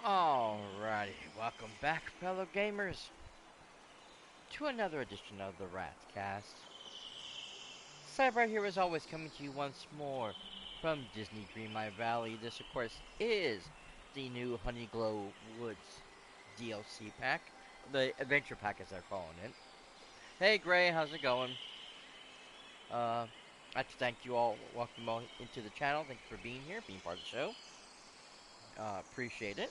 Alrighty, welcome back, fellow gamers, to another edition of the Ratcast. Cyberrat here as always, coming to you once more from Disney Dreamlight Valley. This, of course, is the new Honeyglow Woods DLC pack, the adventure pack as they're calling it. Hey Gray, how's it going? I'd like to thank you all, welcome all into the channel. Thank you for being here, being part of the show. Appreciate it.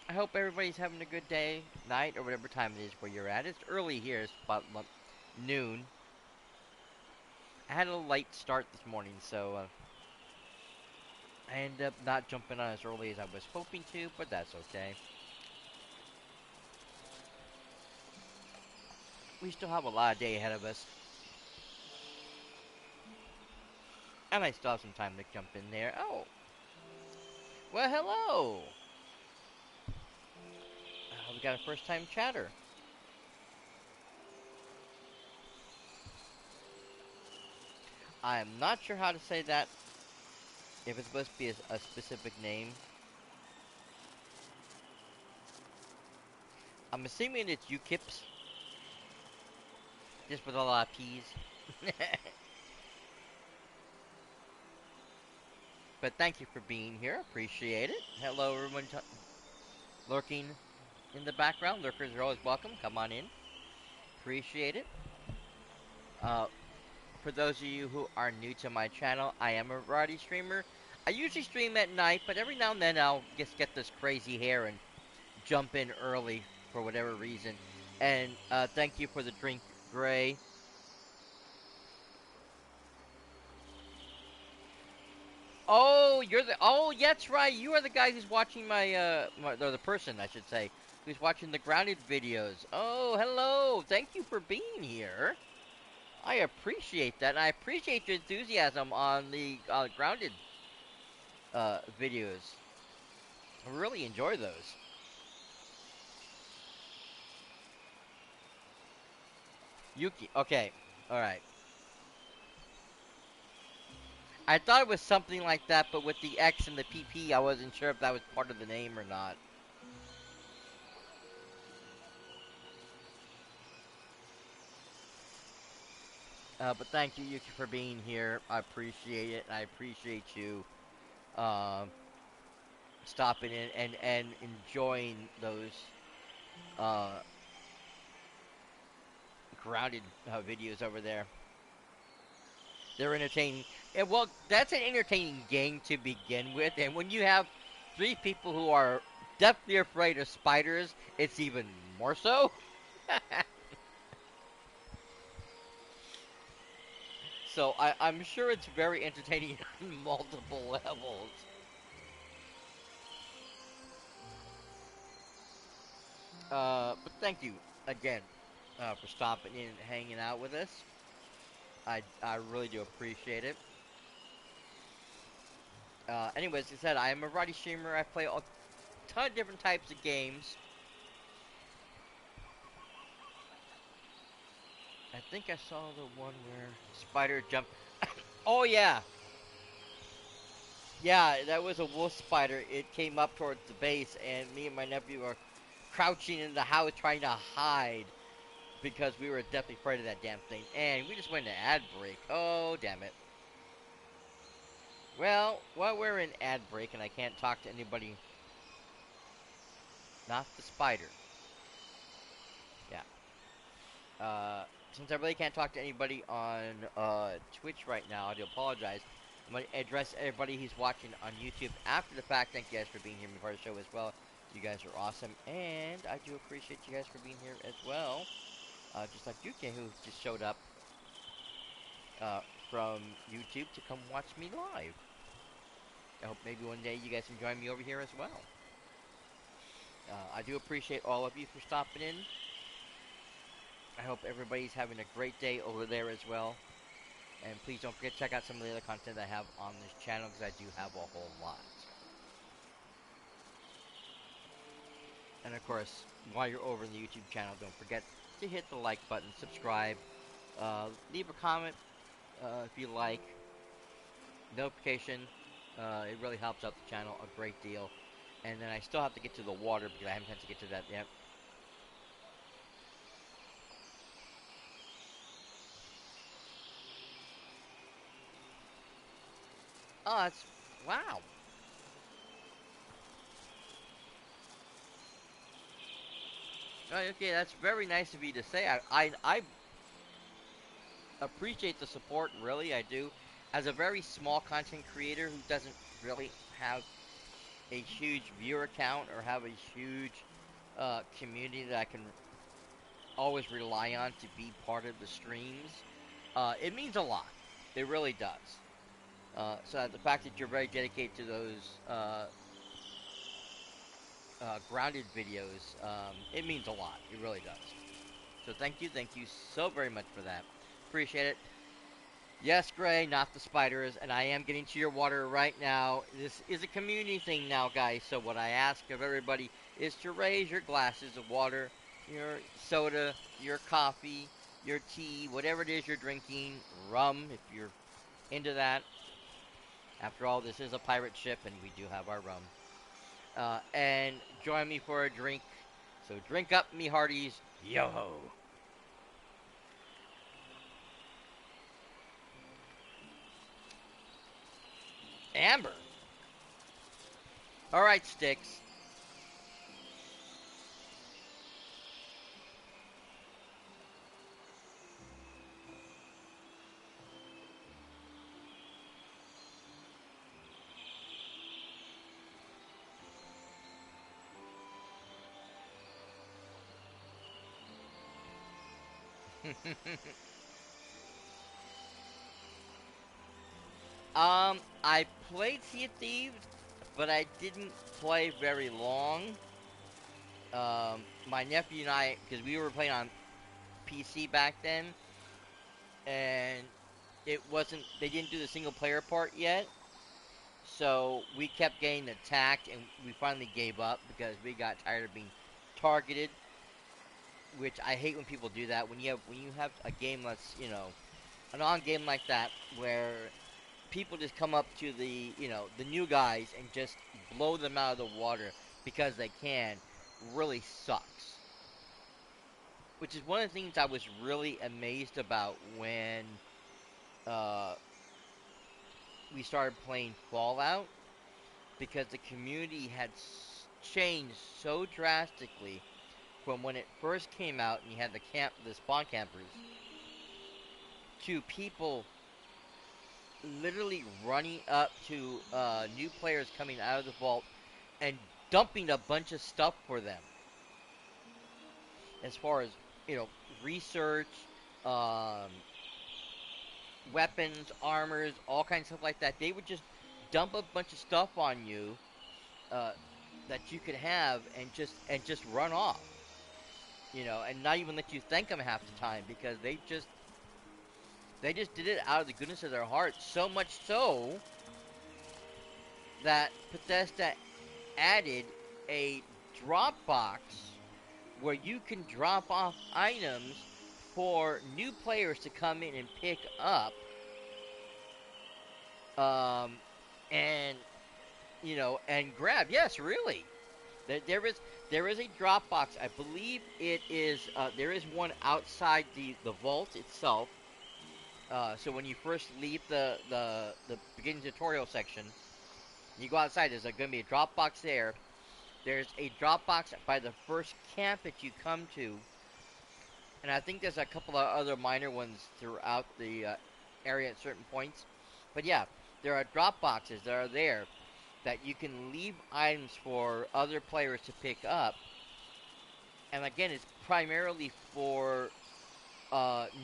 I hope everybody's having a good day, night, or whatever time it is where you're at. It's early here. It's about noon. I had a late start this morning, so I ended up not jumping on as early as I was hoping to, but that's okay. We still have a lot of day ahead of us. And I still have some time to jump in there. Oh, well, hello. We got a first-time chatter. I'm not sure how to say that. If it's supposed to be a specific name. I'm assuming it's UKIPs. Just with a lot of P's. But thank you for being here. Appreciate it. Hello, everyone lurking in the background. Lurkers are always welcome. Come on in. Appreciate it. For those of you who are new to my channel, I am a variety streamer. I usually stream at night, but every now and then I'll just get this crazy hair and jump in early for whatever reason. And thank you for the drink, Gray. Oh, that's right. You are the guy who's watching or the person, I should say, who's watching the Grounded videos. Oh, hello. Thank you for being here. I appreciate that, and I appreciate your enthusiasm on the Grounded videos. I really enjoy those. Yuki, okay, alright. I thought it was something like that, but with the X and the PP, I wasn't sure if that was part of the name or not. But thank you, Yuki, for being here. I appreciate it, and I appreciate you stopping in and enjoying those Grounded videos over there. They're entertaining. And, well, that's an entertaining game to begin with, and when you have three people who are deathly afraid of spiders, it's even more so. So I'm sure it's very entertaining on multiple levels. But thank you again for stopping in and hanging out with us. I really do appreciate it. Anyways, as I said, I am a variety streamer. I play a ton of different types of games. I think I saw the one where spider jumped. Oh yeah, yeah, that was a wolf spider. It came up towards the base, and me and my nephew were crouching in the house trying to hide because we were definitely afraid of that damn thing. And we just went to ad break. Oh, damn it. Well, while we're in ad break and I can't talk to anybody, not the spider. Yeah. Since I really can't talk to anybody on Twitch right now, I do apologize. I'm going to address everybody who's watching on YouTube after the fact. Thank you guys for being here before the show as well. You guys are awesome, and I do appreciate you guys for being here as well. Just like Duke, who just showed up from YouTube to come watch me live. I hope maybe one day you guys can join me over here as well. I do appreciate all of you for stopping in. I hope everybody's having a great day over there as well. And please don't forget to check out some of the other content I have on this channel, because I do have a whole lot. And of course, while you're over in the YouTube channel, don't forget to hit the like button, subscribe, leave a comment if you like, notification, It really helps out the channel a great deal. And then I still have to get to the water because I haven't had to get to that yet. Oh, that's wow. Okay, that's very nice of you to say. I appreciate the support, really, I do. As a very small content creator who doesn't really have a huge viewer count or have a huge community that I can always rely on to be part of the streams, it means a lot. It really does. So the fact that you're very dedicated to those grounded videos, it means a lot. It really does. So thank you so very much for that. Appreciate it. Yes, Gray, not the spiders, and I am getting to your water right now. This is a community thing now, guys, so what I ask of everybody is to raise your glasses of water, your soda, your coffee, your tea, whatever it is you're drinking, rum, if you're into that. After all, this is a pirate ship, and we do have our rum. And join me for a drink. So drink up, me hearties. Yo ho! Amber. All right, Sticks. I played Sea of Thieves, but I didn't play very long. My nephew and I, because we were playing on PC back then, and it wasn't, they didn't do the single player part yet, so we kept getting attacked, and we finally gave up because we got tired of being targeted. Which I hate when people do that. When you have a game that's an on game like that where people just come up to the new guys and just blow them out of the water because they can really sucks. Which is one of the things I was really amazed about when uh, we started playing Fallout because the community had changed so drastically from when it first came out and you had the spawn campers to people literally running up to new players coming out of the vault and dumping a bunch of stuff for them as far as you know research, um, weapons, armors, all kinds of stuff like that. They would just dump a bunch of stuff on you uh, that you could have and just run off, and not even let you thank them half the time because they just did it out of the goodness of their heart. So much so that Bethesda added a drop box where you can drop off items for new players to come in and pick up. Um, and and grab. Yes, really. There is a drop box. I believe it is. There is one outside the vault itself. So when you first leave the beginning tutorial section, you go outside. There's going to be a drop box there. There's a drop box by the first camp that you come to, and I think there's a couple of other minor ones throughout the area at certain points. But yeah, there are drop boxes that are there that you can leave items for other players to pick up. And again, it's primarily for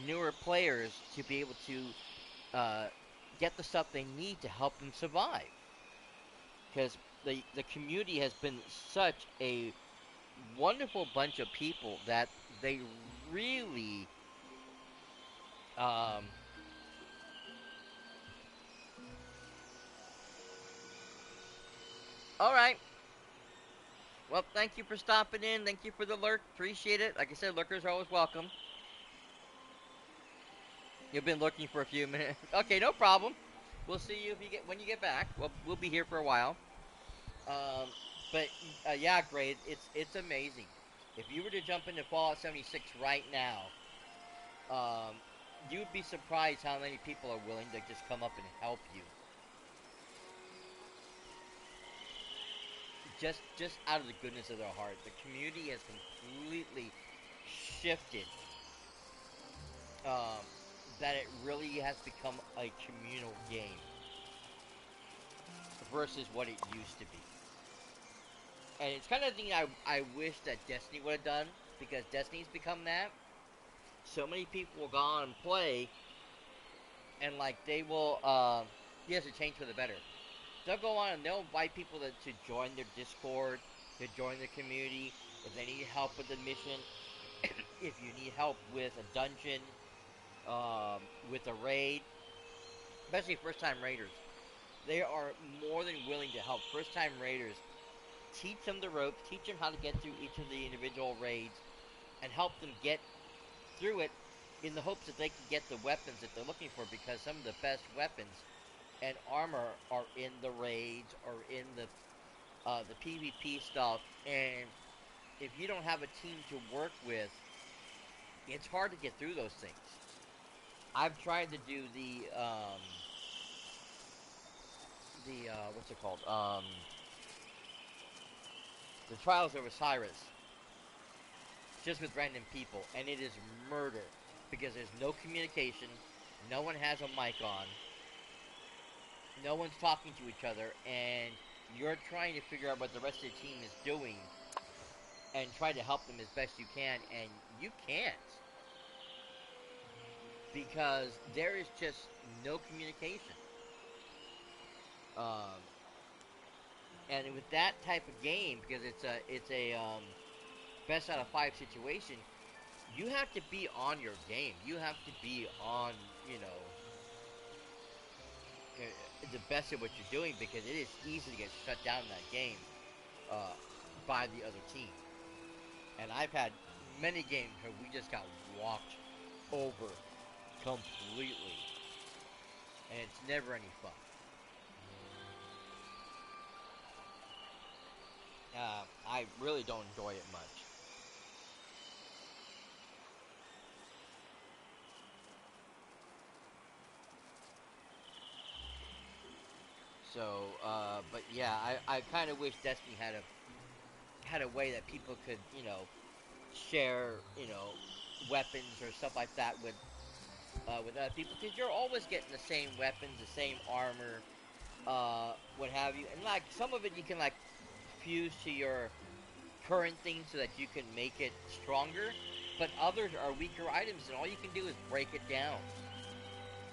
newer players to be able to get the stuff they need to help them survive. Because the community has been such a wonderful bunch of people that they really um, all right. Well, thank you for stopping in. Thank you for the lurk. Appreciate it. Like I said, lurkers are always welcome. You've been looking for a few minutes. Okay, no problem. we'll see you if you get when you get back. We'll be here for a while. Um, but yeah, Gray, it's amazing. If you were to jump into Fallout 76 right now, um, you'd be surprised how many people are willing to just come up and help you. Just out of the goodness of their heart. The community has completely shifted. Um, that it really has become a communal game versus what it used to be. And it's kind of the thing I wish that Destiny would have done, because Destiny's become that. So many people will go on and play, and like they will, yes, it change for the better. They'll go on and they'll invite people to join their Discord, to join their community. If they need help with the mission, if you need help with a dungeon, with a raid, especially first time raiders, they are more than willing to help first time raiders, teach them the ropes, teach them how to get through each of the individual raids, and help them get through it in the hopes that they can get the weapons that they're looking for, because some of the best weapons and armor are in the raids or in the PvP stuff. And if you don't have a team to work with, it's hard to get through those things. I've tried to do the what's it called? The Trials of Osiris, just with random people, and it is murder because there's no communication, no one has a mic on, no one's talking to each other, and you're trying to figure out what the rest of the team is doing and try to help them as best you can, and you can't because there is just no communication. Um, and with that type of game, because it's a best out of five situation, you have to be on your game. You have to be on, you know, the best at what you're doing, because it is easy to get shut down in that game uh, by the other team. And I've had many games where we just got walked over completely, and it's never any fun. I really don't enjoy it much. So, but yeah, I kind of wish Destiny had a way that people could, you know, share, you know, weapons or stuff like that with other people, because you're always getting the same weapons, the same armor, what have you, and like some of it you can like fuse to your current thing so that you can make it stronger, but others are weaker items, and all you can do is break it down.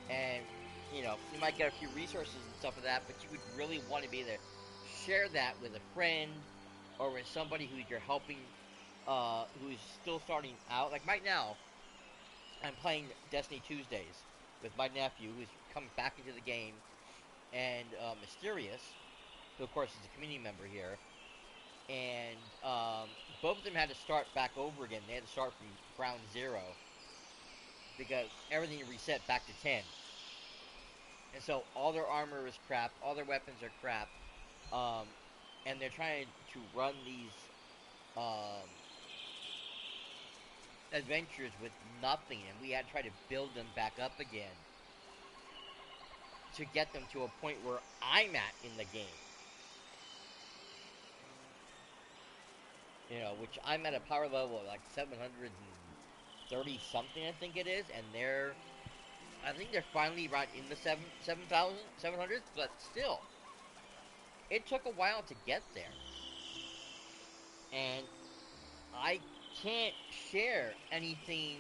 And you know, you might get a few resources and stuff of that, but you would really want to be there, share that with a friend or with somebody who you're helping, who's still starting out. Like right now, I'm playing Destiny Tuesdays with my nephew, who's coming back into the game, and Mysterious, who of course is a community member here, and both of them had to start back over again. They had to start from ground zero because everything reset back to 10. And so all their armor is crap, all their weapons are crap, um, and they're trying to run these um, adventures with nothing, and we had to try to build them back up again to get them to a point where I'm at in the game. You know, which I'm at a power level of like 730 something, I think it is, and I think they're finally right in the 7,700s, but still, it took a while to get there. And I can't share anything,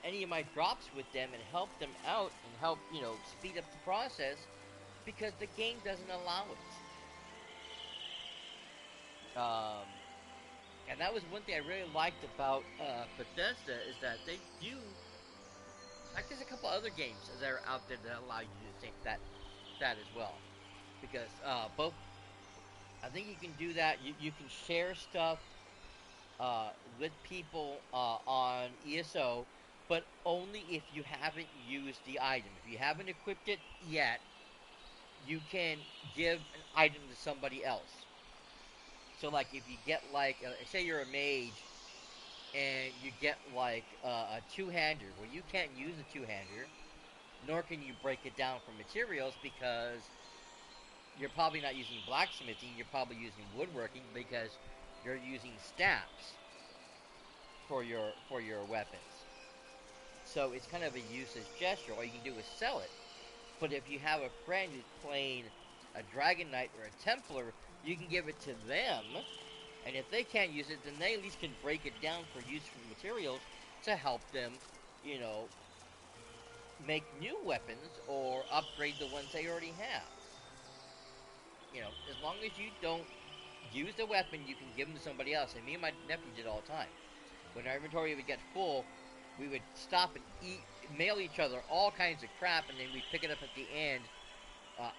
any of my drops with them and help them out and help, you know, speed up the process because the game doesn't allow it. And that was one thing I really liked about Bethesda, is that they do, like there's a couple other games that are out there that allow you to think that as well. Because both, I think you can do that. You can share stuff with people on ESO, but only if you haven't used the item. If you haven't equipped it yet, you can give an item to somebody else. So like if you get like say you're a mage and you get like a two-hander, well you can't use a two-hander, nor can you break it down for materials because you're probably not using blacksmithing, you're probably using woodworking because you're using stamps for your weapons. So it's kind of a useless gesture. All you can do is sell it. But if you have a friend who's playing a Dragon Knight or a Templar, you can give it to them, and if they can't use it, then they at least can break it down for useful materials to help them, you know, make new weapons or upgrade the ones they already have. You know, as long as you don't use the weapon, you can give them to somebody else. And me and my nephew did all the time. When our inventory would get full, we would stop and mail each other all kinds of crap, and then we'd pick it up at the end uh,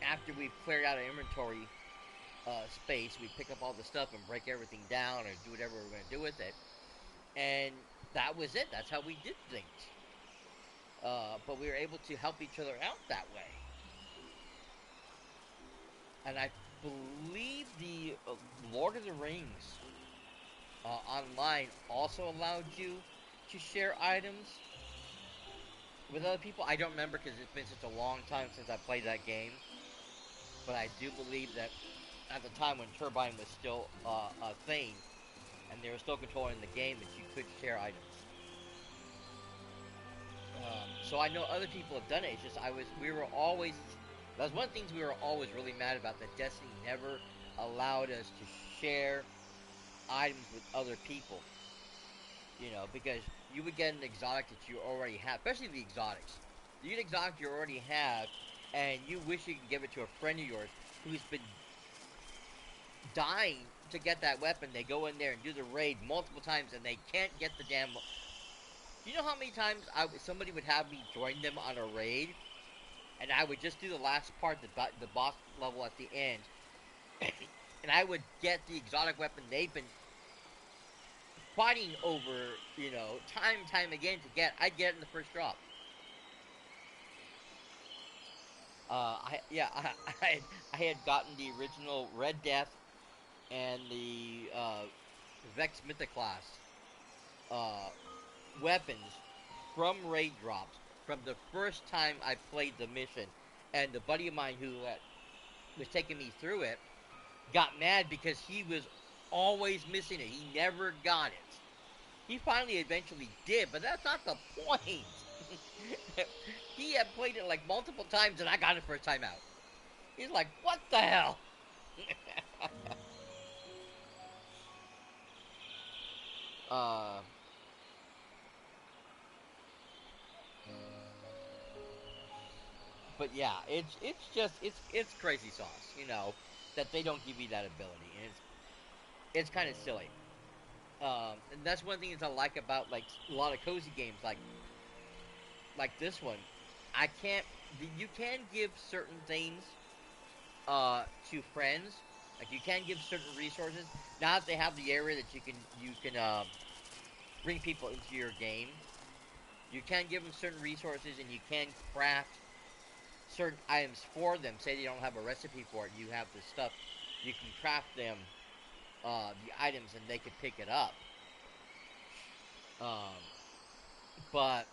after we've cleared out our inventory space. We'd pick up all the stuff and break everything down or do whatever we were going to do with it. And that was it. That's how we did things. But we were able to help each other out that way. And I believe the Lord of the Rings online also allowed you to share items with other people. I don't remember because it's been such a long time since I played that game. But I do believe that at the time when Turbine was still a thing, and they were still controlling the game, that you could share items. So I know other people have done it. It's just we were always. That's one of the things we were always really mad about. That Destiny never allowed us to share items with other people. You know, because you would get an exotic that you already have, especially the exotics. You get an exotic you already have, and you wish you could give it to a friend of yours who's been dying to get that weapon. They go in there and do the raid multiple times, and they can't get the damn. You know how many times somebody would have me join them on a raid, and I would just do the last part, the boss level at the end, and I would get the exotic weapon they've been fighting over, you know, time and time again to get. I'd get it in the first drop. I had gotten the original Red Death and the Vex Mythoclast uh, weapons from raid drops from the first time I played the mission, and the buddy of mine who was taking me through it got mad because he was always missing it. He never got it. He finally eventually did, but that's not the point. He had played it like multiple times, and I got it first time out. He's like, what the hell? uh, but yeah, it's crazy sauce, you know, that they don't give you that ability, and it's kind of silly. And that's one thing that I like about like a lot of cozy games, like this one. I can't. You can give certain things to friends. Like you can give certain resources. Now that they have the area that you can bring people into your game, you can give them certain resources, and you can craft certain items for them. Say they don't have a recipe for it, you have the stuff. You can craft them the items, and they can pick it up. Um, but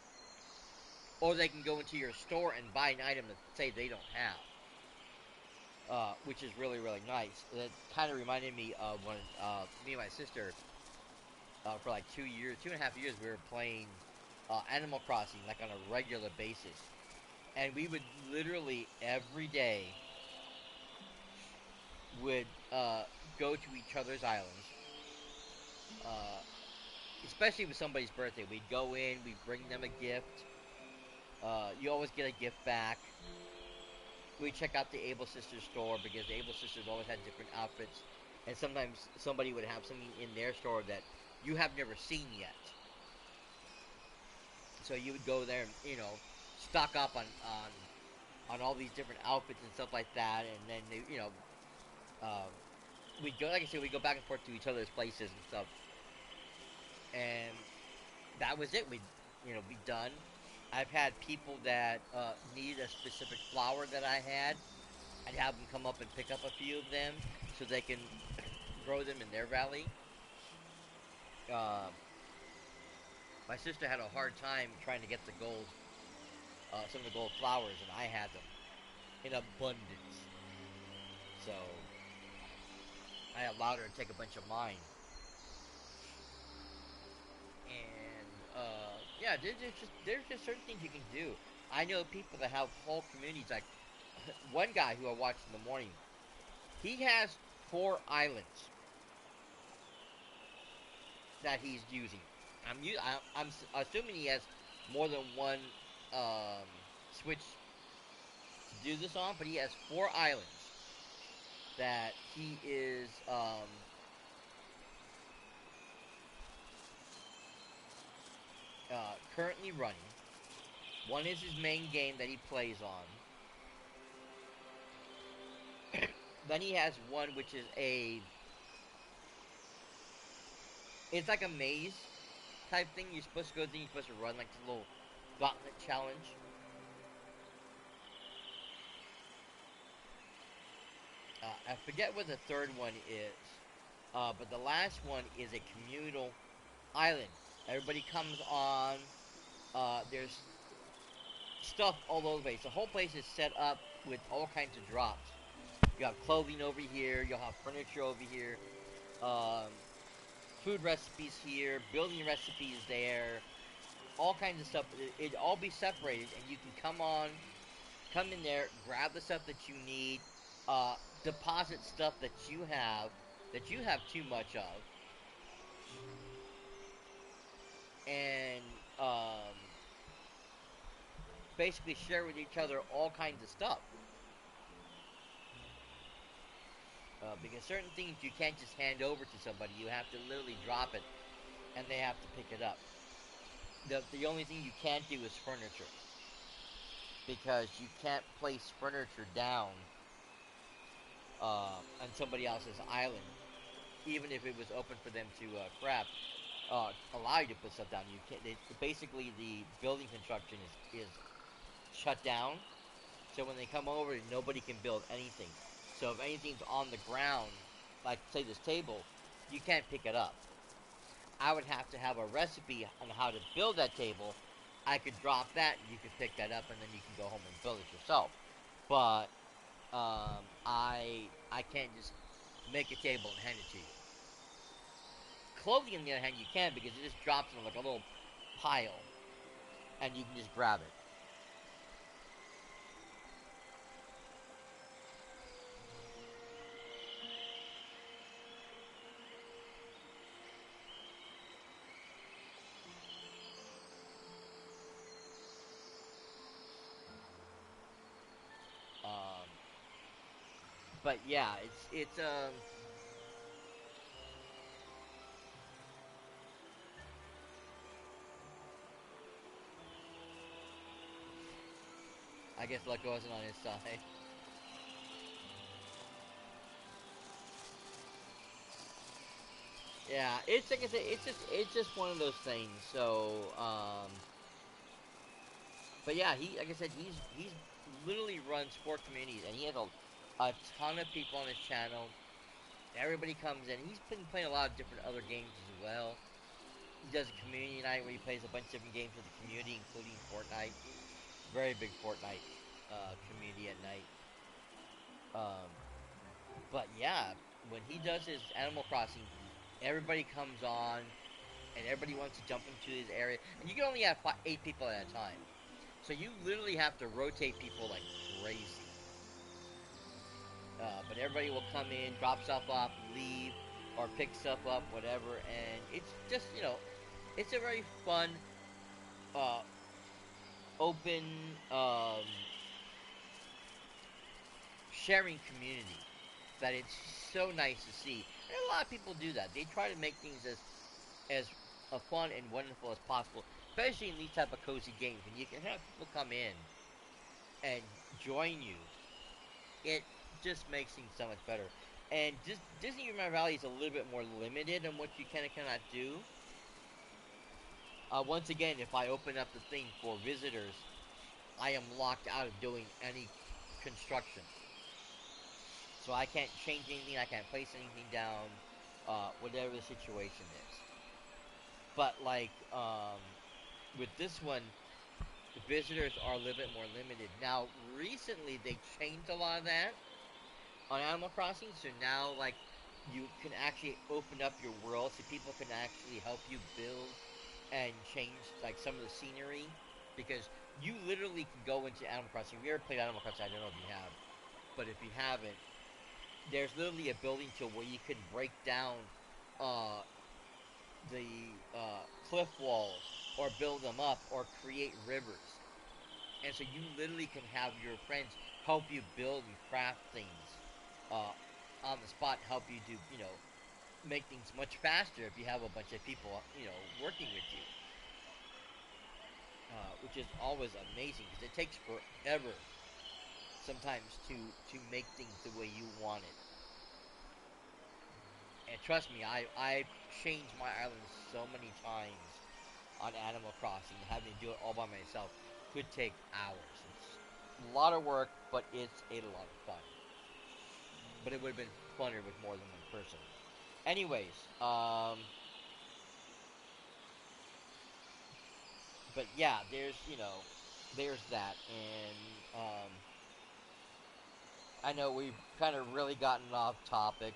or they can go into your store and buy an item that say they don't have. Which is really, really nice. It kind of reminded me of when me and my sister, for like 2 years, 2.5 years, we were playing Animal Crossing like on a regular basis, and we would literally every day would go to each other's islands, uh, especially with somebody's birthday. We'd go in, we'd bring them a gift. You always get a gift back. We check out the Able Sisters store because the Able Sisters always had different outfits, and sometimes somebody would have something in their store that you have never seen yet. So you would go there and stock up on all these different outfits and stuff like that, and then we go like I said, we go back and forth to each other's places and stuff, and that was it. We'd be done. I've had people that needed a specific flower that I had. I'd have them come up and pick up a few of them so they can grow them in their valley. Um, my sister had a hard time trying to get the gold, some of the gold flowers, and I had them in abundance. So I allowed her to take a bunch of mine. And yeah, there's just certain things you can do. I know people that have whole communities. Like one guy who I watched in the morning, he has 4 islands that he's using. I'm assuming he has more than one um, switch to do this on, but he has 4 islands that he is currently running. One is his main game that he plays on. Then he has one which is it's like a maze type thing. You're supposed to go through. You're supposed to run like this little gauntlet challenge. I forget what the third one is, but the last one is a communal island. Everybody comes on. There's stuff all over the place. The whole place is set up with all kinds of drops. You have clothing over here. You'll have furniture over here. Um, food recipes here. Building recipes there. All kinds of stuff. It all be separated, and you can come in there, grab the stuff that you need, uh, deposit stuff that you have too much of, and basically share with each other all kinds of stuff. Because certain things you can't just hand over to somebody, you have to literally drop it, and they have to pick it up. The only thing you can't do is furniture, because you can't place furniture down on somebody else's island, even if it was open for them to grab. Allow you to put stuff down. You can't. Basically, the building construction is shut down. So when they come over, nobody can build anything. So if anything's on the ground, like say this table, you can't pick it up. I would have to have a recipe on how to build that table. I could drop that, you could pick that up, and then you can go home and build it yourself. But I can't just make a table and hand it to you. Clothing, on the other hand, you can because it just drops in like a little pile, and you can just grab it. Um, but yeah, it's. I guess luck wasn't on his side. Yeah, it's like I said, it's just one of those things. So, but yeah, he like I said, he's literally runs 4 communities, and he has a ton of people on his channel. Everybody comes in. He's been playing a lot of different other games as well. He does a community night where he plays a bunch of different games with the community, including Fortnite. Very big Fortnite community at night. Um, but yeah, when he does his Animal Crossing, everybody comes on, and everybody wants to jump into his area, and you can only have 8 people at a time. So you literally have to rotate people like crazy. But everybody will come in, drop stuff off, leave, or pick stuff up, whatever, and it's just it's a very fun, uh, open, sharing community that it's so nice to see. And a lot of people do that. They try to make things as fun and wonderful as possible, especially in these type of cozy games. And you can have people come in and join you. It just makes things so much better. And Disney Dreamlight Valley is a little bit more limited on what you can and cannot do. Once again, if I open up the thing for visitors, I am locked out of doing any construction. So I can't change anything, I can't place anything down, whatever the situation is. But like with this one, the visitors are a little bit more limited. Now, recently they changed a lot of that on Animal Crossing, so now like you can actually open up your world, so people can actually help you build and change like some of the scenery, because you literally can go into Animal Crossing. If you ever played Animal Crossing, I don't know if you have, but if you haven't, there's literally a building tool where you can break down uh, the cliff walls or build them up or create rivers. And so you literally can have your friends help you build and craft things uh, on the spot, help you do, make things much faster if you have a bunch of people, working with you. Which is always amazing because it takes forever sometimes to make things the way you want it. And trust me, I changed my island so many times on Animal Crossing. Having to do it all by myself could take hours. It's a lot of work, but it's a lot of fun. But it would have been funner with more than one person. Anyways, but yeah, there's that, and I know we've kind of really gotten off topic.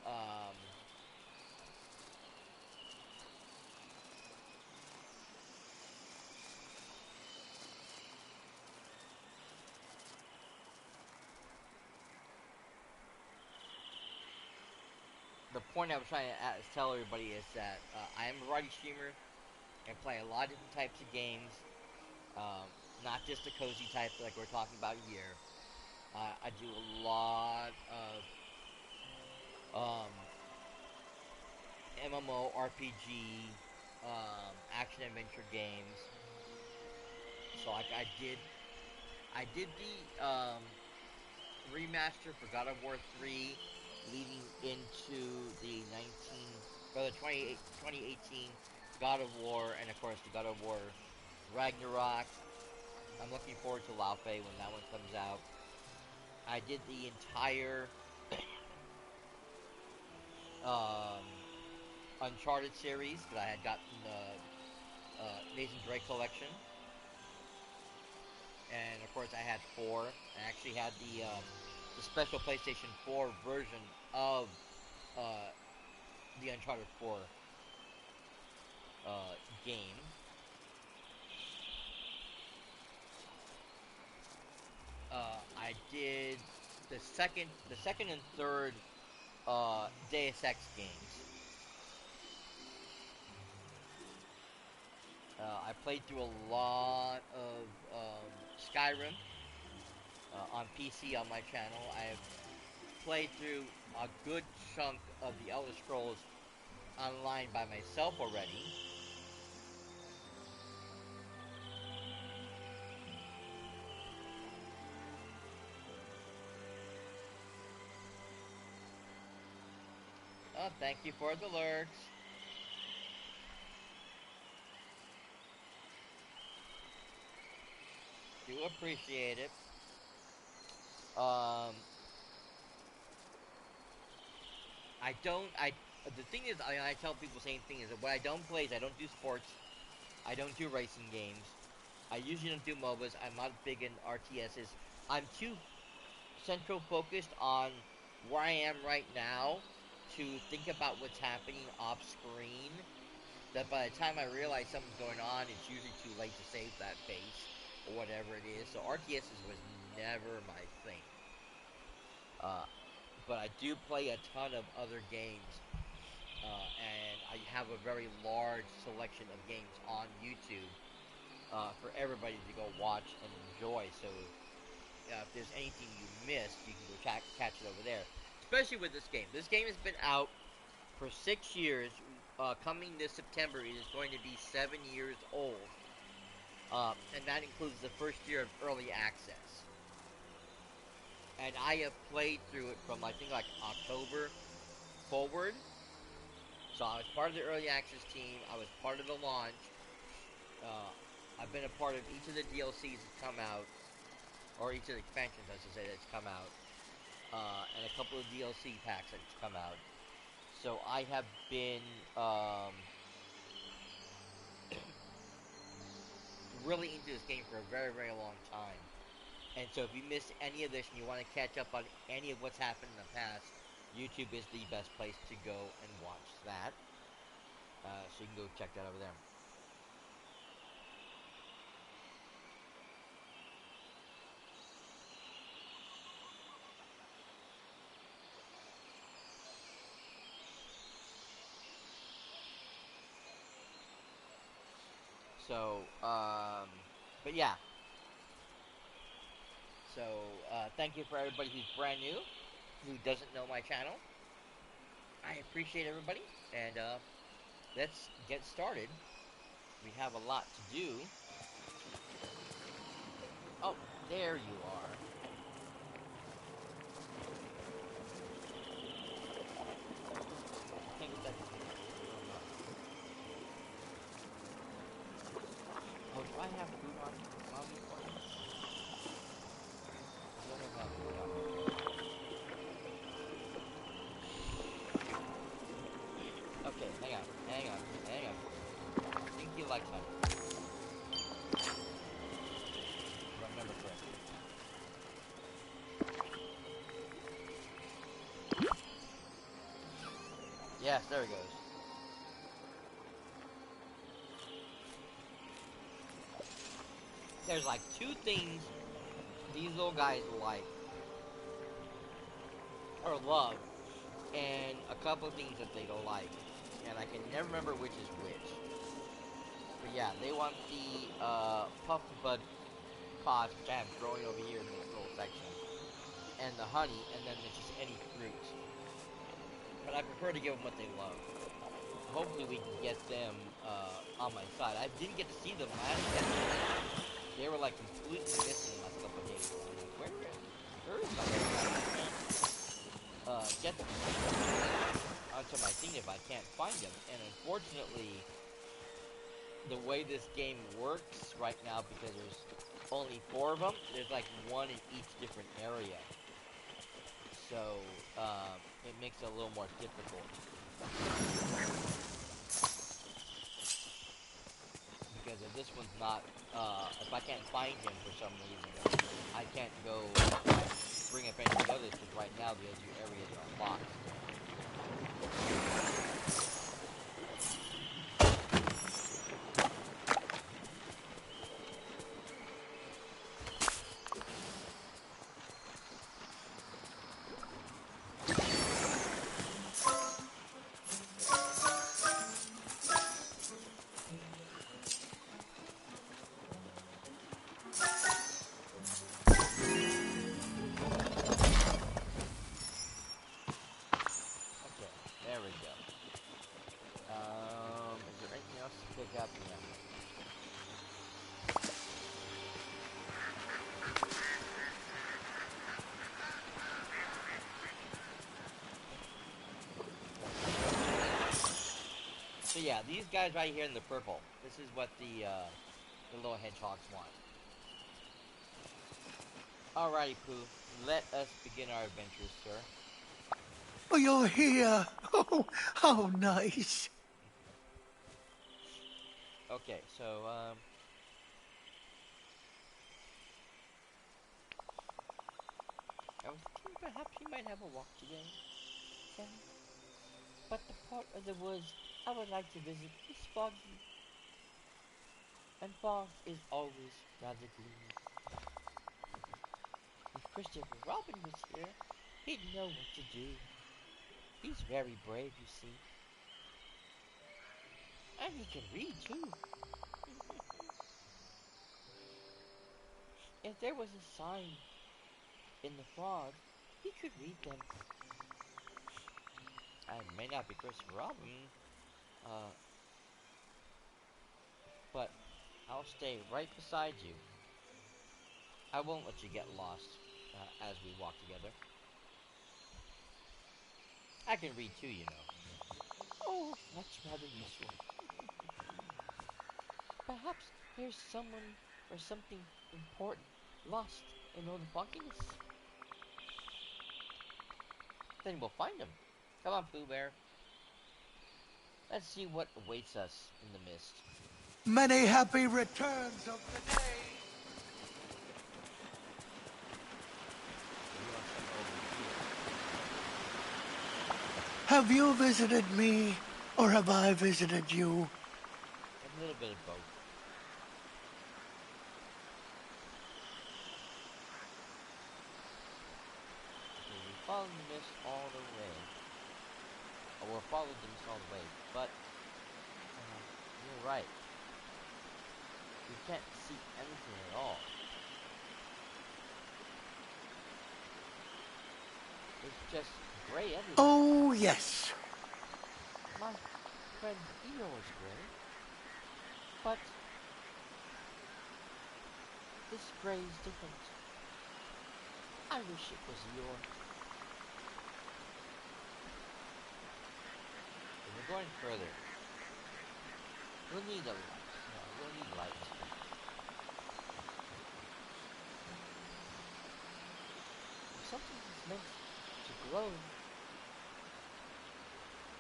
Um, the point I was trying to tell everybody is that I am a variety streamer. I play a lot of different types of games, um, not just the cozy type like we're talking about here. I do a lot of MMO, RPG, action adventure games. So like I did the remaster for God of War 3, leading into the 2018 God of War, and of course the God of War Ragnarok. I'm looking forward to Lao Fei when that one comes out. I did the entire um, Uncharted series that I had gotten the Nathan Drake collection, and of course I had four. I actually had the special PlayStation 4 version of uh, the Uncharted 4 game. I did the second and third Deus Ex games. I played through a lot of Skyrim on PC on my channel. I've played through a good chunk of the Elder Scrolls Online by myself already. Oh, thank you for the lurks. Do appreciate it. Um, I don't. I The thing is, I tell people the same thing is that what I don't play is I don't do sports. I don't do racing games. I usually don't do MOBAs. I'm not big in RTSs. I'm too central focused on where I am right now to think about what's happening off screen. That by the time I realize something's going on, it's usually too late to save that base or whatever it is. So RTSs was never my thing. Uh, but I do play a ton of other games, and I have a very large selection of games on YouTube for everybody to go watch and enjoy. So if there's anything you missed, you can go catch it over there. Especially with this game. This game has been out for 6 years. Coming this September, it is going to be 7 years old. And that includes the first year of early access. and I have played through it from I think like October forward. So I was part of the early access team. I was part of the launch. Uh, I've been a part of each of the DLCs that come out, or each of the expansions, I should say, that's come out, and a couple of DLC packs that's come out. So I have been really into this game for a very, very long time. And so if you missed any of this and you want to catch up on any of what's happened in the past, YouTube is the best place to go and watch that. So you can go check that over there. So, but yeah. So, thank you for everybody who's brand new, who doesn't know my channel. I appreciate everybody, and let's get started. We have a lot to do. Oh, there you are. I think it's that. Oh, do I have food on me for you? I don't know if I have food on me. Okay, hang on. I think he likes honey, if I remember correctly. Yes, there he goes. There's like two things these little guys like, or love, and a couple of things that they don't like. And I can never remember which is which. But yeah, they want the puff bud pods, which I have growing over here in this little section, and the honey, and then there's just any fruit. But I prefer to give them what they love. Hopefully we can get them on my side. I didn't get to see them last year. They were like completely missing the last couple of days. I'm like, where is my get them onto my thing if I can't find them. And unfortunately, the way this game works right now, because there's only 4 of them, there's like one in each different area. So, it makes it a little more difficult. Because if this one's not, if I can't find him for some reason, I can't go bring up any of the others, because right now the other 2 areas are locked. Okay, there we go. Is there anything else to pick up? Yeah. So yeah, these guys right here in the purple. This is what the little hedgehogs want. Alrighty, Pooh. Let us begin our adventures, sir. Oh, you're here. Oh, nice. Okay, so I was thinking perhaps we might have a walk today, Sam. But the part of the woods I would like to visit is foggy, and fog is always rather gloomy. If Christopher Robin was here, he'd know what to do. He's very brave, you see. And he can read, too. If there was a sign in the fog, he could read them. I may not be Christopher Robin, uh, but I'll stay right beside you. I won't let you get lost. as we walk together. I can read too, you know. Oh, that's rather useful. Perhaps there's someone or something important lost in all the fogginess. Then we'll find him. Come on, Pooh Bear. Let's see what awaits us in the mist. Many happy returns of the day. So he wants to come over here. Have you visited me, or have I visited you? A little bit of both. Okay, we followed the mist all the way. Or we'll follow the mist all the way, but you're right. We can't see anything at all. It's just gray everywhere. Oh, yes. My friend Eo is gray, but this gray is different. I wish it was Eeyore. If we're going further, we'll need a light. No, we'll need light. If something is meant to glow,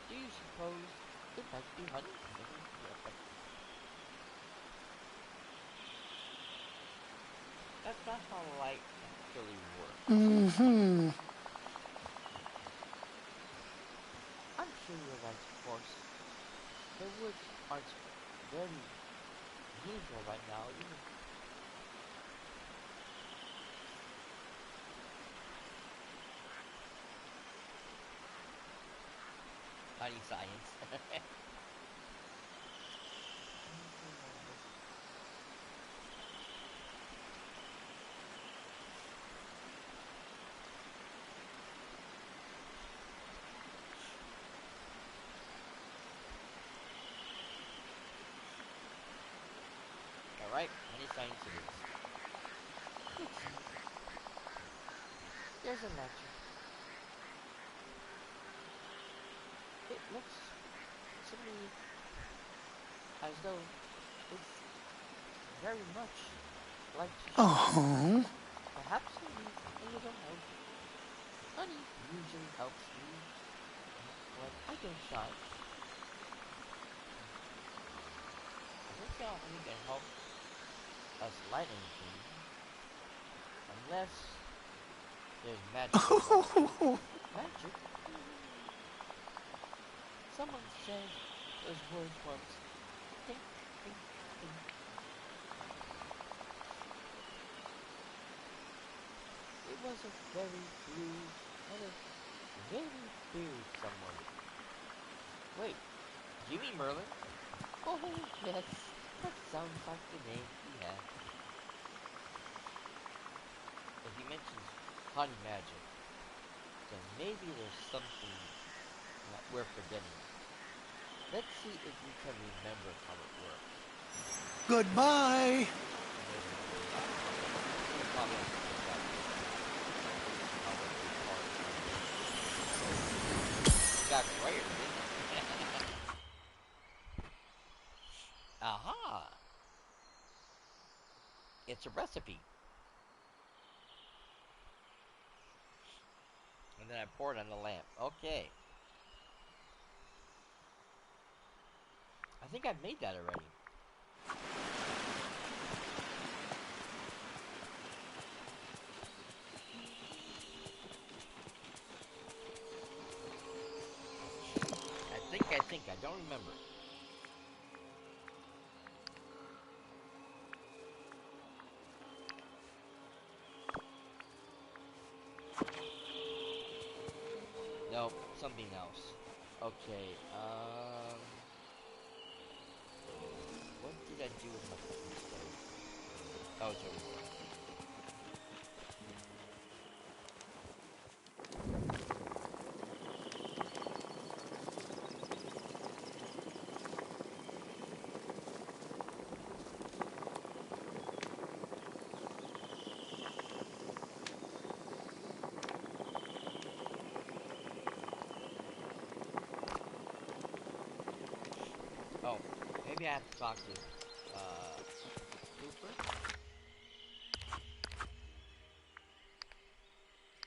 do you suppose it might be honey? That's not how light actually works. Mm-hmm. I'm sure you're right, of course. The woods aren't very beautiful right now, either. Honey science. Alright, honey science it is. Let's see. There's a lantern. It looks to me as though it's very much like to shine. Oh. Perhaps it needs a little help. Honey usually helps me when I don't shine. I don't see how honey can help us light anything unless there's magic involved. Magic? Someone said those words once. Think, think, think. It was a very blue and a very big someone. Wait, do you mean Merlin? Oh, yes, that sounds like the name he had. If he mentions honey magic, then maybe there's something that we're forgetting. Let's see if we can remember how it works. Goodbye. Got grayer, didn't it? Aha! It's a recipe. And then I pour it on the lamp. Okay. I think I've made that already. I think. I don't remember. Nope, something else. Okay, what did I do with my cooking stove? Oh, it's over here. I have to talk to, Cooper?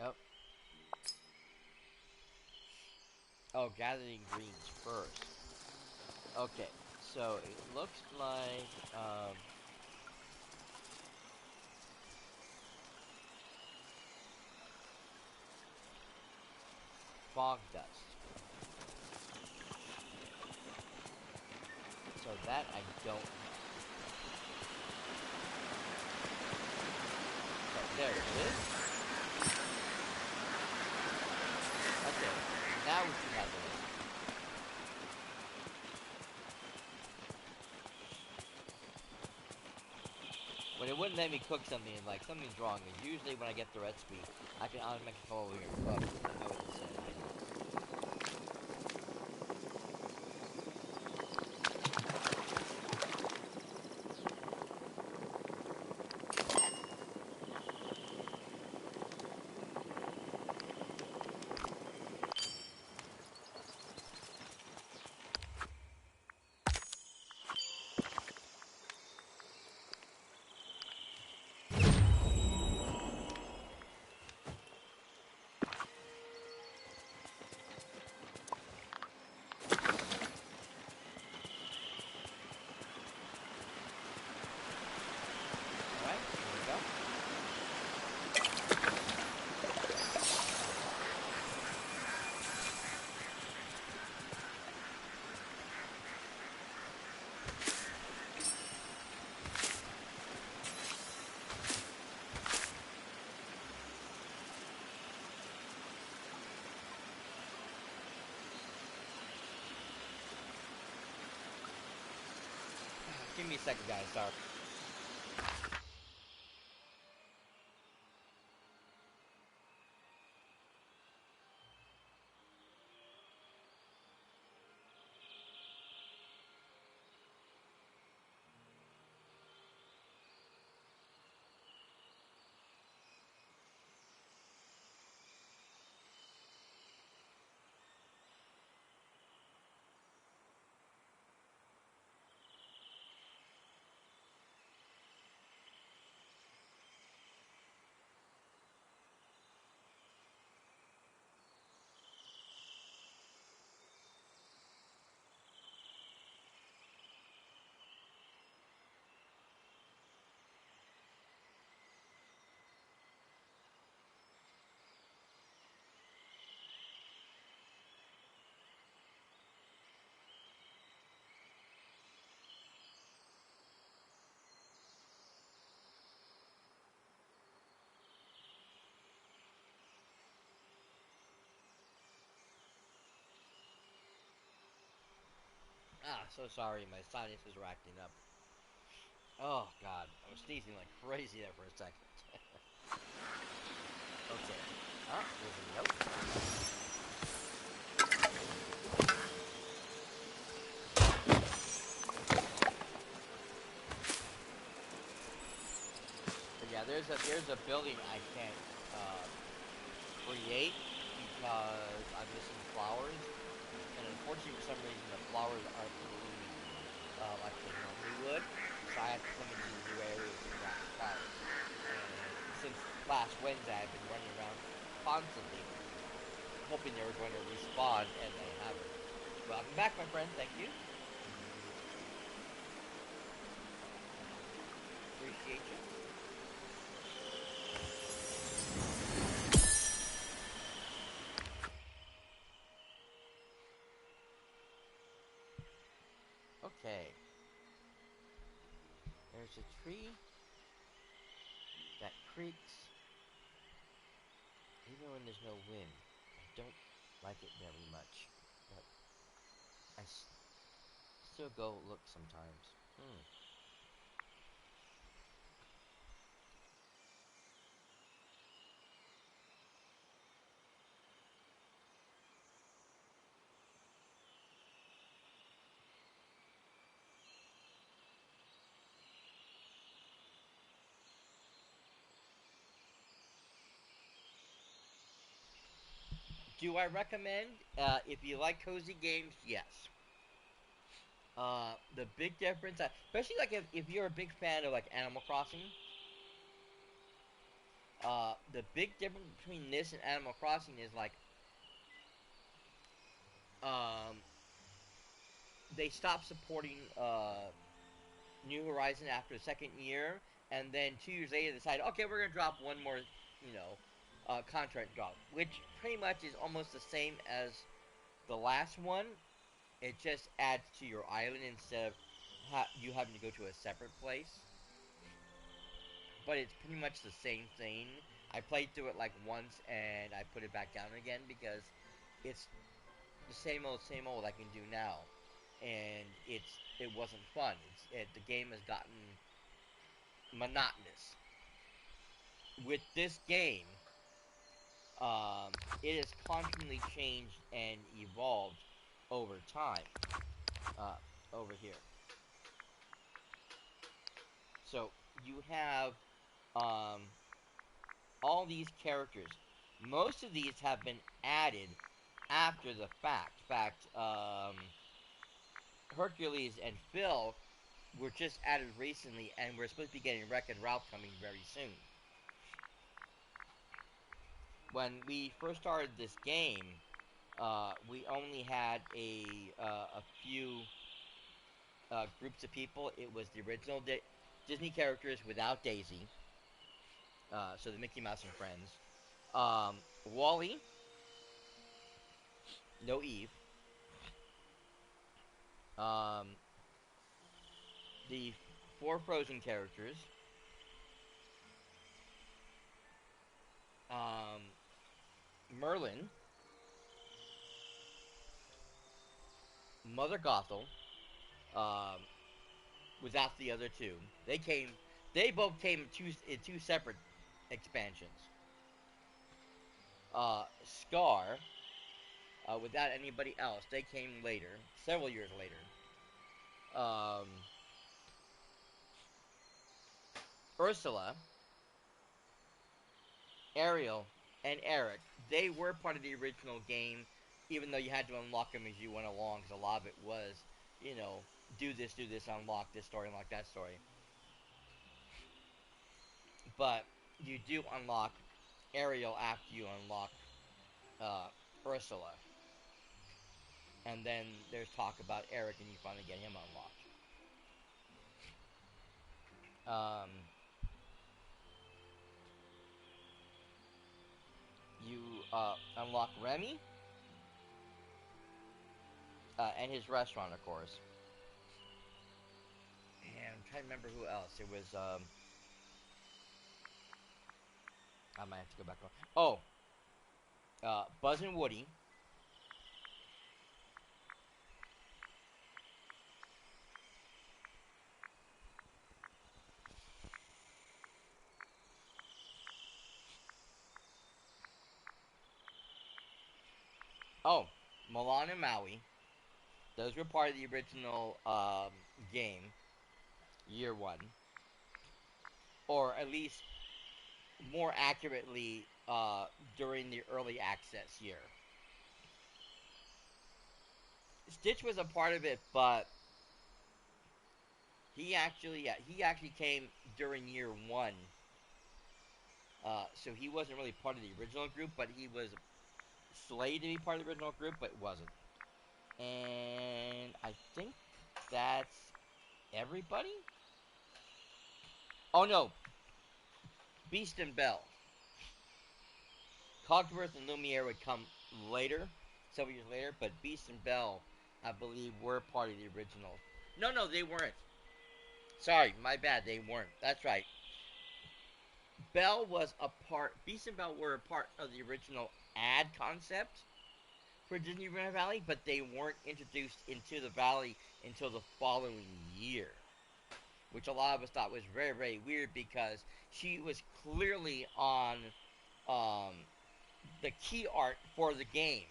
Oh. Oh, gathering greens first. Okay, so it looks like, fog dust. So that I don't have. Okay, there it is. Okay, now we should have the recipe. When it wouldn't let me cook something, and like something's wrong, is usually when I get the recipe, I can automatically come over here and cook. I know what it says. Alright, here we go. Give me a second, guys, sorry. Ah, so sorry, my sinuses are acting up. Oh, God, I was sneezing like crazy there for a second. Okay. Ah, there's a note. But yeah, there's a building I can't, create because I'm missing flowers. And unfortunately, for some reason, the flowers aren't blooming like they normally would. So I have to come into the new areas to grab the flowers. And since last Wednesday, I've been running around constantly, hoping they were going to respawn, and they haven't. Welcome back, my friend. Thank you. Appreciate you. Okay. There's a tree that creaks even when there's no wind. I don't like it very much, but I still go look sometimes. Hmm. Do I recommend? If you like cozy games, yes. The big difference, especially like if you're a big fan of like Animal Crossing, the big difference between this and Animal Crossing is like, um, they stopped supporting New Horizon after the second year, and then 2 years later decided, okay, we're gonna drop one more, contract drop, which pretty much is almost the same as the last one. It just adds to your island instead of you having to go to a separate place. But it's pretty much the same thing. I played through it like once and I put it back down again because it's the same old I can do now, and it wasn't fun. The game has gotten monotonous. With this game, it has constantly changed and evolved over time. Over here, so you have um, all these characters. Most of these have been added after the fact. In fact, Hercules and Phil were just added recently, and we're supposed to be getting Wreck and Ralph coming very soon. When we first started this game, we only had a few groups of people. It was the original Disney characters without Daisy, so the Mickey Mouse and Friends. Wally, no Eve. Um, the four Frozen characters. Um, Merlin, Mother Gothel, um, without the other two. They came. They both came in two separate expansions. Scar, without anybody else. They came later, several years later. Um, Ursula, Ariel, and Eric. They were part of the original game, even though you had to unlock them as you went along, because a lot of it was, you know, do this, unlock this story, unlock that story. But you do unlock Ariel after you unlock Ursula. And then there's talk about Eric, and you finally get him unlocked. Um, you unlock Remy and his restaurant, of course. And I'm trying to remember who else. It was. I might have to go back on. Oh, Buzz and Woody. Oh, Milan and Maui. Those were part of the original game, year one, or at least more accurately, during the early access year. Stitch was a part of it, but he actually came during year one. So he wasn't really part of the original group, but he was slated to be part of the original group, but wasn't. And I think that's everybody. Oh no, Beast and Belle. Cogsworth and Lumiere would come later, several years later, but Beast and Belle, I believe, were part of the original. No, they weren't. Sorry, my bad. They weren't. That's right. Belle was a part. Beast and Belle were a part of the original ad concept for Disney River Valley, but they weren't introduced into the valley until the following year, which a lot of us thought was very, very weird because she was clearly on um, the key art for the game.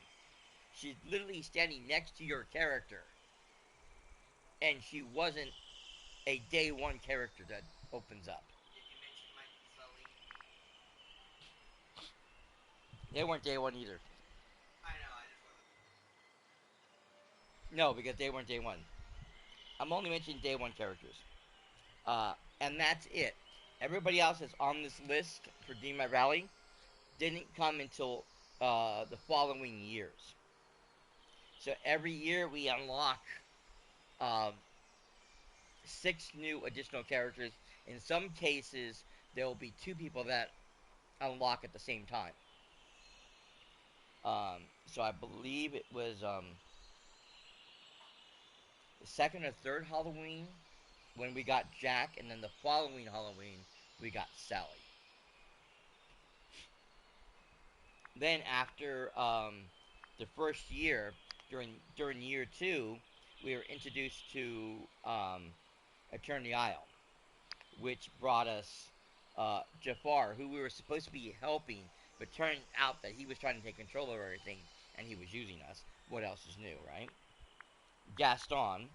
She's literally standing next to your character, and she wasn't a day one character that opens up. They weren't day one either. No, because they weren't day one. I'm only mentioning day one characters. And that's it. Everybody else that's on this list for Dreamlight Valley didn't come until the following years. So every year we unlock um, 6 new additional characters. In some cases, there will be 2 people that unlock at the same time. So I believe it was the second or third Halloween when we got Jack, and then the following Halloween we got Sally. Then after the first year, during year 2, we were introduced to Eternity Isle, which brought us Jafar, who we were supposed to be helping, but turned out that he was trying to take control of everything, and he was using us. What else is new, right? Gaston,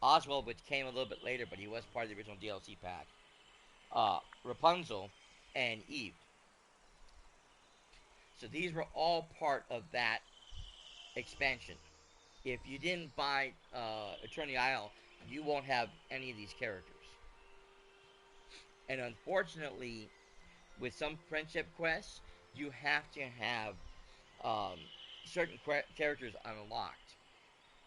Oswald, which came a little bit later, but he was part of the original DLC pack. Rapunzel, and Eve. So these were all part of that expansion. If you didn't buy Eternity Isle, you won't have any of these characters. And unfortunately, with some friendship quests, you have to have um, certain characters unlocked.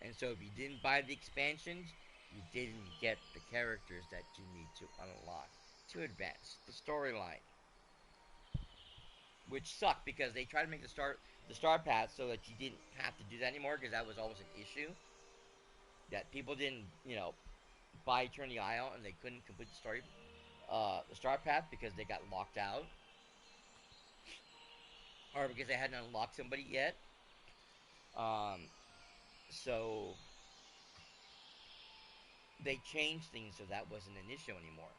And so if you didn't buy the expansions, you didn't get the characters that you need to unlock to advance the storyline. Which sucked because they tried to make the star path so that you didn't have to do that anymore, because that was always an issue. That people didn't, buy Eternity Isle and they couldn't complete the star path because they got locked out, or because they hadn't unlocked somebody yet. Um, so they changed things so that wasn't an issue anymore.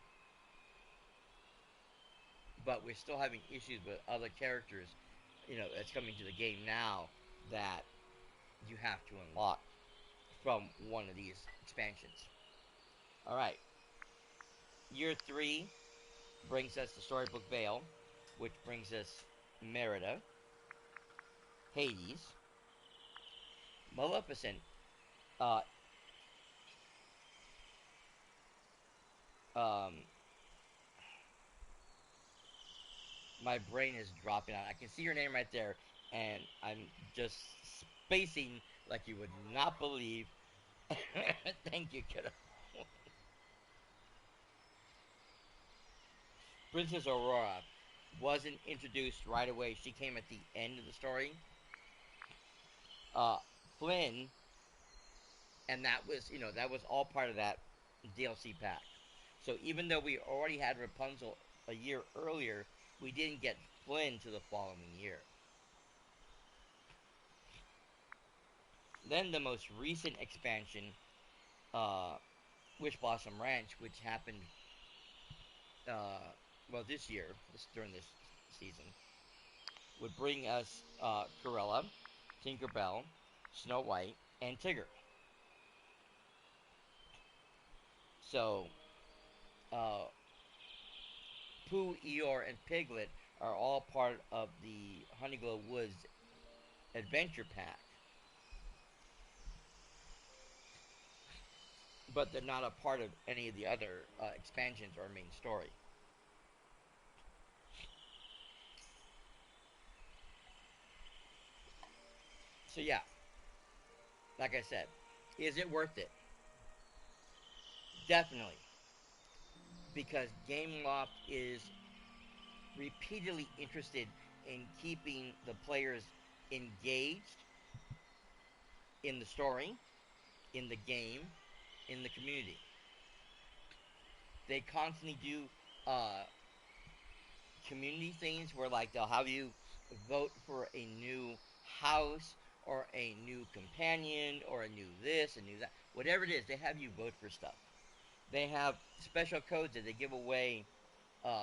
But we're still having issues with other characters, that's coming to the game now that you have to unlock from one of these expansions. All right. Year 3 brings us the Storybook Vale, which brings us Merida, Hades, Maleficent. Uh, um, my brain is dropping out. I can see your name right there, and I'm just spacing like you would not believe. Thank you, kiddo. Princess Aurora wasn't introduced right away. She came at the end of the story. Uh, Flynn, and that was all part of that DLC pack. So even though we already had Rapunzel a year earlier, we didn't get Flynn to the following year. Then the most recent expansion, Wish Blossom Ranch, which happened, this year, during this season, would bring us Cruella, Tinkerbell, Snow White, and Tigger. So, uh, Pooh, Eeyore, and Piglet are all part of the Honeyglow Woods adventure pack, but they're not a part of any of the other expansions or main story. So yeah, like I said, is it worth it? Definitely, because Gameloft is repeatedly interested in keeping the players engaged in the story, in the game, in the community. They constantly do uh, community things where, like, they'll have you vote for a new house or a new companion or a new this, a new that. Whatever it is, they have you vote for stuff. They have special codes that they give away.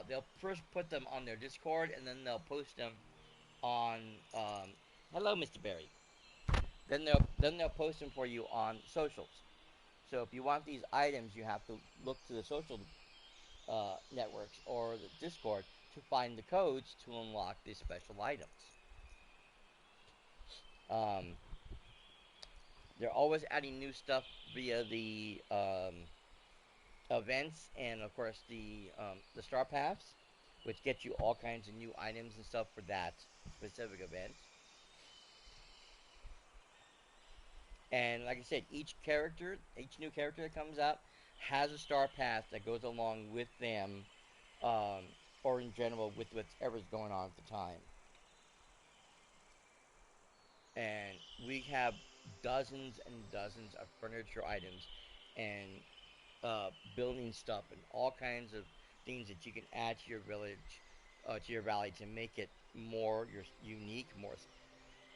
They'll first put them on their Discord, and then they'll post them on. Hello, Mr. Barry. Then they'll post them for you on socials. So if you want these items, you have to look to the social networks or the Discord to find the codes to unlock these special items. Um, They're always adding new stuff via the events and of course the star paths, which get you all kinds of new items and stuff for that specific event. And like I said, each new character that comes out, has a star path that goes along with them, um, or in general with whatever's going on at the time. And we have dozens and dozens of furniture items and building stuff and all kinds of things that you can add to your village, to your valley to make it more unique, more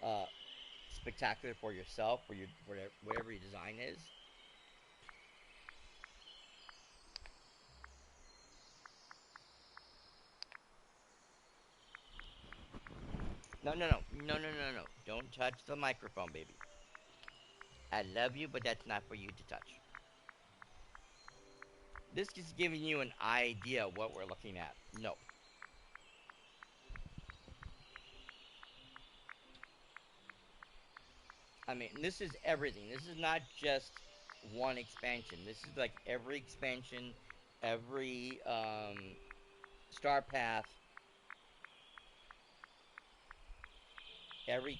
uh, spectacular for yourself, for your whatever your design is. No, no, no, no, no, no, no! Don't touch the microphone, baby. I love you, but that's not for you to touch. This is giving you an idea of what we're looking at. No, I mean this is everything. This is not just one expansion. This is like every expansion, every star path, every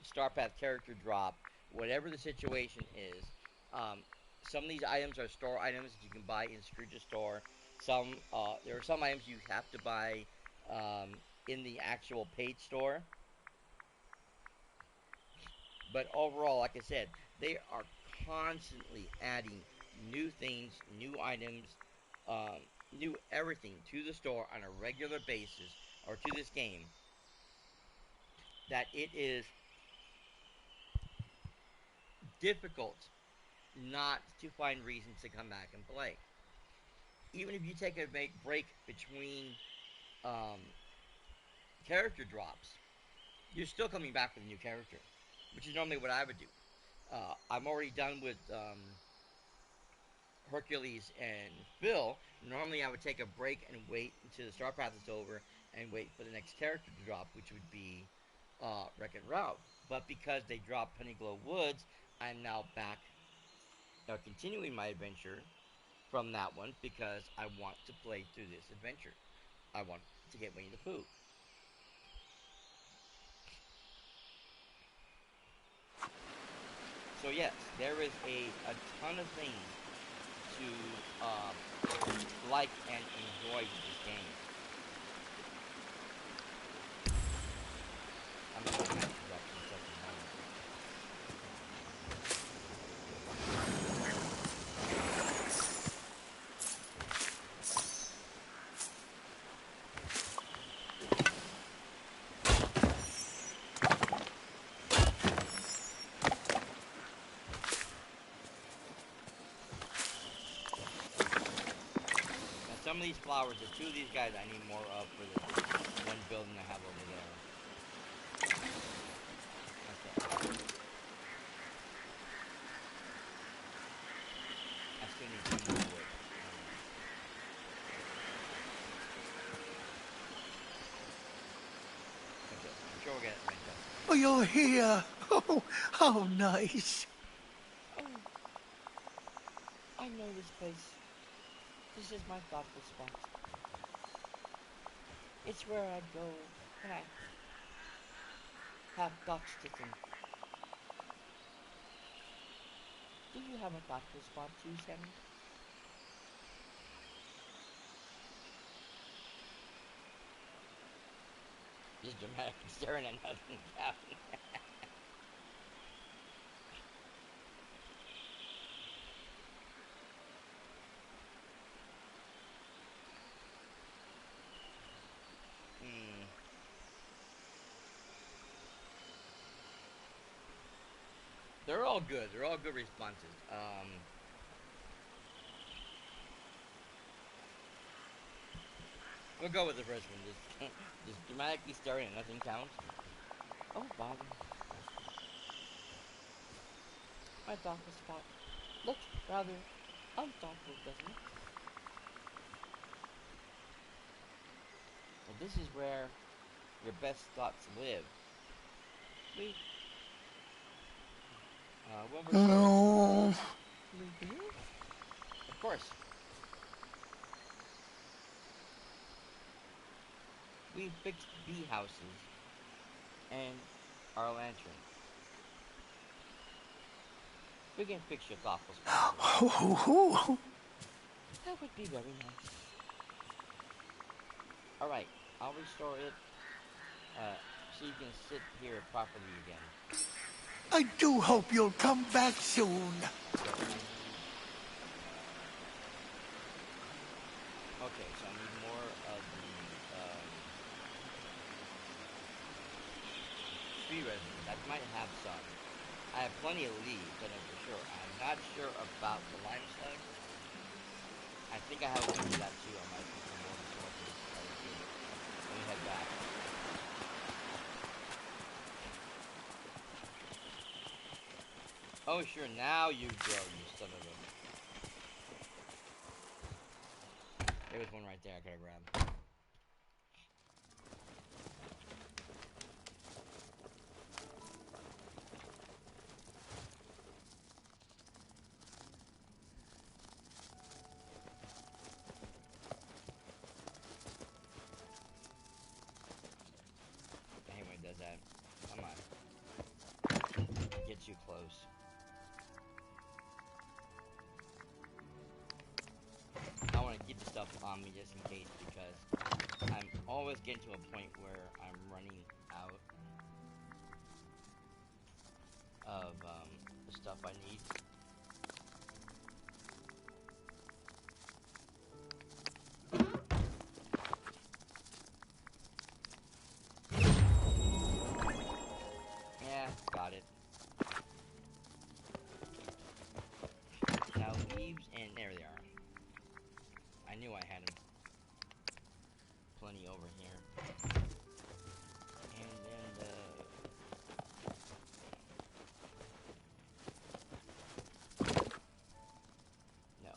star path character drop, whatever the situation is. Um, some of these items are store items that you can buy in Scrooge's store. Some there are some items you have to buy um, in the actual paid store. But overall, like I said, they are constantly adding new things, new items, um, new everything to the store on a regular basis or to this game that it is difficult not to find reasons to come back and play. Even if you take a break between um, character drops, you're still coming back with a new character, which is normally what I would do. I'm already done with Hercules and Phil. Normally, I would take a break and wait until the Star Path is over and wait for the next character to drop, which would be Wreck-It Ralph. But because they dropped Honeyglow Woods, I'm now back continuing my adventure from that one because I want to play through this adventure. I want to get Winnie the Pooh. So yes, there is a ton of things to like and enjoy with this game. I'm gonna have to drop some stuff in a moment. Now some of these flowers, the two of these guys I need more of for this one building I have over there. Okay. I still need some more wood. Okay, I'm sure we'll get it eventually. Oh, you're here. Oh, how nice. Oh, I know this place. This is my thoughtful spot. It's where I go when I have thoughts to think. Do you have a thoughtful spot too, Sammy? Just dramatically staring at nothing, Captain. Hmm. They're all good. They're all good responses. We'll go with the first one. Just dramatically staring at nothing counts. Oh, bother. My thoughtful spot looks rather unthoughtful, doesn't it? Well, this is where your best thoughts live. Sweet. We'll restore it. No. Of course. We fixed bee houses and our lantern. We can fix your thoughtful spot too. That would be very nice. Alright, I'll restore it, so you can sit here properly again. I do hope you'll come back soon. Yes, I need... Okay, so I need more of the, tree resin. I might have some. I have plenty of leaves, I know for sure. I'm not sure about the lime slug. I think I have a bunch of that too. I might be some more resources. That would be... Let me head back. Oh, sure, now you grow, you son of a... There was one right there I could have grabbed. I hate when it does that. Come on. Get too close. I want to keep the stuff on me just in case, because I'm always getting to a point where I'm running out of the stuff I need. Yeah, got it. Now leaves, and there they are. I knew I had them. Plenty over here. And then the... No.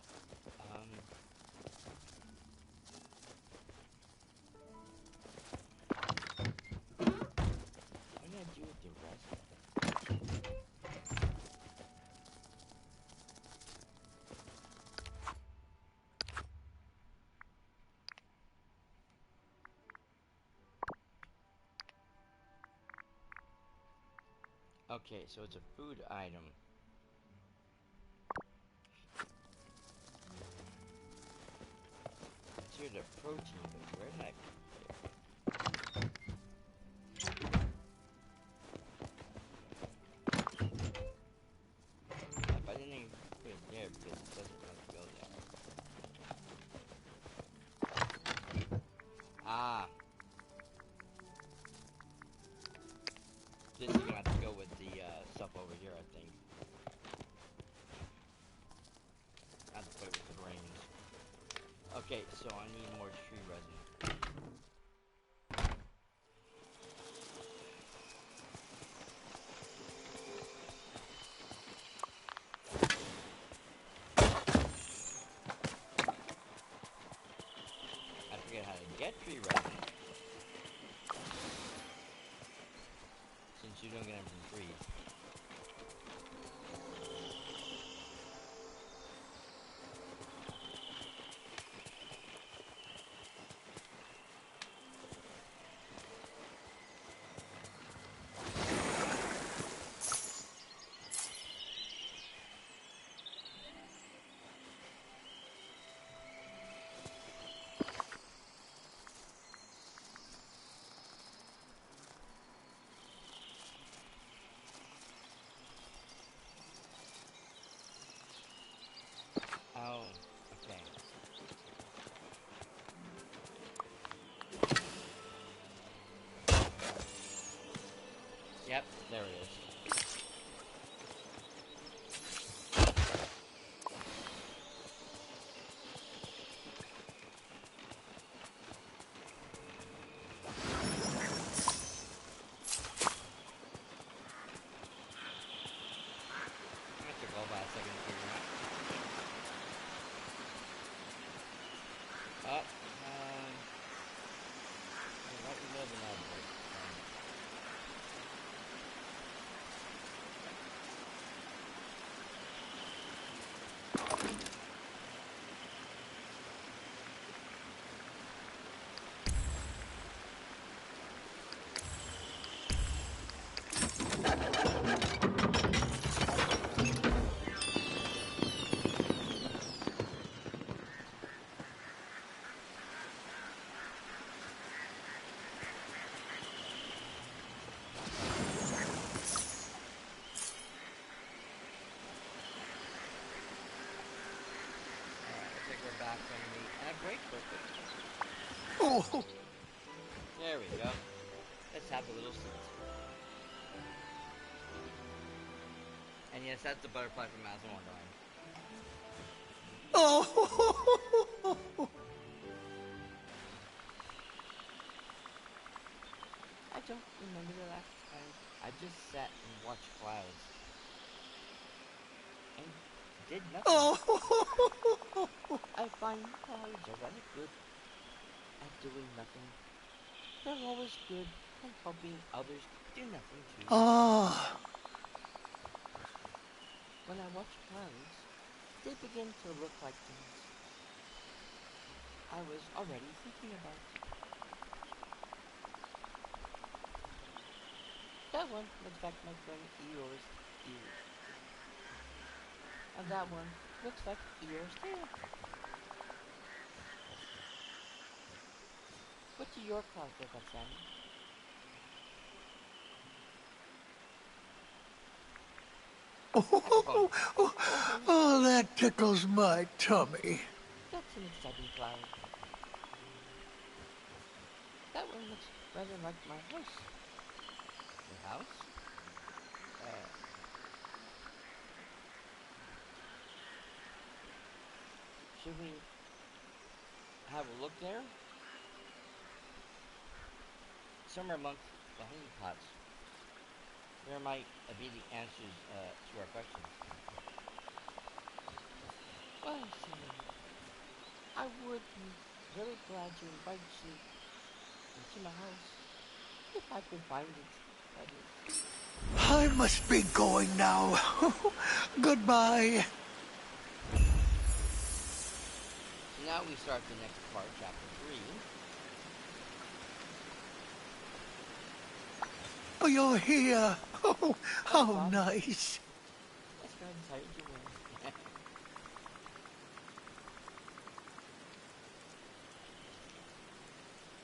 What did I do with the rest? Okay, so it's a food item. It's here the protein, but where did I put it? I didn't even put it there because it doesn't want to go there. Ah. This is gonna have to go with the stuff over here, I think. I have to put it with the grains. Okay, so I need more tree resin. I forget how to get tree resin. Since you don't get them from trees. Oh, okay. Yep, there it is. That took all about a second to figure out. Right in the middle of an outbreak. Great, perfect. Oh, There we go. Let's have a little seat. And yes, that's the butterfly from Alice in Wonderland. oh. I don't remember the last time I just sat and watched clouds and did nothing. Oh. I find clouds are rather good at doing nothing. They're always good at helping others do nothing too. Ah. When I watch clouds, they begin to look like things I was already thinking about. That one looks like my friend Eeyore's ears. And that one looks like Eeyore's tail. What do your clouds look like, Sammy? Microphone. Oh, Oh, oh, that tickles my tummy. that's an exciting cloud. That one looks rather like my house. Your house? Uh, should we have a look there? Somewhere amongst the honey pots, there might be the answers to our questions. Well, Sammy, I would be very glad to invite you into my house if I could find it. That is. I must be going now. Goodbye. So now we start the next part, chapter 3. Oh, you're here. Oh, Oh, how Bob, nice. that's kind of tired to win.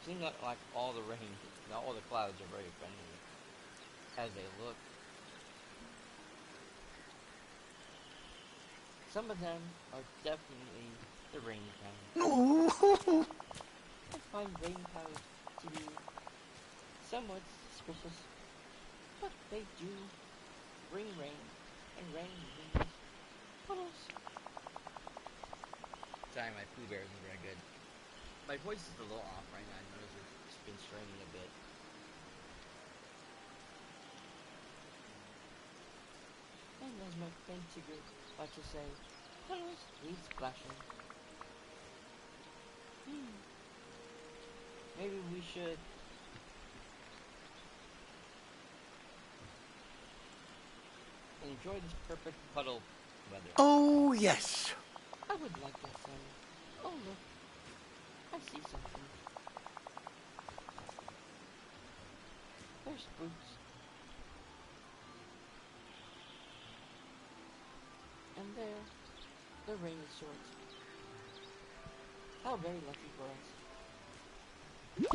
Seems like all the rain, all the clouds are very friendly as they look. Some of them are definitely the rain kind. Oh, I find rain clouds to be somewhat suspicious, but they do bring rain, and rain brings puddles. Sorry, my Pooh Bear isn't very good. My voice is a little off right now. I notice it's been straining a bit. And as my friend Tigger likes to say, puddles need splashing. Maybe we should enjoy this perfect puddle weather. oh yes. I would like that, Sammy. Oh, look. I see something. There's boots. And there, the rain is short. How very lucky for us.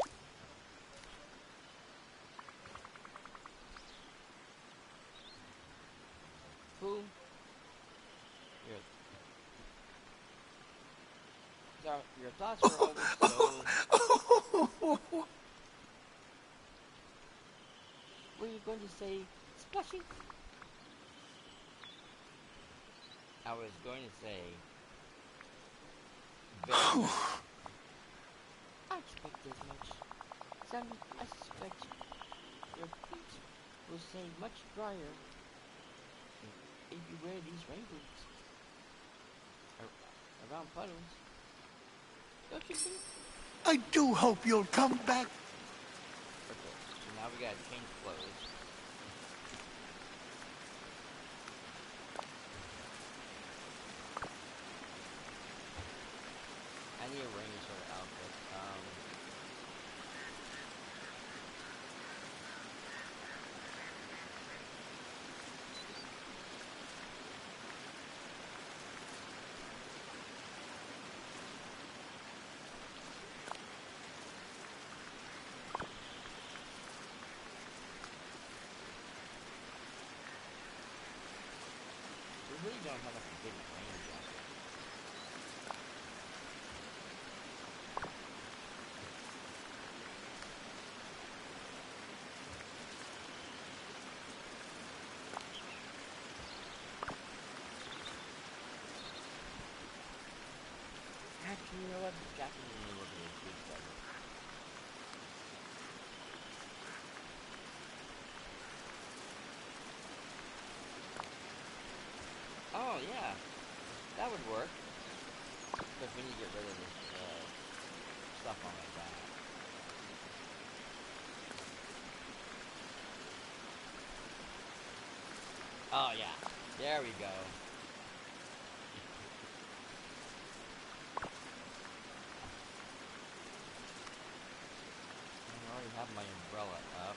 Pooh, your thoughts were always so... Were you going to say splashy? I was going to say very lucky. I expected as much. Sammy, I suspect your feet will stay much drier if you wear these rain boots around puddles. Don't you think? I do hope you'll come back. Okay, so now we gotta change clothes. I need a rainy sort of outfit. We really don't have like a big rain jacket. happened in the neighborhood is good stuff. Oh, yeah. That would work. Because we need to get rid of this stuff on my back. Oh, yeah. There we go. I already have my umbrella up.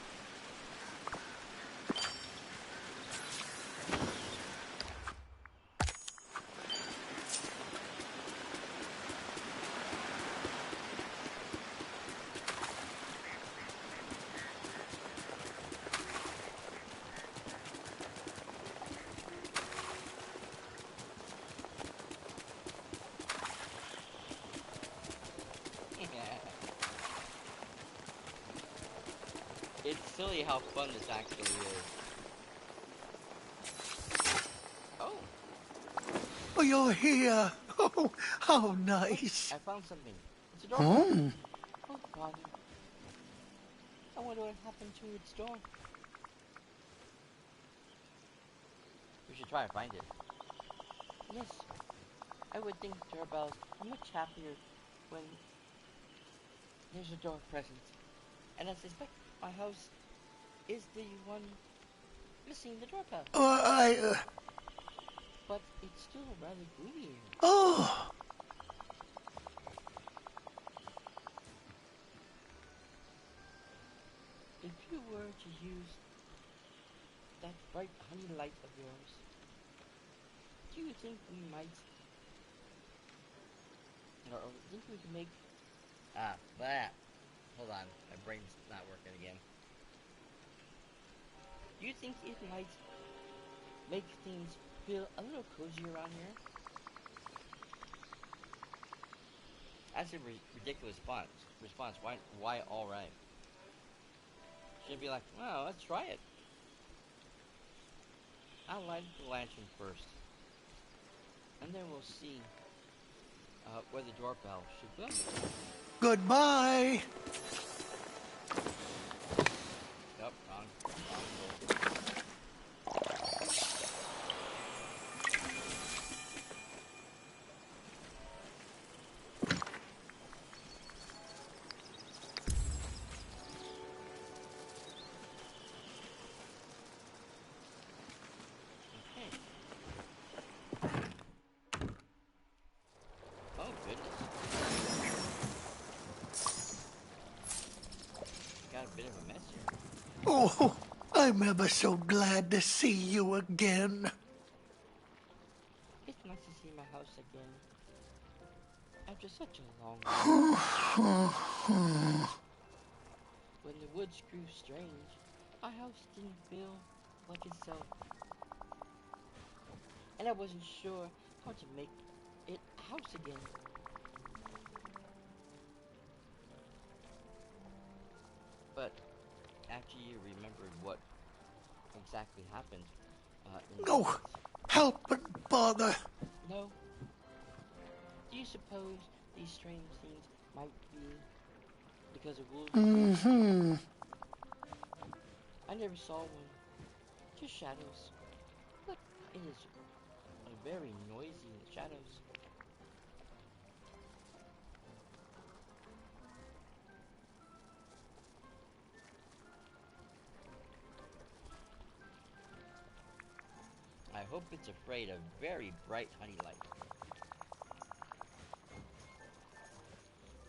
It's silly how fun this actually is. Oh! Oh, you're here. Oh, how Look, nice. I found something. It's a doorbell. Oh. Oh, bother. I wonder what happened to its door. We should try to find it. Yes, I would think doorbells are much happier when there's a door present. And I suspect my house is the one missing the doorbell. But it's still rather gloomy here. Oh. If you were to use that bright honey light of yours, do you think we might, or think we can make, hold on, my brain's not working again. Do you think it might make things feel a little cozy around here? That's a ridiculous response. Why all right? Should be like, well, let's try it. I'll light the lantern first, and then we'll see where the doorbell should go. Goodbye. Yep, wrong. Oh, goodness. Got a bit of a mess here. Oh, I'm ever so glad to see you again. It's nice to see my house again. After such a long time. When the woods grew strange, our house didn't feel like itself. And I wasn't sure how to make it a house again. But after you remembered what exactly happened in the Oh, woods. help and bother. No. Do you suppose these strange things might be because of wolves? Mm-hmm. I never saw one. Just shadows. But it is very noisy in the shadows. I hope it's afraid of very bright honey light.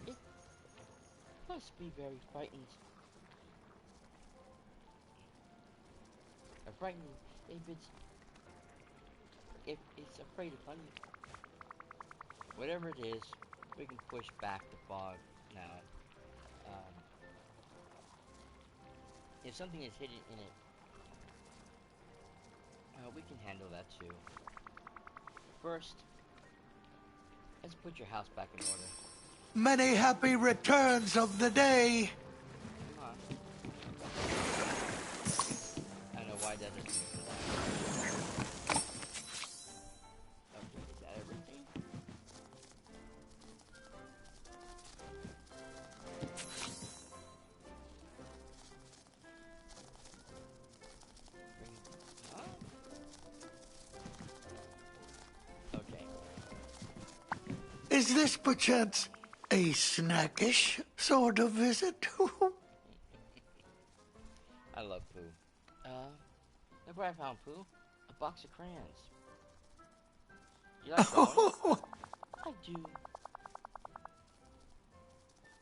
It must be very frightened. Frightened if it's afraid of honey. Whatever it is, we can push back the fog now. If something is hidden in it, we can handle that too. First, let's put your house back in order. Many happy returns of the day. Come on. I know why that doesn't make sense. Okay, is that everything? Is this perchance a snackish sort of visit? I love Pooh. Look what I found, Pooh. A box of crayons. You like drawing? I do.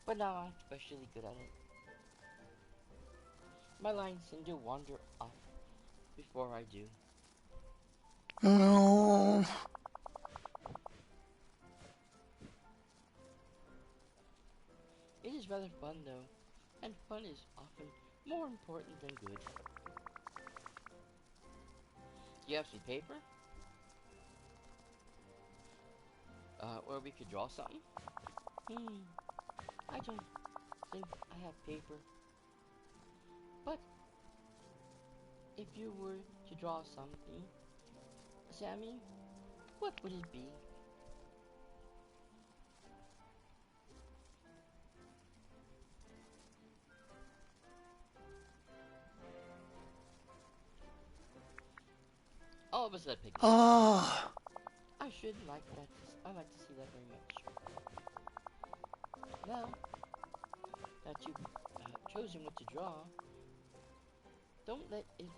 But now I'm especially good at it. My lines seem to wander off before I do. No. It is rather fun though, and fun is often more important than good. Do you have some paper? Or we could draw something? I don't think I have paper. But if you were to draw something, Sammy, what would it be? All of us had pictures. Ah. I should like that. I like to see that very much. Now that you've chosen what to draw, don't let it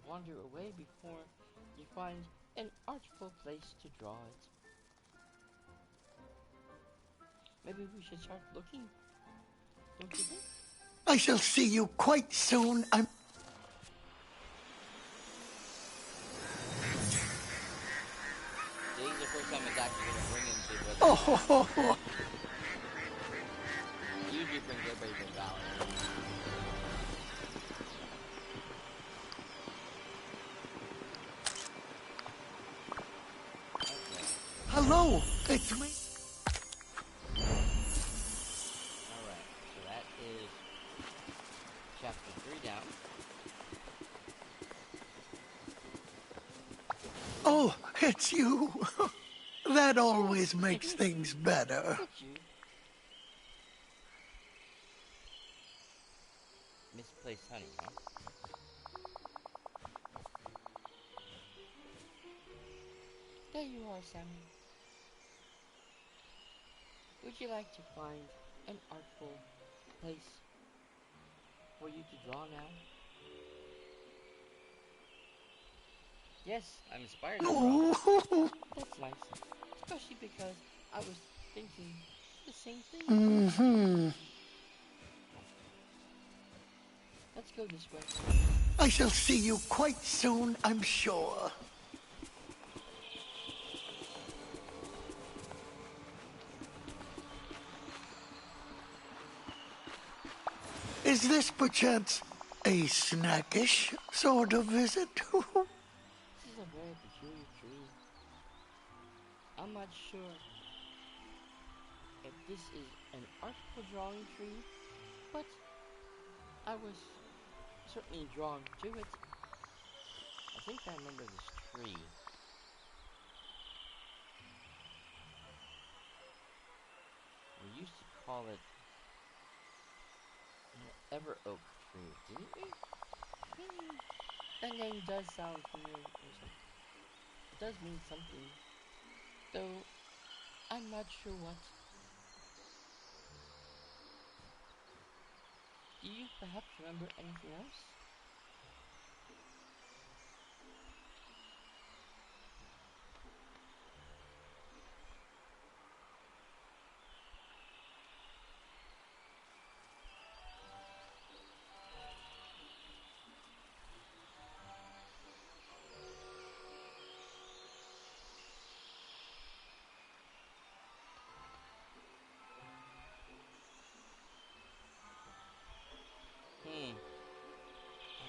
wander away before you find an artful place to draw it. Maybe we should start looking, don't you think? I shall see you quite soon. Today's the first time it's actually going to bring in people. Oh. It usually brings everybody to balance. Okay. Hello, it's me. Alright, so that is chapter 3 down. Oh, it's you. That always makes things better. Look, you. Misplaced honey, huh? There you are, Sammy. Would you like to find an artful place for you to draw now? Yes, I'm inspired to draw. Oh. That's nice. Especially because I was thinking the same thing. Mm-hmm. Let's go this way. I shall see you quite soon, I'm sure. Is this perchance a snackish sort of visit? This is a very peculiar tree. I'm not sure if this is an artful drawing tree, but I was certainly drawn to it. I think I remember this tree. We used to call it an ever oak tree, didn't we? That name does sound familiar. It does mean something, though I'm not sure what. Do you perhaps remember anything else?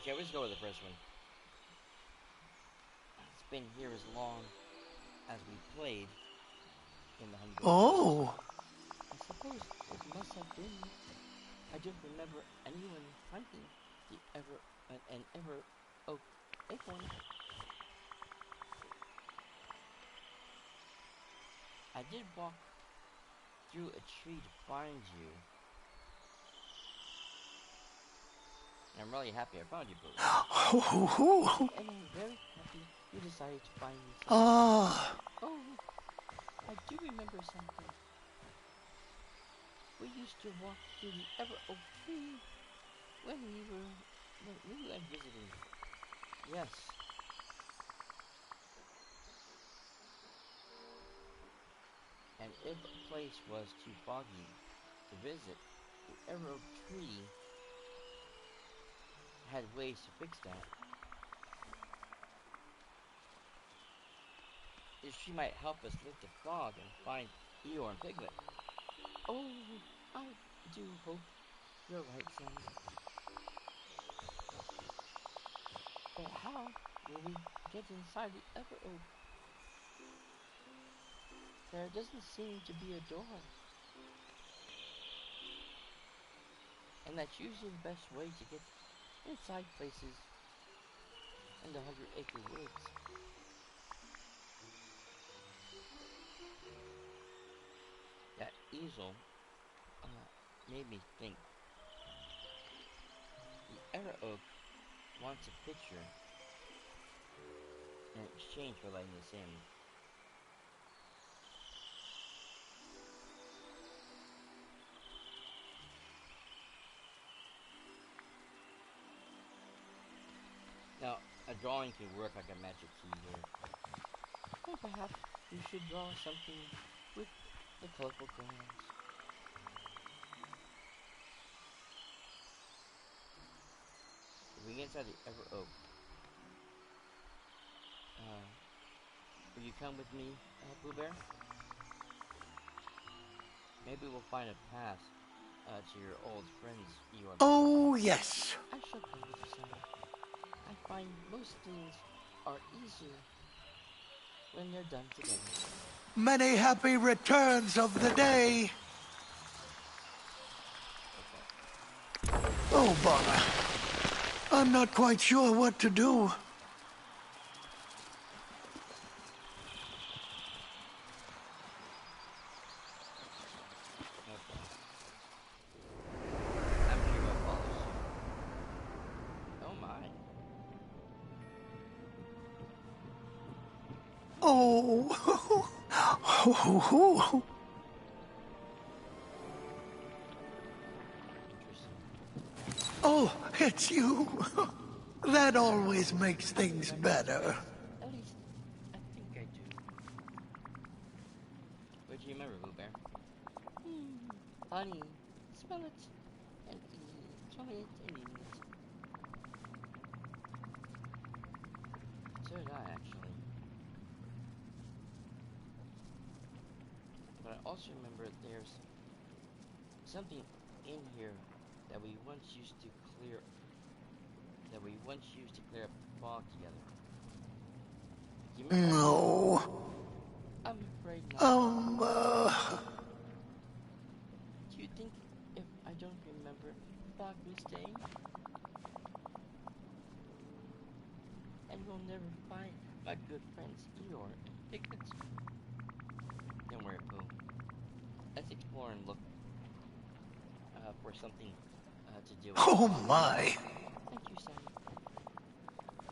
Okay, let's go with the first one. It's been here as long as we played in the Honeyglow Woods. Oh. I suppose it must have been. I don't remember anyone hunting an ever oak acorn. I did walk through a tree to find you. I'm really happy I found you, Pooh. And I'm very happy you decided to find me. Ah. Oh, I do remember something. We used to walk through the ever oak tree when we went visiting. Yes. And if a place was too foggy to visit, the ever oak tree had ways to fix that. She might help us lift the fog and find Eeyore and Piglet. Oh, I do hope you're right, son. But how will we get inside the ever oak? There doesn't seem to be a door. And that's usually the best way to get inside places in the 100-acre woods. That easel made me think. The Era Oak wants a picture in exchange for letting us in. Now, a drawing can work like a magic key here. Or perhaps you should draw something with the colorful crayons. If we get inside the Ever Oak, will you come with me, Pooh Bear? Maybe we'll find a path to your old friends, Eeyore. Oh, yes. I shall go with you, son. I find most things are easier when they're done together. Many happy returns of the day. Oh, bother. I'm not quite sure what to do. Okay. I'm sure you'll follow suit. Oh my. Oh. Interesting. Oh, it's you. That always makes things better. At least, I think I do. But do you remember, Pooh Bear? Honey, smell it, and eat it. Smell it and eat it. So did I, actually. But I also remember there's something in here that we once used to clear up the fog together. Do you remember? No. I'm afraid not. Do you think if I don't remember, the fog will stay? And we'll never find my good friends Eeyore and Piglet. Don't worry, Pooh. Let's explore and look for something to do. Oh, my. Thank you, son.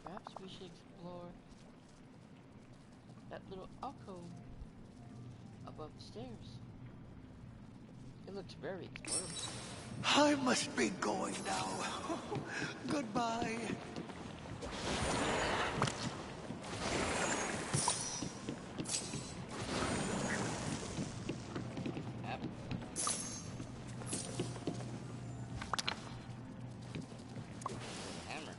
Perhaps we should explore that little alcove above the stairs. It looks very explorable. I must be going now. Goodbye. Hammer.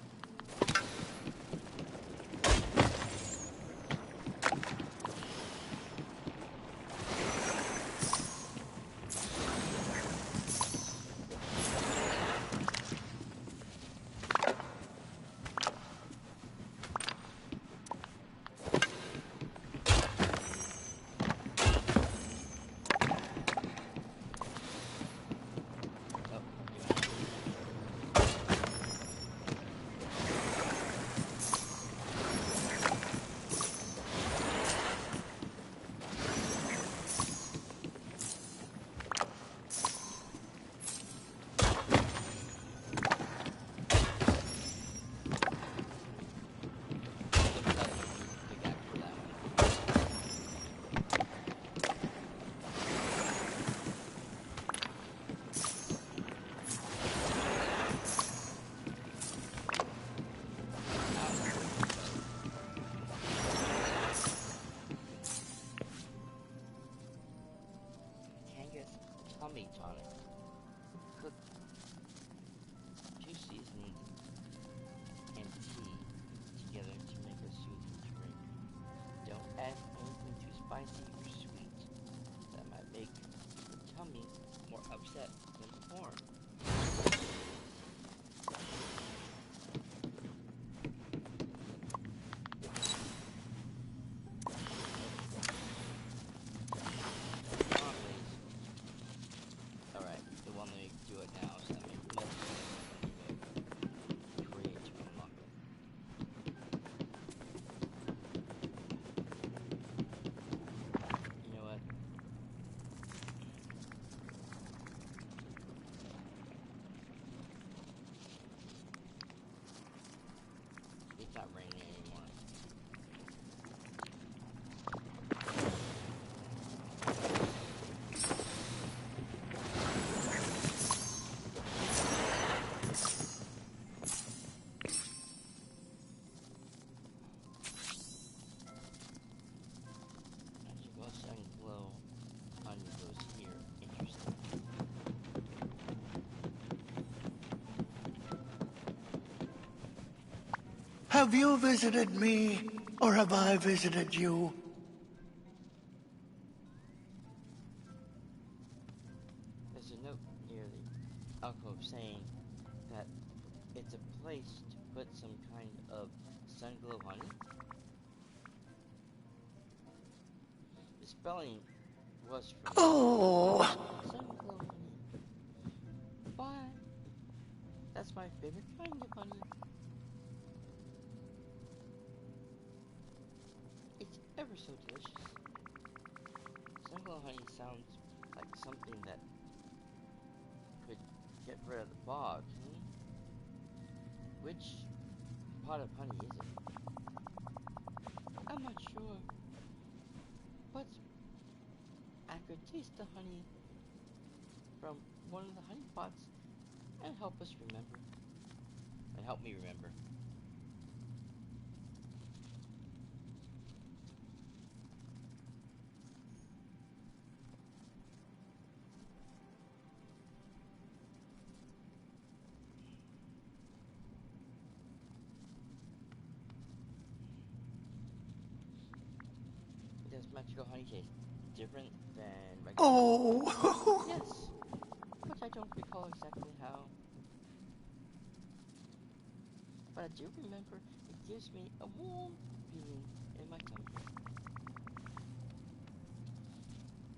tonic. Cook 2 seasoned and tea together to make a soothing drink. Don't add anything too spicy or sweet. That might make the tummy more upset than before. Alright, it won't let me do it now, so that makes sense. Create to unlock it. You know what? It's not raining anymore. Magical sun glow Honeyglow's here. Interesting. Have you visited me, or have I visited you? There's a note near the alcove saying that it's a place to put some kind of sun-glow honey. The spelling was from Oh, sun-glow honey. Why? That's my favorite kind of honey. It's ever so delicious. Sun-glow honey sounds like something that could get rid of the fog. Which pot of honey is it? I'm not sure. But I could taste the honey from one of the honey pots and help us remember. And help me remember. Does magical honey taste different than regular? oh. Yes, but I don't recall exactly how. But I do remember it gives me a warm feeling in my tummy.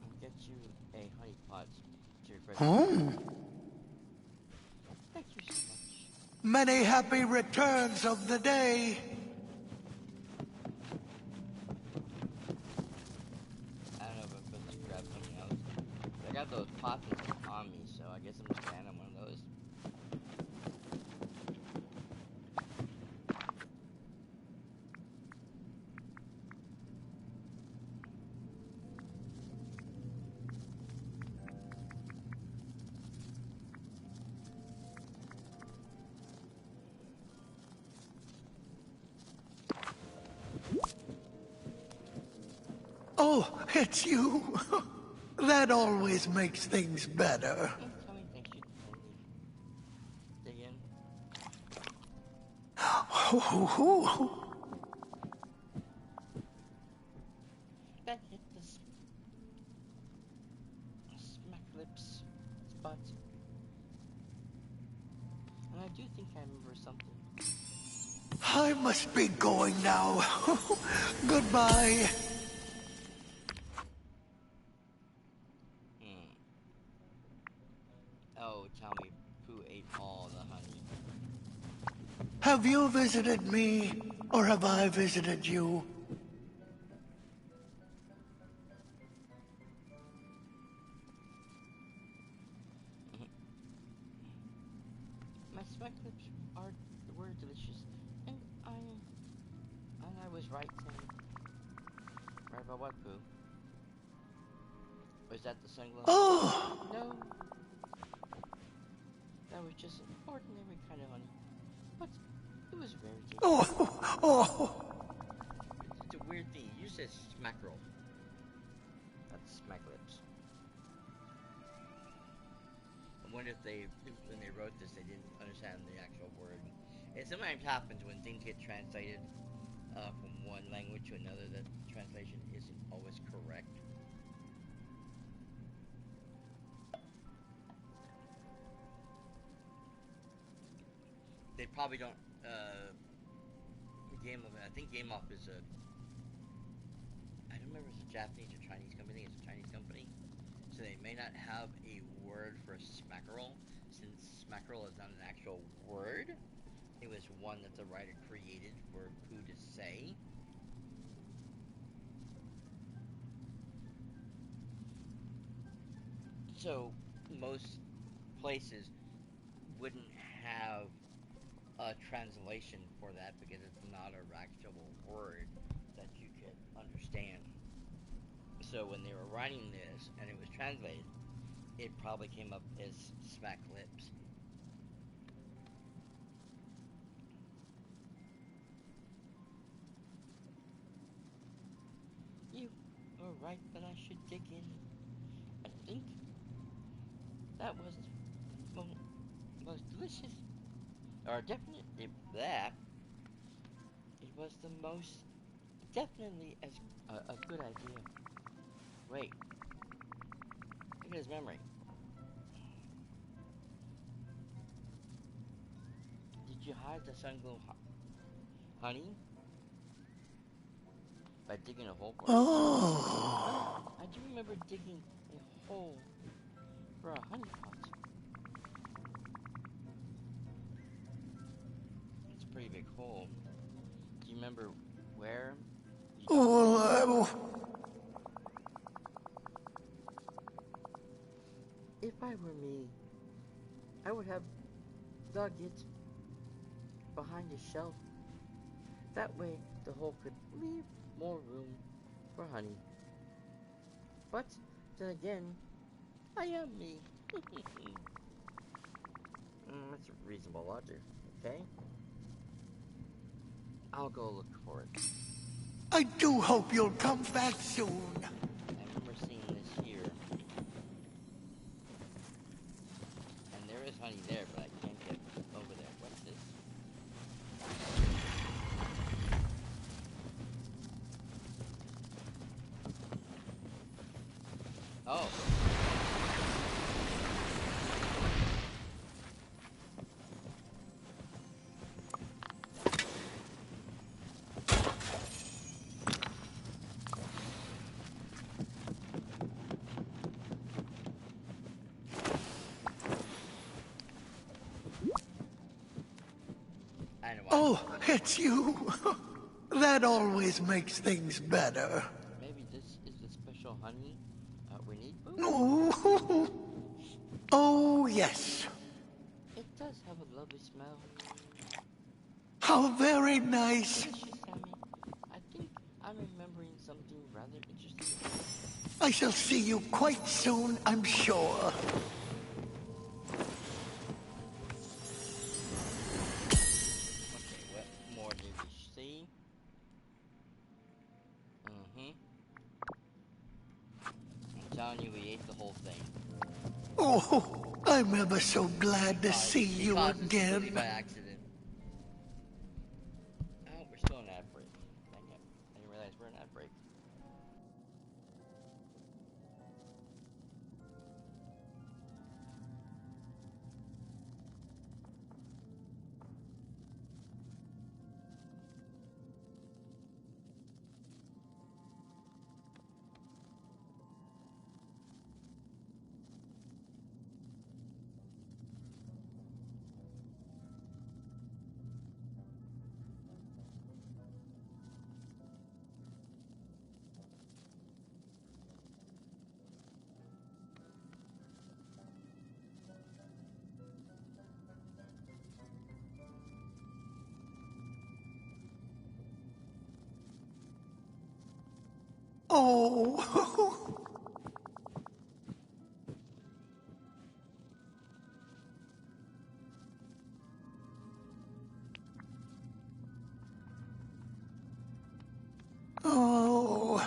I'll get you a honey pot to refresh your stomach. Thank you so much. Many happy returns of the day. I don't know if I'm supposed to grab something else. I got those pots on me, so I guess I'm just gonna hand one of those. Oh, it's you. That always makes things better. Tell me thank you, Wendy. Dig in. That hit the smack lips spot. And I do think I remember something. I must be going now. Goodbye. Oh, tell me, Pooh ate all the honey. Have you visited me, or have I visited you? My smack lips were delicious, and I was right saying. Right about what, Pooh? Was that the sunglass? Oh, No. That was just an ordinary kind of honey. But it was very tasty. oh. It's a weird thing. You said smackerel. That's smack lips. wonder if when they wrote this, they didn't understand the actual word. It sometimes happens when things get translated from one language to another that the translation isn't always correct. They probably don't. I think Game Off is a. I don't remember if it's a Japanese or Chinese company. It's a Chinese company, so they may not have a word for smackerel, since smackerel is not an actual word. It was one that the writer created for Pooh to say. So most places wouldn't have a translation for that because it's not a actual word that you could understand. So when they were writing this and it was translated, it probably came up as smack lips. You were right that I should dig in. I think that was the most delicious, or definitely that. It was the most definitely as a good idea. Wait, look at his memory. Did you hide the Sunglow honey by digging a hole for it? Oh. I do remember digging a hole for a honey pot. It's a pretty big hole. Do you remember where you dug it? If I were me, I would have dug it behind a shelf. That way the hole could leave more room for honey. But then again, I am me. That's a reasonable logic, okay? I'll go look for it. I do hope you'll come back soon. I remember seeing this here. And there is honey there, but I can't get over there. What's this? Oh. Oh, it's you. That always makes things better. Maybe this is the special honey we need, Pooh? Oh, oh yes. It does have a lovely smell. How very nice. Delicious, Sammy. I think I'm remembering something rather interesting. I shall see you quite soon, I'm sure. Okay, what more did we see? I'm telling you, we ate the whole thing. Oh, I'm ever so glad to see you again. By accident. Oh, we're still in ad break. Dang it. I didn't realize we're in ad break. Oh. Oh.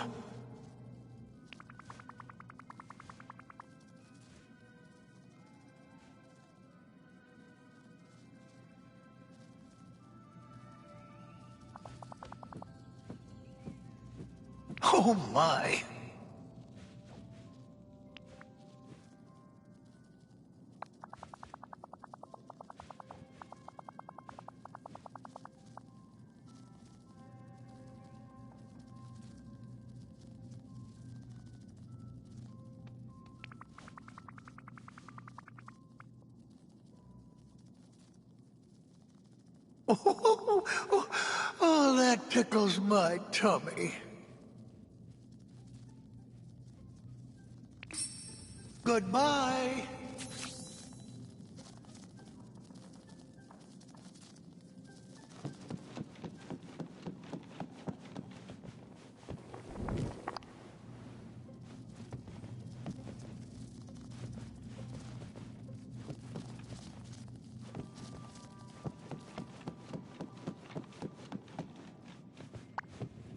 Oh my. Oh, that tickles my tummy. Goodbye.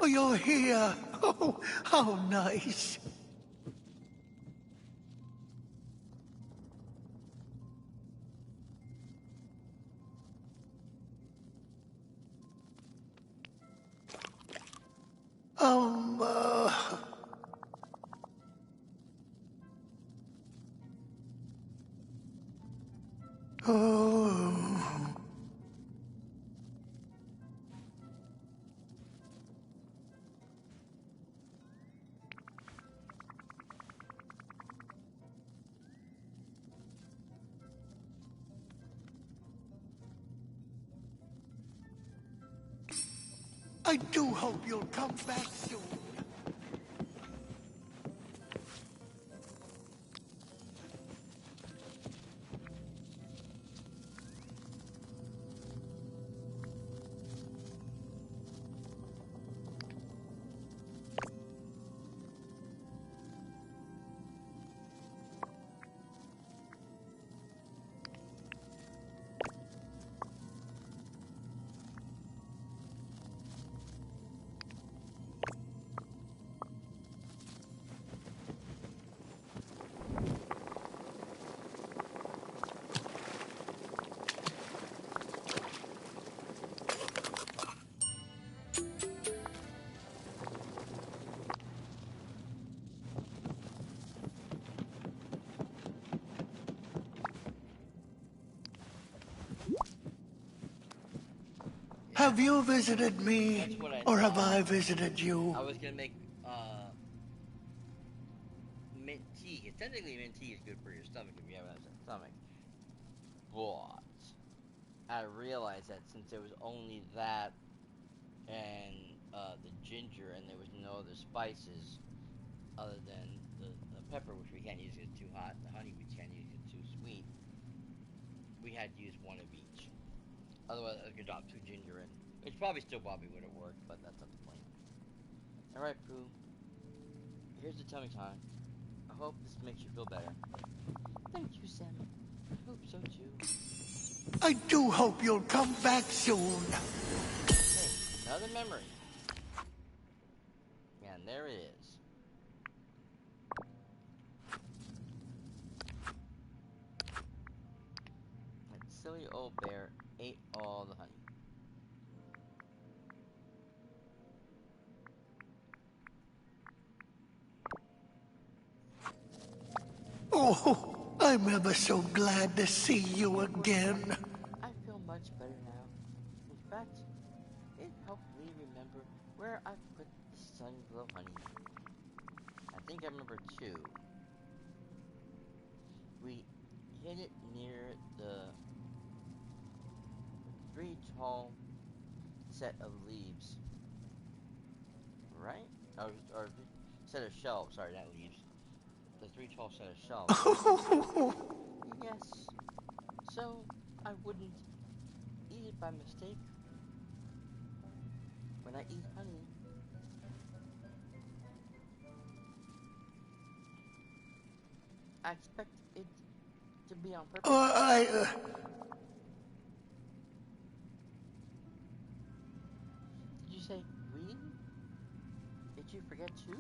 Oh, you're here. Oh, how nice. Uh... Oh... I do hope you'll come back soon. Have you visited me, or have I visited you? I was gonna make mint tea. Technically, mint tea is good for your stomach if you have a stomach. But I realized that since there was only that and the ginger, and there was no other spices other than the pepper, which we can't use because it's too hot, and the honey, which can't use because it's too sweet, we had to use one of each. Otherwise, I could drop 2 ginger in, which probably would have worked, but that's not the point. Alright, Pooh. Here's the tummy time. I hope this makes you feel better. Thank you, Sammy. I hope so too. I do hope you'll come back soon. Hey, another memory. And there it is. That silly old bear ate all the honey. Oh, I'm ever so glad to see you again. I feel much better now. In fact, it helped me remember where I put the sun-glow honey. I think I remember too. We hid it near the 3 tall set of leaves. Right? Or set of shelves, sorry, not leaves. The 3 tall set of shelves. Yes. So I wouldn't eat it by mistake. When I eat honey, I expect it to be on purpose. Did you say we? Did you forget too?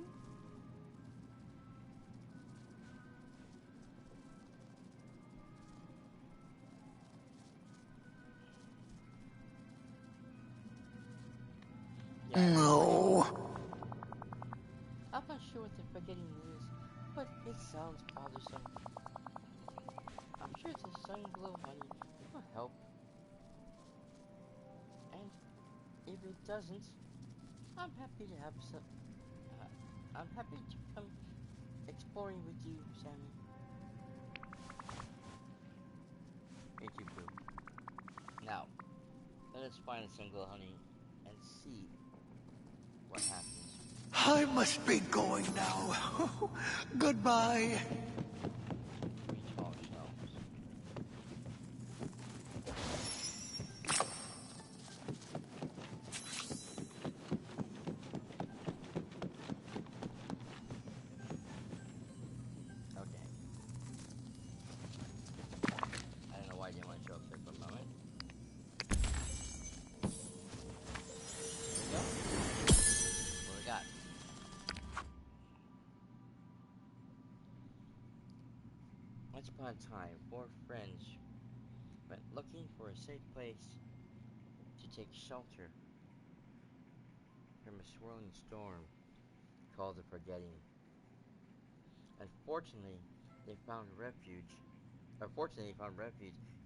No. sure what the forgetting is, but it sounds bothersome. I'm sure the Honeyglow honey will help. And if it doesn't, I'm happy to have some. I'm happy to come exploring with you, Sammy. Me too, Pooh. Now, let us find the Honeyglow honey and see what happens. I must be going now. Goodbye. Reach all shelves. Okay. I don't know why I didn't want to show up there for a moment. Here we go. What we got? Once upon a time, 4 friends went looking for a safe place to take shelter from a swirling storm called the Forgetting. Unfortunately, they found refuge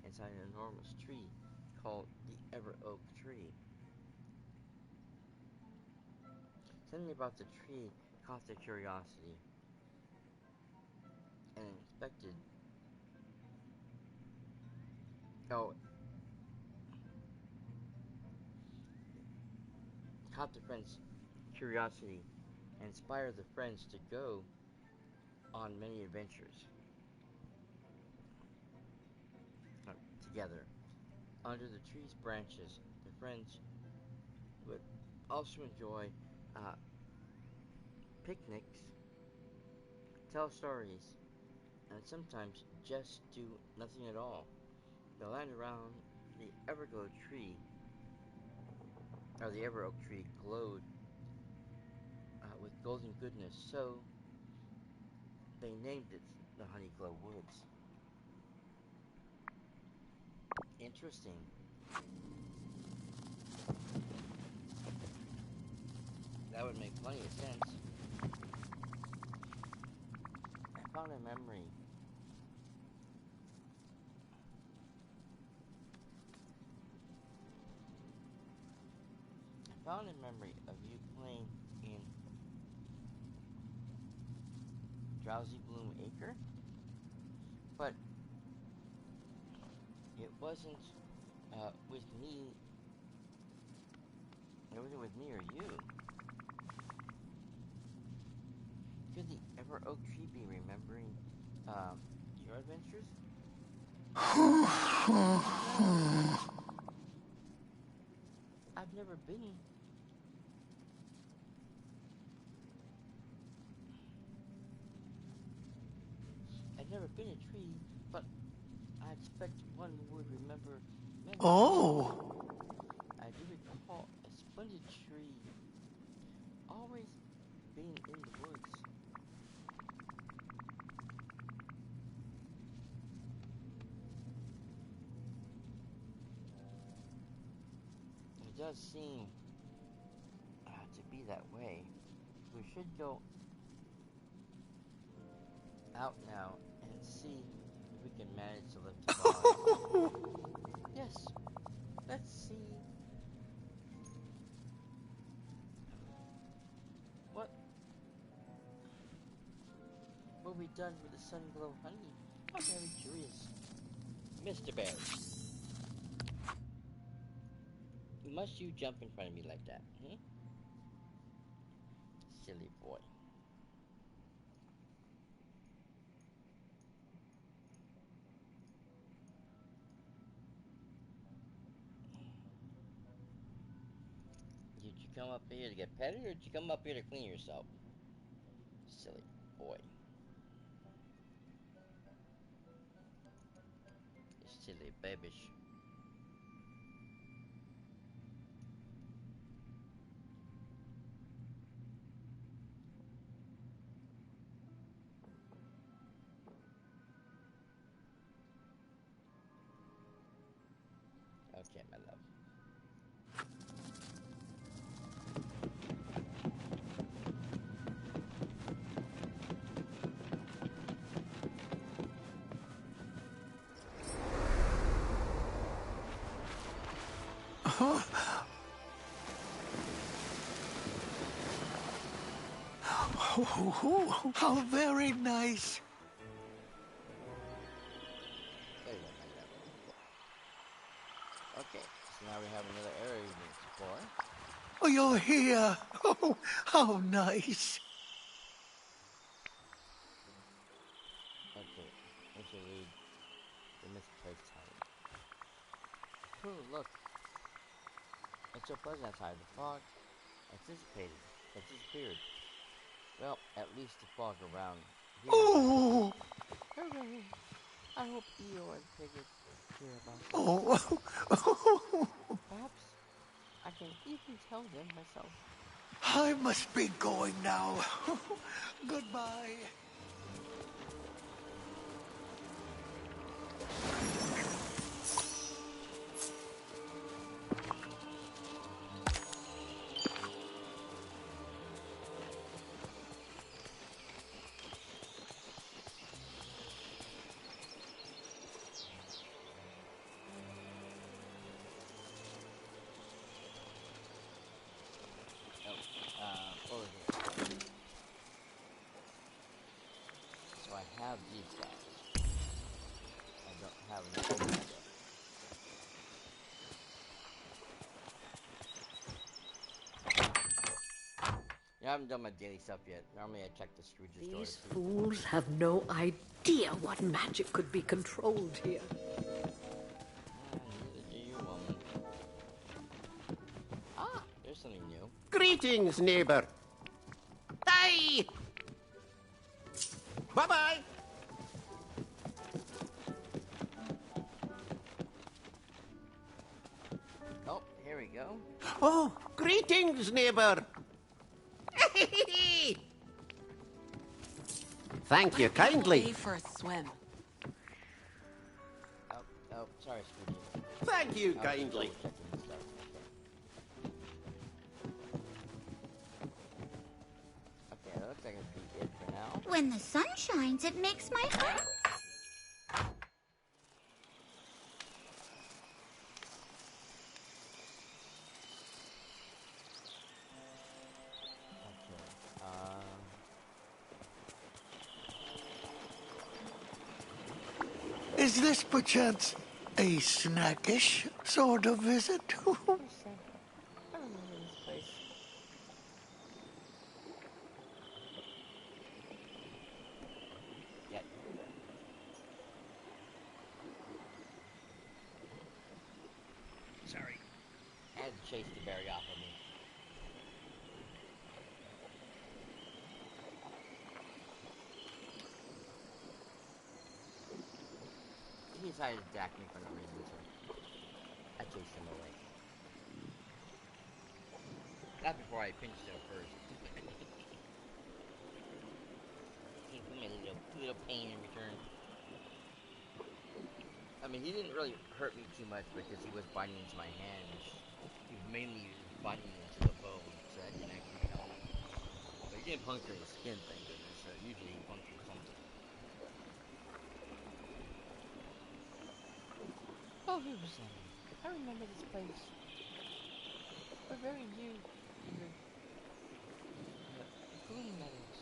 inside an enormous tree called the Ever Oak Tree. Something about the tree caught their curiosity and caught the friends' curiosity and inspired the friends to go on many adventures together. Under the tree's branches, the friends would also enjoy picnics, tell stories, and sometimes just do nothing at all. The land around the the Ever Oak Tree, glowed with golden goodness, so they named it the Honeyglow Woods. Interesting. That would make plenty of sense. I found a memory. Of you playing in Drowsy Bloom Acre, but it wasn't with me. It wasn't with me or you. Could the Ever Oak Tree be remembering your adventures? I've never been. I've never been a tree, but I expect one would remember many. Oh. I do recall a splendid tree, always being in the woods. It does seem to be that way. We should go out now and see if we can manage to lift the bar. Yes, let's see what we done with the Honeyglow honey. I'm very curious. Mr. Bear, must you jump in front of me like that? Silly boy. Did you come up here to get petted, or did you come up here to clean yourself? Silly boy. Silly babish. Okay, my love. Oh, how very nice. There you go, now you have it. Okay, so now we have another area we need to explore. Oh, you're here. Oh, how nice. Okay, interlude. The misplaced time. Pooh, look. It's so pleasant outside. The fog anticipated. Has disappeared. Well, at least the fog around here. Oh, Hooray! I hope Eeyore and Piglet hear about this. oh. Perhaps I can even tell them myself. I must be going now. Goodbye. Over here. So I have these guys. I don't have enough yet. Yeah, I haven't done my daily stuff yet. Normally I check the Scrooge's door. These fools have no idea what magic could be controlled here. Neither do you, woman. Ah, there's something new. Greetings, neighbor. Bye. Bye-bye. Oh, here we go. Oh, greetings, neighbor. Thank you kindly. Pay for a swim. Oh, sorry, Scrooge. Thank you I was kindly. double checking this stuff. Okay, that looks like it'd be it for now. When the sun shines, it makes my heart. Is this perchance a snackish sort of visit? I remember this place. Yeah. Sorry. I had to chase the berry off of me. He decided to attack me for no reason, so I chased him away. Not before I pinched him first. He gave me a little pain in return. I mean, he didn't really hurt me too much because he was biting into my hand. He was mainly biting into the bone, so that didn't actually help. But he didn't puncture the skin, thank goodness. So usually he punctures something. Oh, who was that? I remember this place. We're very new here. The Bloom Meadows.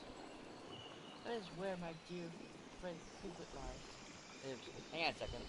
That is where my dear friend Piglet lies. Hang on a second.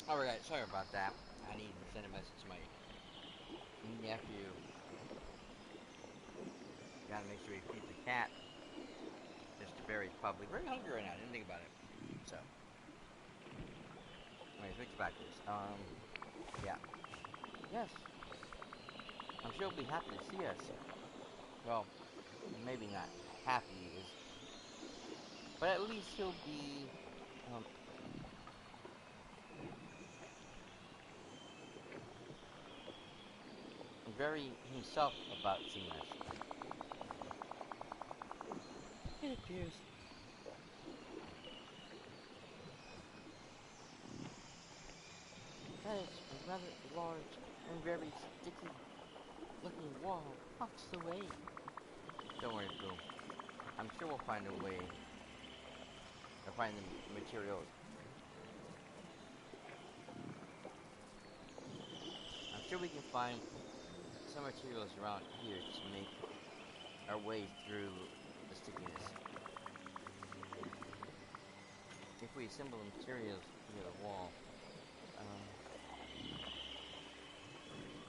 Alright, sorry about that. I need to send a message to my nephew. Gotta make sure he feeds the cat. Just a berry puppy. Very hungry right now, I didn't think about it. So. Anyways, let's back to this. Yeah. Yes. I'm sure he'll be happy to see us. Well, maybe not happy is, but at least he'll be, very himself about seeing us. It appears. That is a rather large and very sticky looking wall blocks the way. Don't worry, Pooh. I'm sure we'll find a way to find the materials. I'm sure we can find some materials around here to make our way through the stickiness. If we assemble the materials near the wall,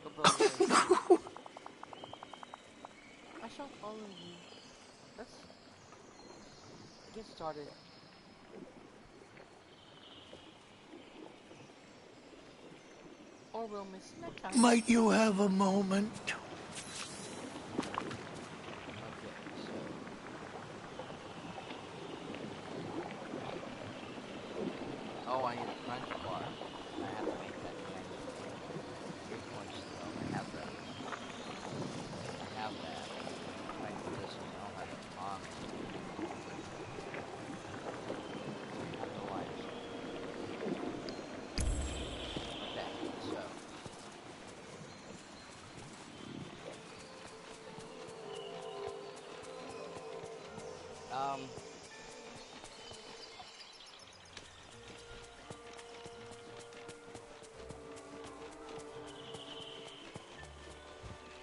we'll build a way through. I shall follow you. Let's get started. Or we'll miss next time. Might you have a moment? Okay, so... Oh, I need a crunch bar. I have to make that manually. Here's one still. I have that. I have that. I do this one. I don't have it on me. I have the lights. Okay, so...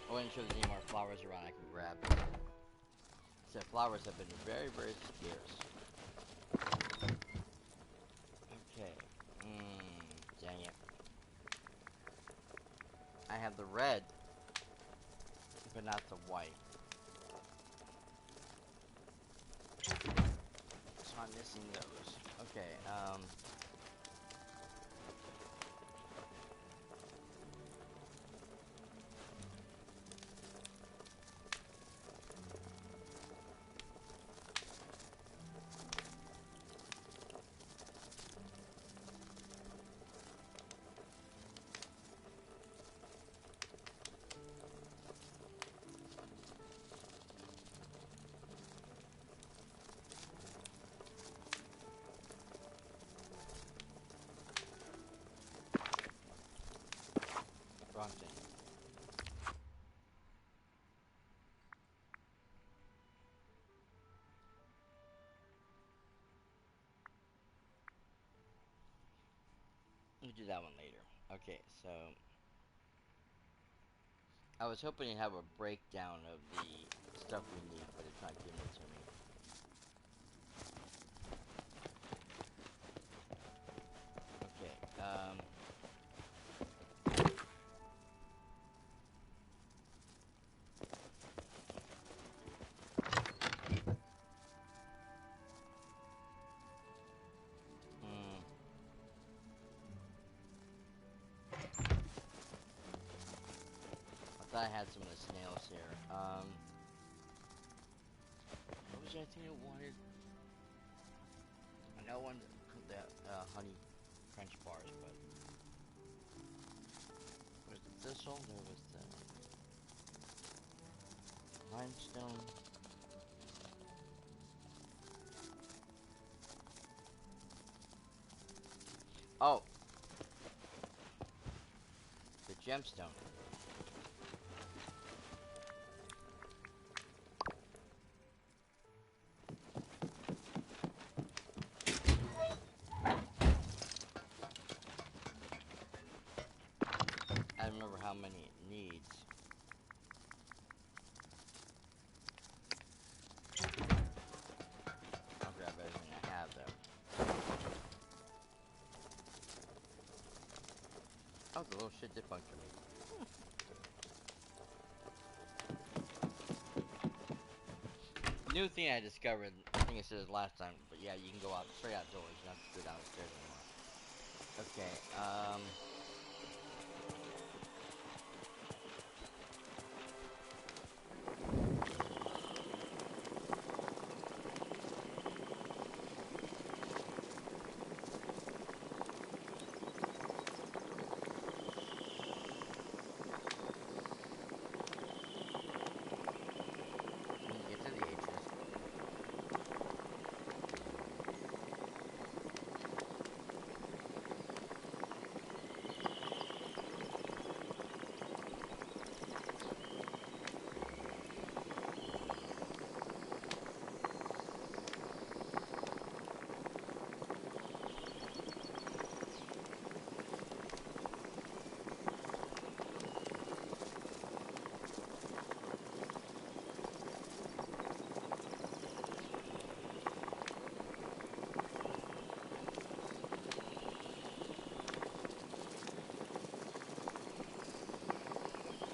I wasn't sure there's any more flowers around I can grab. So flowers have been very, very scarce. Okay. Dang it. I have the red, but not the white. So I'm missing those. Okay, wrong thing. We'll do that one later. Okay, so I was hoping to have a breakdown of the stuff we need, but it's not giving it to me. Okay, I had some of the snails here. What was the other thing I wanted? I know one the honey French bars, but there was the thistle, there was the limestone. Oh, the gemstone. I don't remember how many it needs. I'll grab everything I have though. Oh, the little shit did puncture me. New thing I discovered, I think I said it last time, but yeah, you can go out straight outdoors. You don't have to go downstairs anymore. Okay, when you get to the atrium.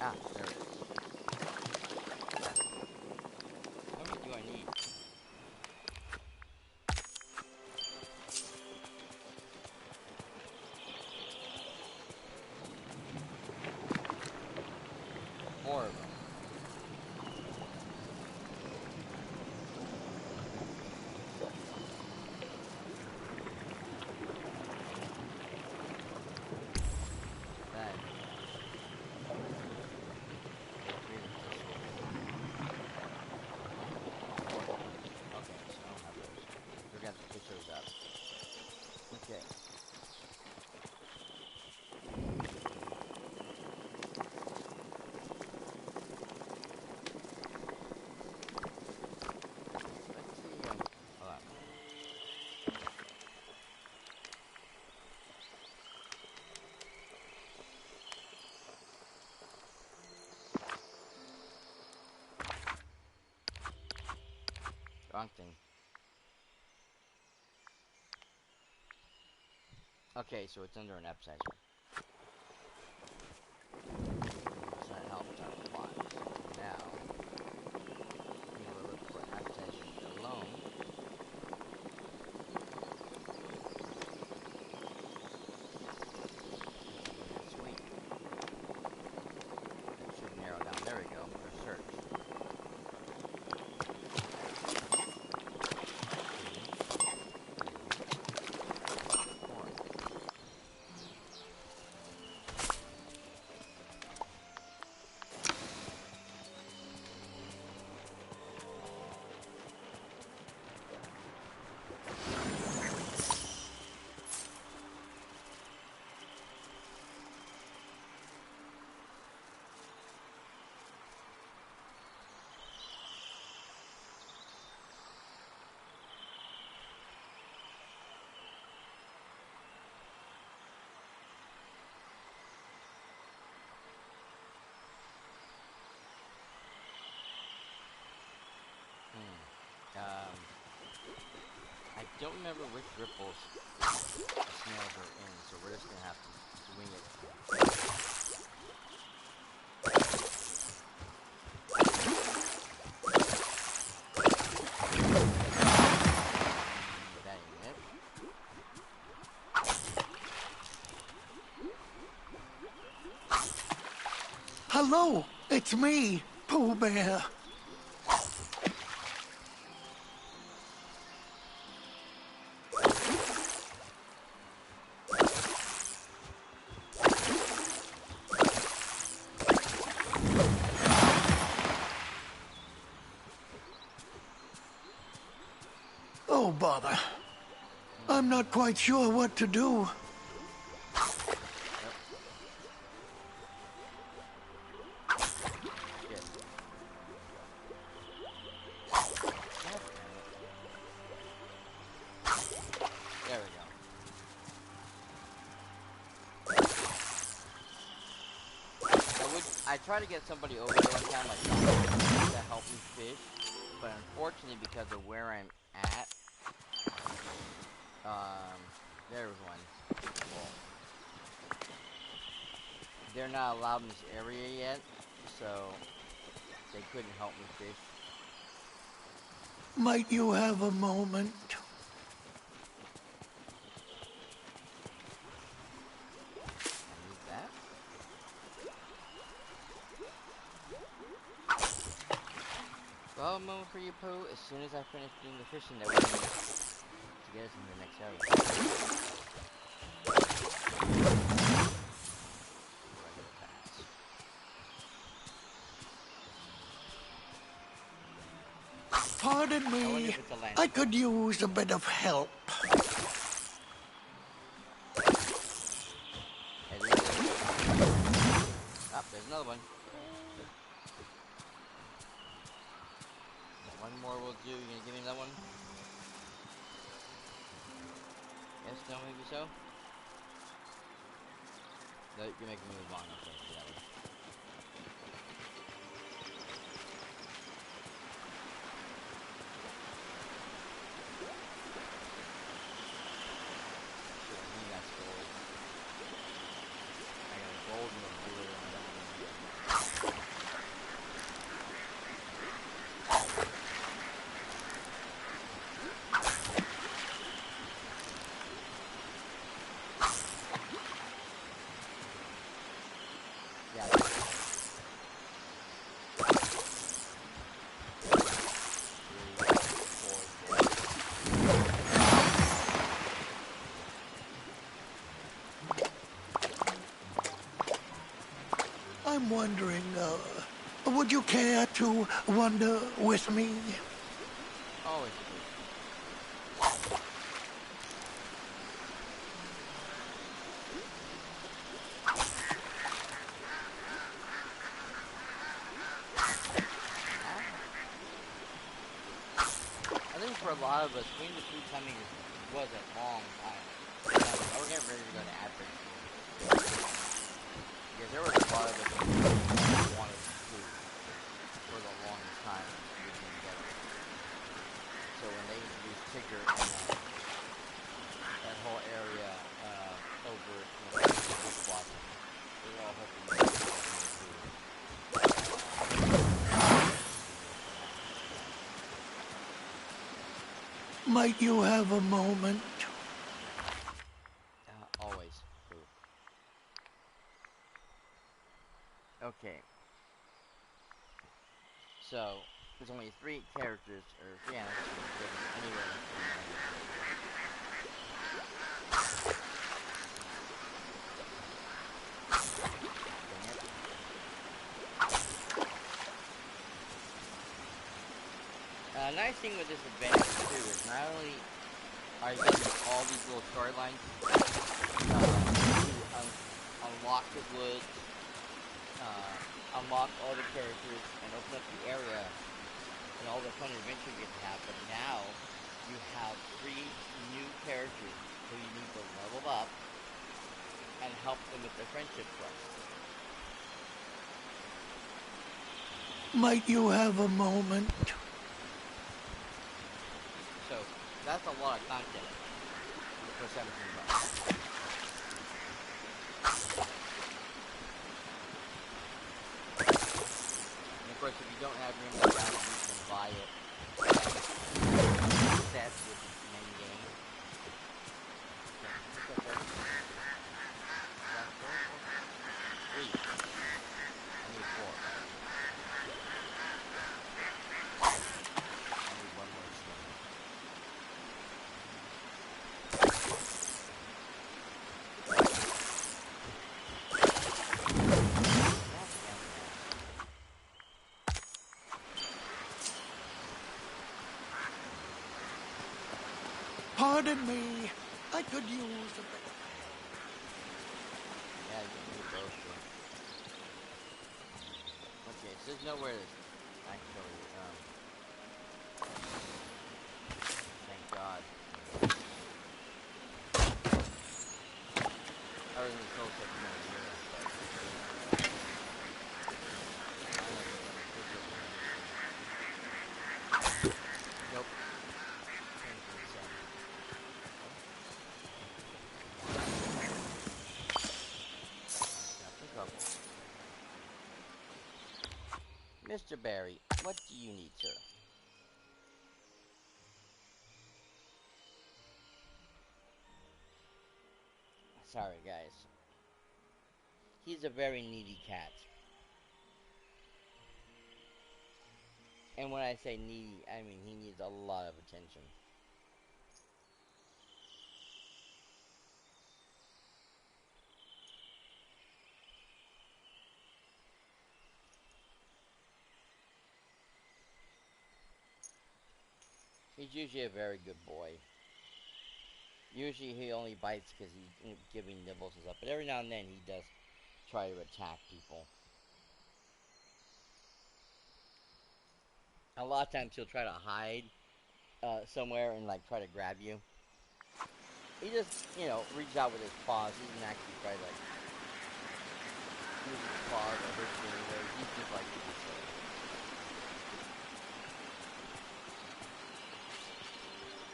Ah, there it is. How many do I need? Four of them. That. Okay, so I don't have those. We're gonna have to push those up. Okay. Let's see. Hold on. Wrong thing. Okay, so it's under an appetizer. So that helps our plot. Now, we will look for appetizers alone. Sweet. That should narrow down. There we go. For search. I don't remember which ripples the snails are in, so we're just gonna have to swing it. That ain't it. Hello, it's me, Pooh Bear. Oh, bother. I'm not quite sure what to do. There we go. I try to get somebody over there one time, like to help me fish, but unfortunately, because of where I'm at, there's one. Well, they're not allowed in this area yet, so they couldn't help me fish. Might you have a moment? I need that. Well, a moment for you, Pooh. As soon as I finish doing the fishing that we need to get us in the next area. Regular pass. Pardon I wonder me. if it's a land I squirrel. could use a bit of help. Hey, there's there's another one. One more will do. You gonna give me that one? Yes, no, maybe so? No, you're making me move on. Okay, do that one. Shit, I think that's gold. I got a gold and a blue, and I don't want to do that. Yeah. I'm wondering, would you care to wander with me? Always blue. I think for a lot of us, waiting the food timing was a long time. Now we're getting ready to go to average. Because there was a lot of us who wanted food for the longest time we didn't get it. So when they introduced Tigger and that whole area over, this blossom, we were all hoping that they would get food. Might you have a moment? Always food. Okay. So, there's only 3 characters, or 3 animals you can live anywhere in the nice thing with this adventure too is not only are you getting all these little storylines to unlock the woods, unlock all the characters, and open up the area, and all the fun adventure you get to have, but now you have 3 new characters who you need to level up and help them with their friendship quest. Might you have a moment? So, that's a lot of content for 17 bucks. And of course, if you don't have Dreamlight down, you can buy it set with the main game. Okay, that's 3. I need 4. I need 1 more skin. Pardon me. I could use a bit. Yeah, you can do both. Okay, so there's nowhere to actually, thank God. I was in the close up here. Nope. Got the couple. Mr. Barry, what do you need, sir? Sorry, guys. He's a very needy cat. And when I say needy, I mean he needs a lot of attention. He's usually a very good boy. Usually he only bites because he's giving nibbles and stuff, but every now and then he does try to attack people. A lot of times he'll try to hide somewhere and like try to grab you. He just, reaches out with his paws. He doesn't actually try to like use his paws or hurt you anyway. He's just like to do so.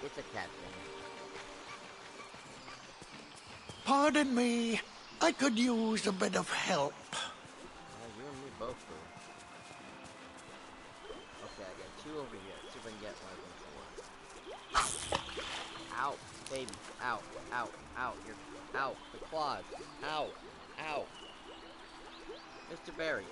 It's a cat thing. Pardon me. I could use a bit of help. You and me both do. Okay, I got two over here. Let's see if I can get one of them for. Ow, baby. Ow, ow, ow. Ow, the claws. Ow, ow. Mr. Barry.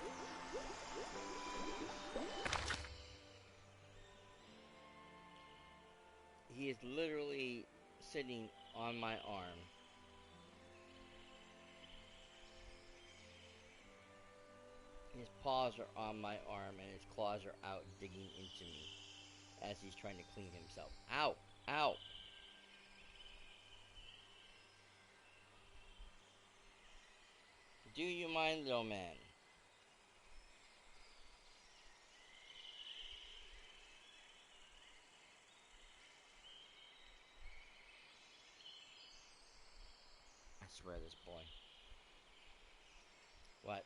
He is literally sitting on my arm. His paws are on my arm and his claws are out digging into me as he's trying to clean himself. Ow! Ow! Do you mind, little man? I swear this boy. What?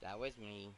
That was me.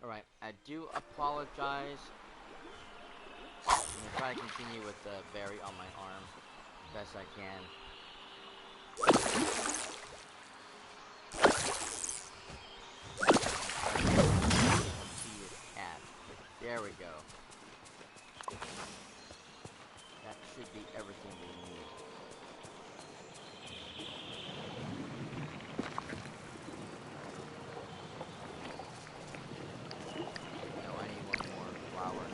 Alright, I do apologize. I'm gonna try to continue with the berry on my arm best I can. See his cat. There we go. That should be everything we need. No, I need one more flower.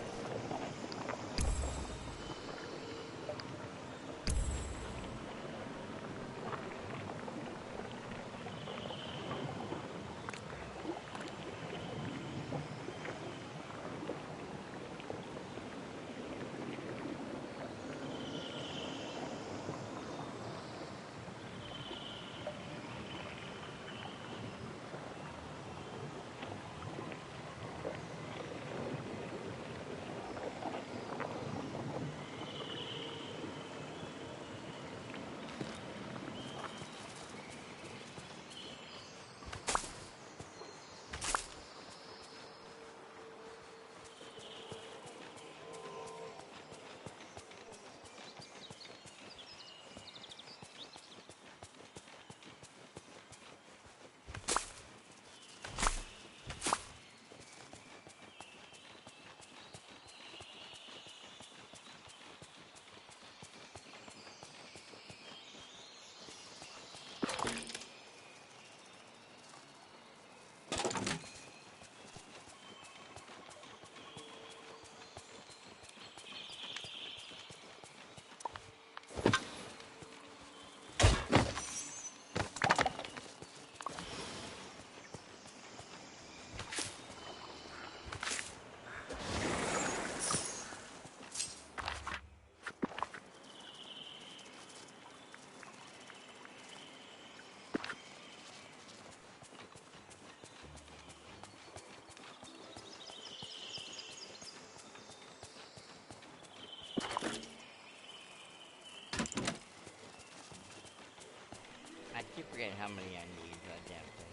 forgetting how many I need for that damn thing.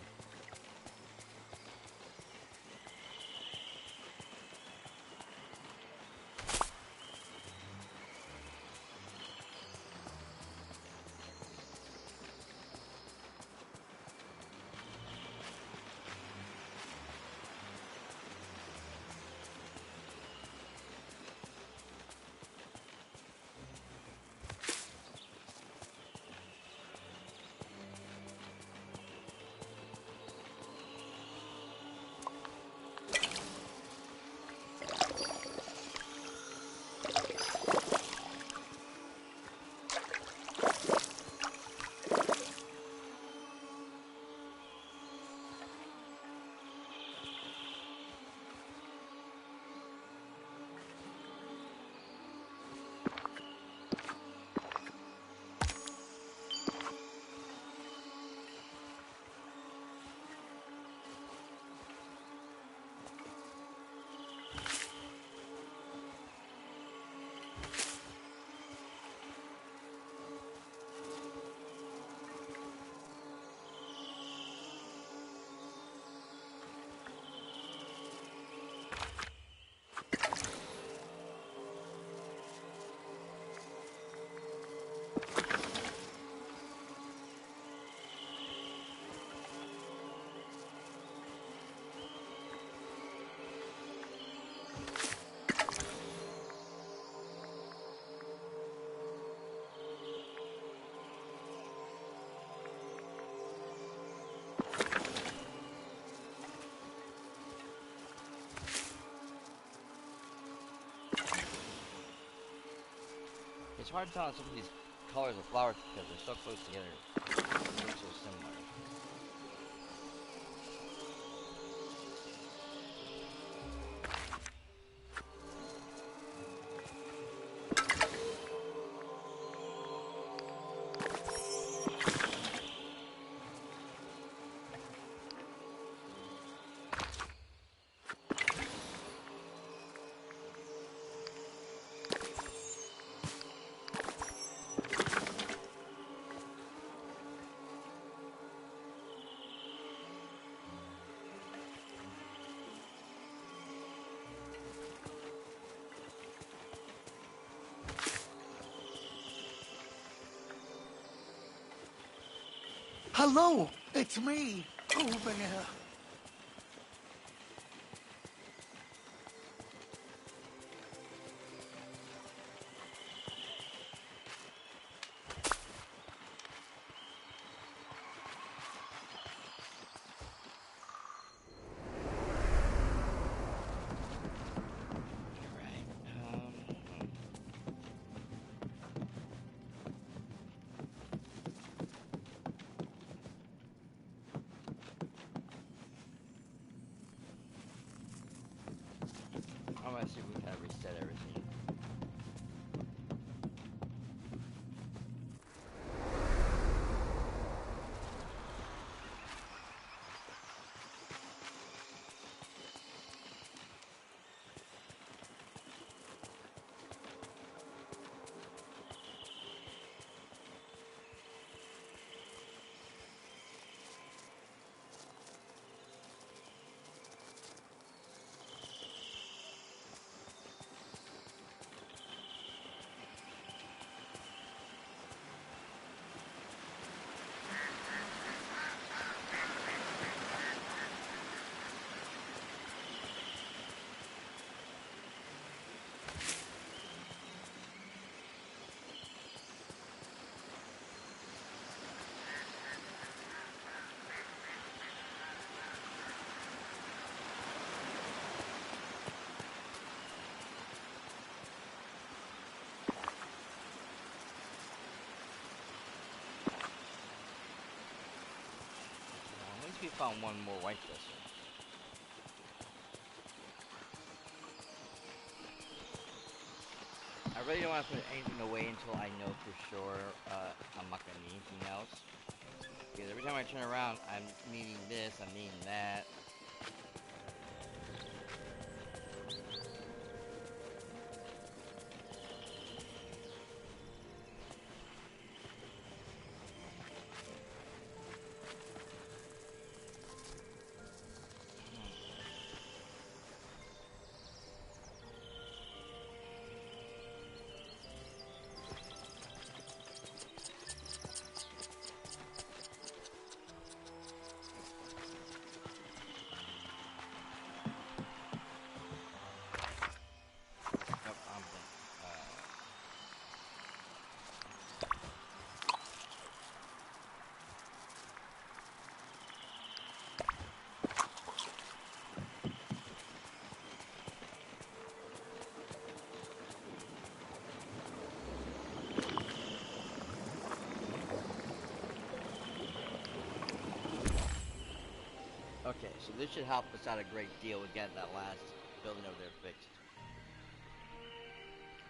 It's hard to tell some of these colors of flowers because they're so close together. They look so similar. Hello, it's me, over here. I'm gonna see if we can reset everything. At least we found one more white crystal. I really don't want to put anything away until I know for sure I'm not going to need anything else. Because every time I turn around, I'm needing this, I'm needing that. Okay, so this should help us out a great deal with getting that last building over there fixed.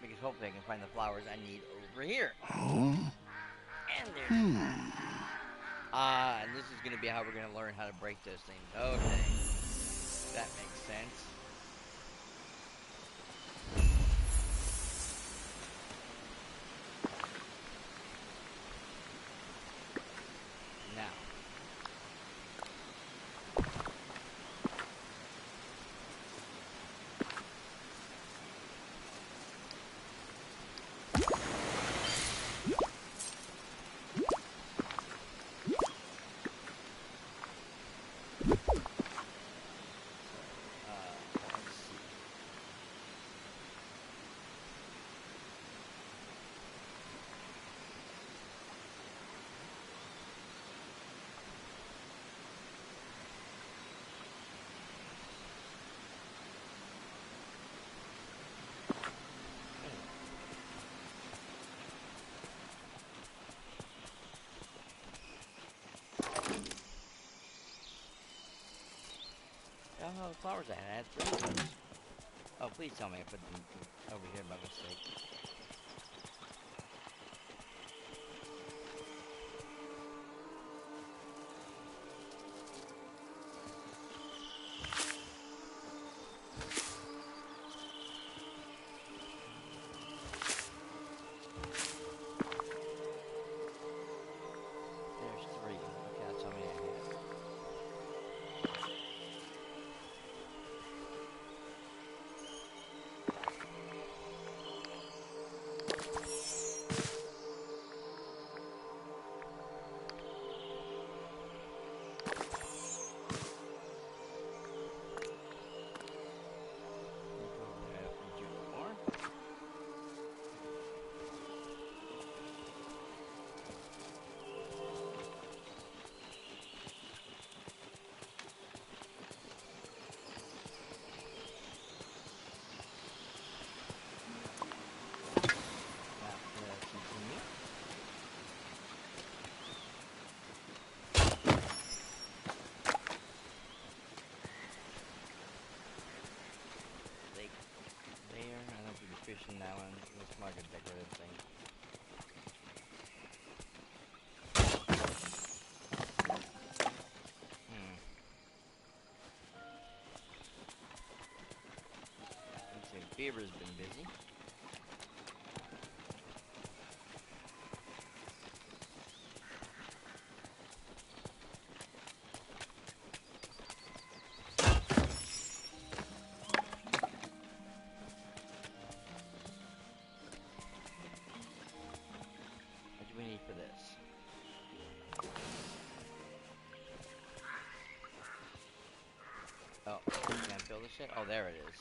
Because hopefully I can find the flowers I need over here. And there's... and this is going to be how we're going to learn how to break those things. Okay. That makes sense. Now. Let's see. Oh, the flowers I had 3 of those. Oh, please tell me I put them over here by mistake. There's 3. Okay, that's how many I had. Fishing that one. Looks like a decorative thing. Looks like Beaver's been busy. We need for this. Oh, can't fill this yet? Oh, there it is.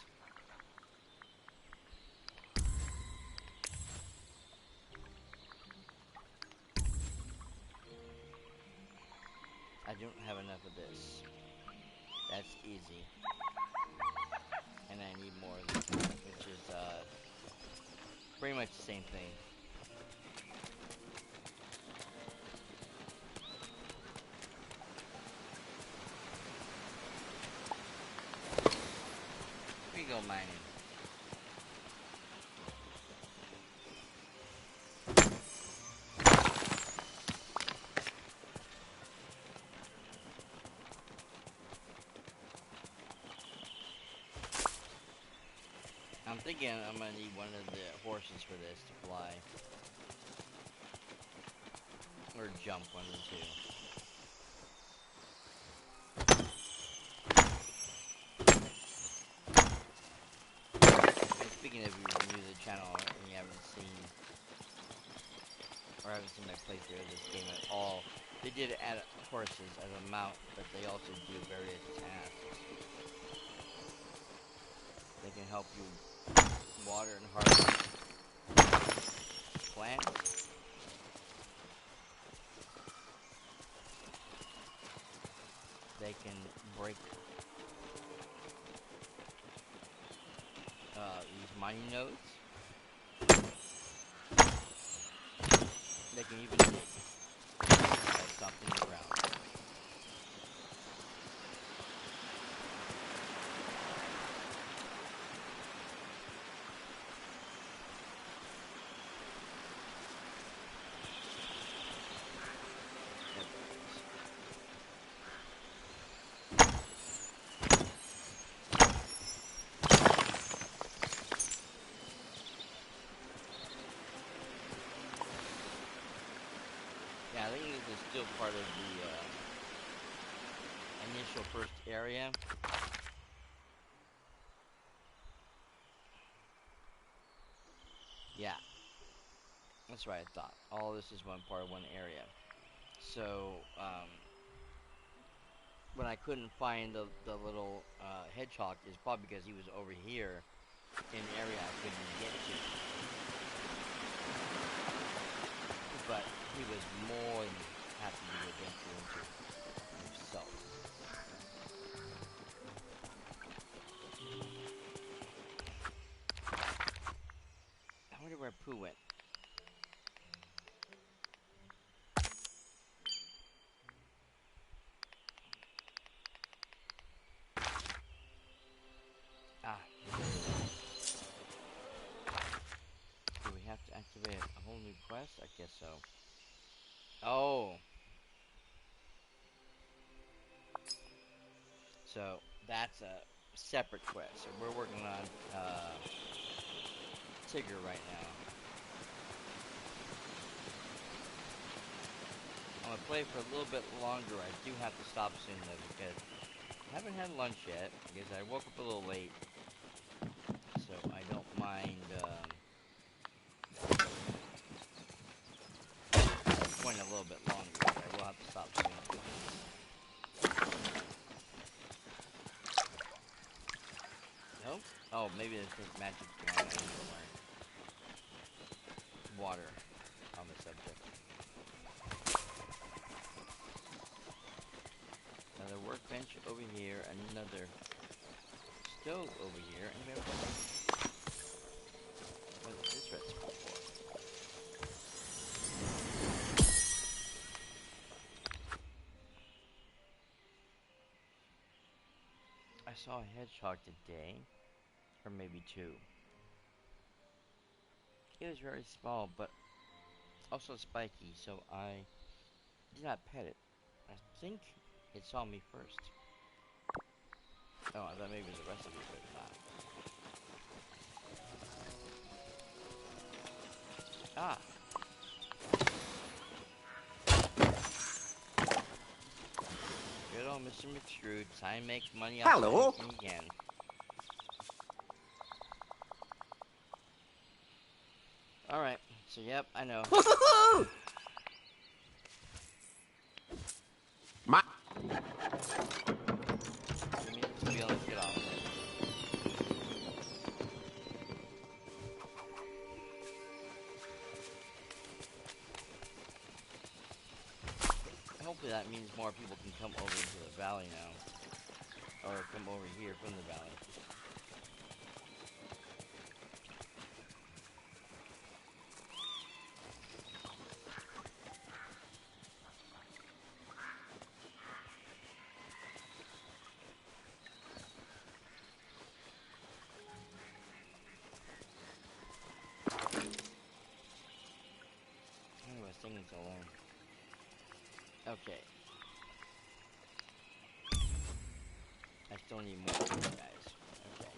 I don't have enough of this. That's easy. And I need more of this, which is pretty much the same thing. We go mining. I'm thinking I'm gonna need one of the horses for this to fly. Or jump, one of the two. And speaking of, you are new to the channel and you haven't seen, or haven't seen my playthrough of this game at all, they did add horses as a mount, but they also do various tasks. They can help you water and harvest plants. They can break these mining nodes. They can even dig. That's something in the ground. still part of the initial first area. Yeah, that's right. I thought all this is one part of one area. So when I couldn't find the little hedgehog, is probably because he was over here in an area I couldn't get to. But he was more than happy to venture into himself. I wonder where Pooh went. Ah. Do we have to activate a whole new quest? I guess so. Oh. So, that's a separate quest. So, we're working on Tigger right now. I'm going to play for a little bit longer. I do have to stop soon, though, because I haven't had lunch yet. Because I woke up a little late. So, I don't mind going a little bit longer. But I will have to stop soon. Nope. Oh, maybe it's just magic going on somewhere. Water on the subject. Another workbench over here, another stove over here, and we have what is this red spot for? I saw a hedgehog today, or maybe two. It was very small, but also spiky, so I did not pet it. I think it saw me first. Oh, I thought maybe it was the rest of it, but not. Ah! Good old Mr. McScrew, trying to make money off Hello? anything he can. Alright, so yep, I know. Ma- Give me the spiel, let's get on with it. Hopefully that means more people can come over into the valley now. Or come over here from the valley. I was thinking so long. Okay. I still need more of these guys. Okay.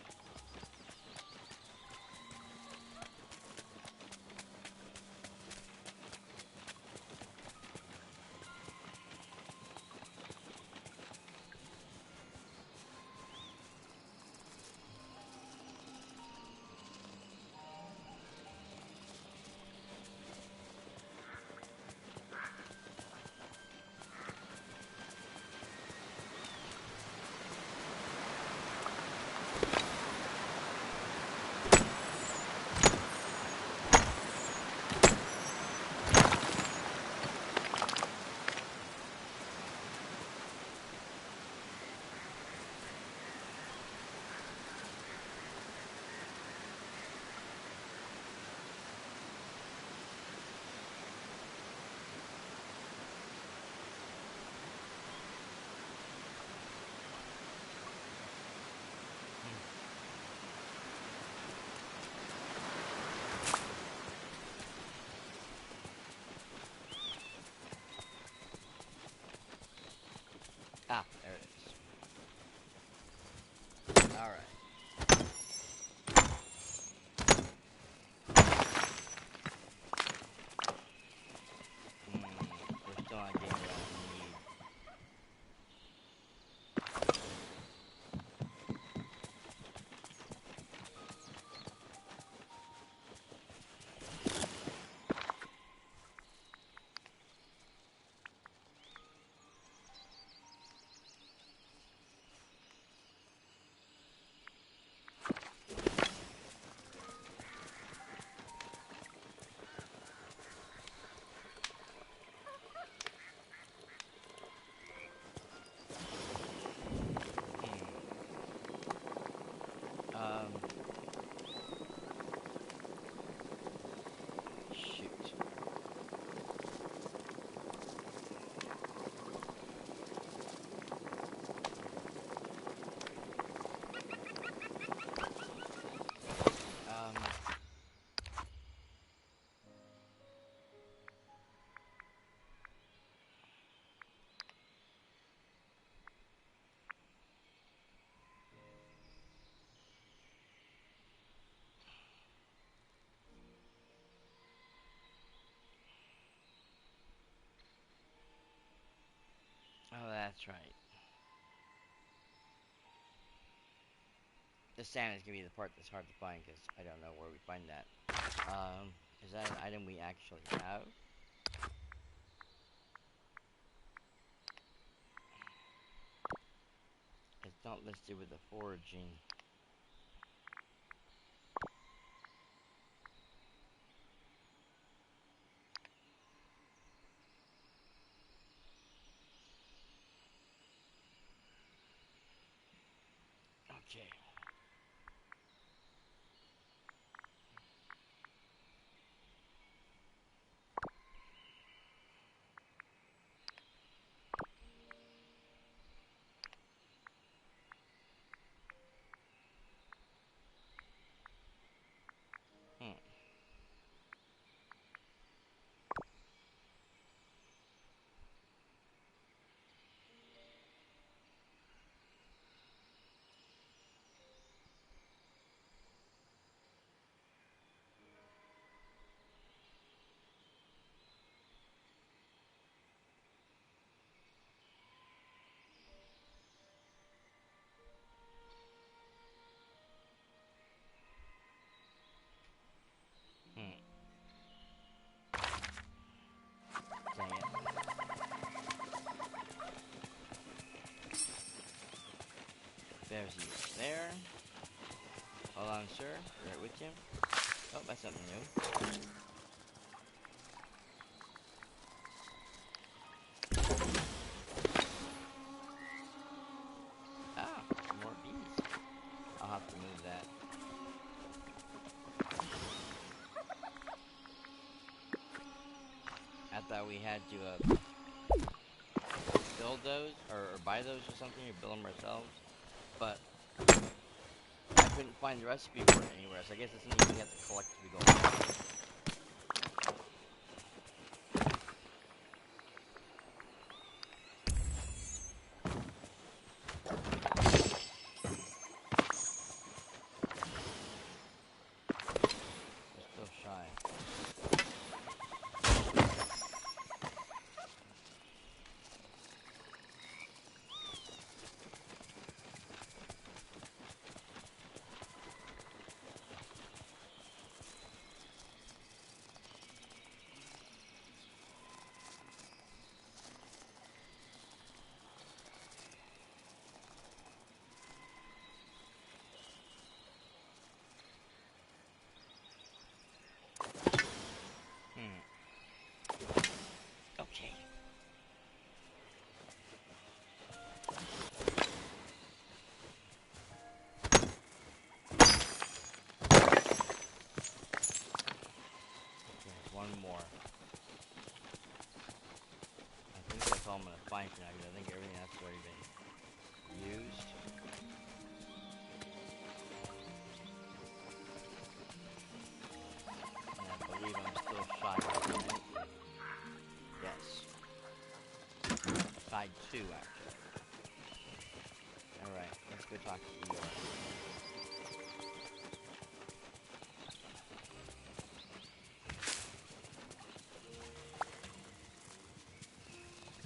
That's right. The sand is gonna be the part that's hard to find because I don't know where we find that. Is that an item we actually have? It's not listed with the foraging. Okay. Hmm. Hmm. Dang it. There's you there. Hold on, sir. Right with you. Oh, that's something new. Ah, more bees. I'll have to move that. I thought we had to build those or buy those or something, or build them ourselves, but I couldn't find the recipe for it anywhere, so I guess it's something we have to collect as we go along. We're still shy. Okay. Okay, one more. I think that's all I'm gonna find for now, because I think everything else has already been used. And I believe I'm still shy of 10. Yes. Side 2, actually. Alright, let's go talk to Eeyore.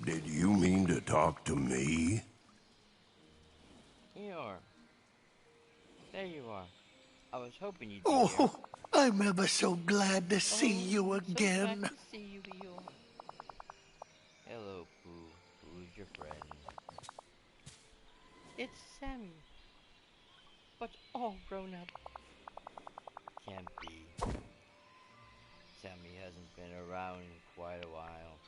Did you mean to talk to me? Eeyore. There you are. I was hoping you'd be here. Oh, I'm ever so glad to see you So glad again. to see you, Eeyore. Hello, Pooh. Who's your friend? It's Sammy. But all grown up. Can't be. Sammy hasn't been around in quite a while.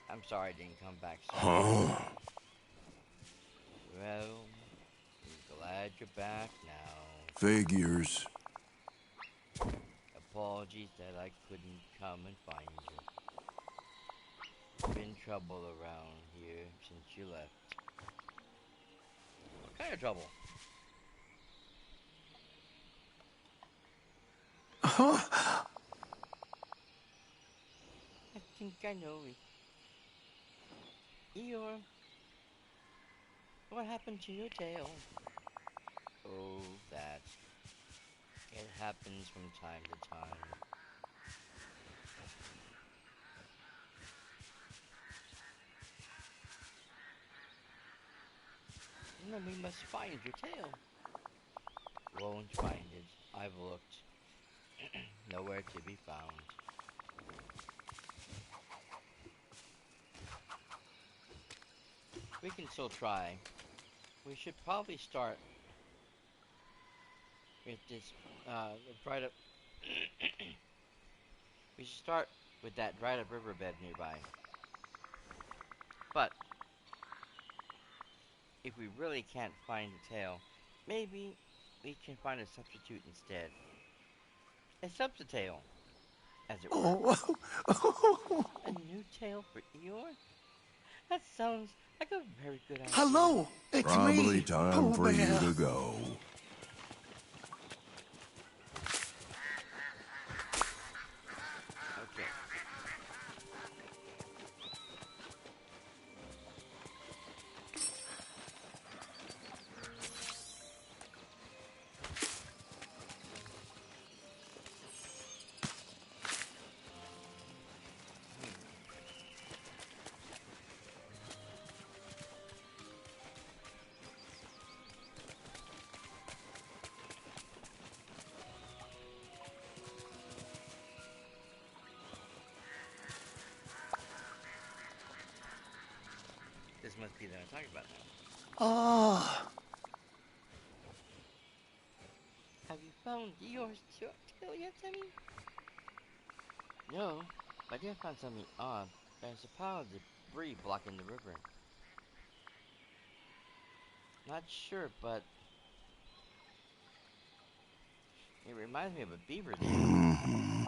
I'm sorry I didn't come back sooner. Huh? Well, I'm glad you're back now. Figures. Apologies that I couldn't come and find you. Been trouble around here since you left. What kind of trouble? Huh? I think I know it. Eeyore, what happened to your tail? Oh, that. It happens from time to time. And then we must find your tail. Won't find it. I've looked. Nowhere to be found. We can still try. We should probably start with this, dried up. We should start with that dried up riverbed nearby. But if we really can't find the tail, maybe we can find a substitute instead. A substitute, as it were. Oh, A new tail for Eeyore? That sounds like a very good idea. hello, it's Probably me, time Pooh for you Bear. to go. Okay. This must be that I'm talking about now. Ah, Have you found Eeyore's tail yet, Timmy? No, but I did find something odd. There's a pile of debris blocking the river. Not sure, but it reminds me of a beaver dam.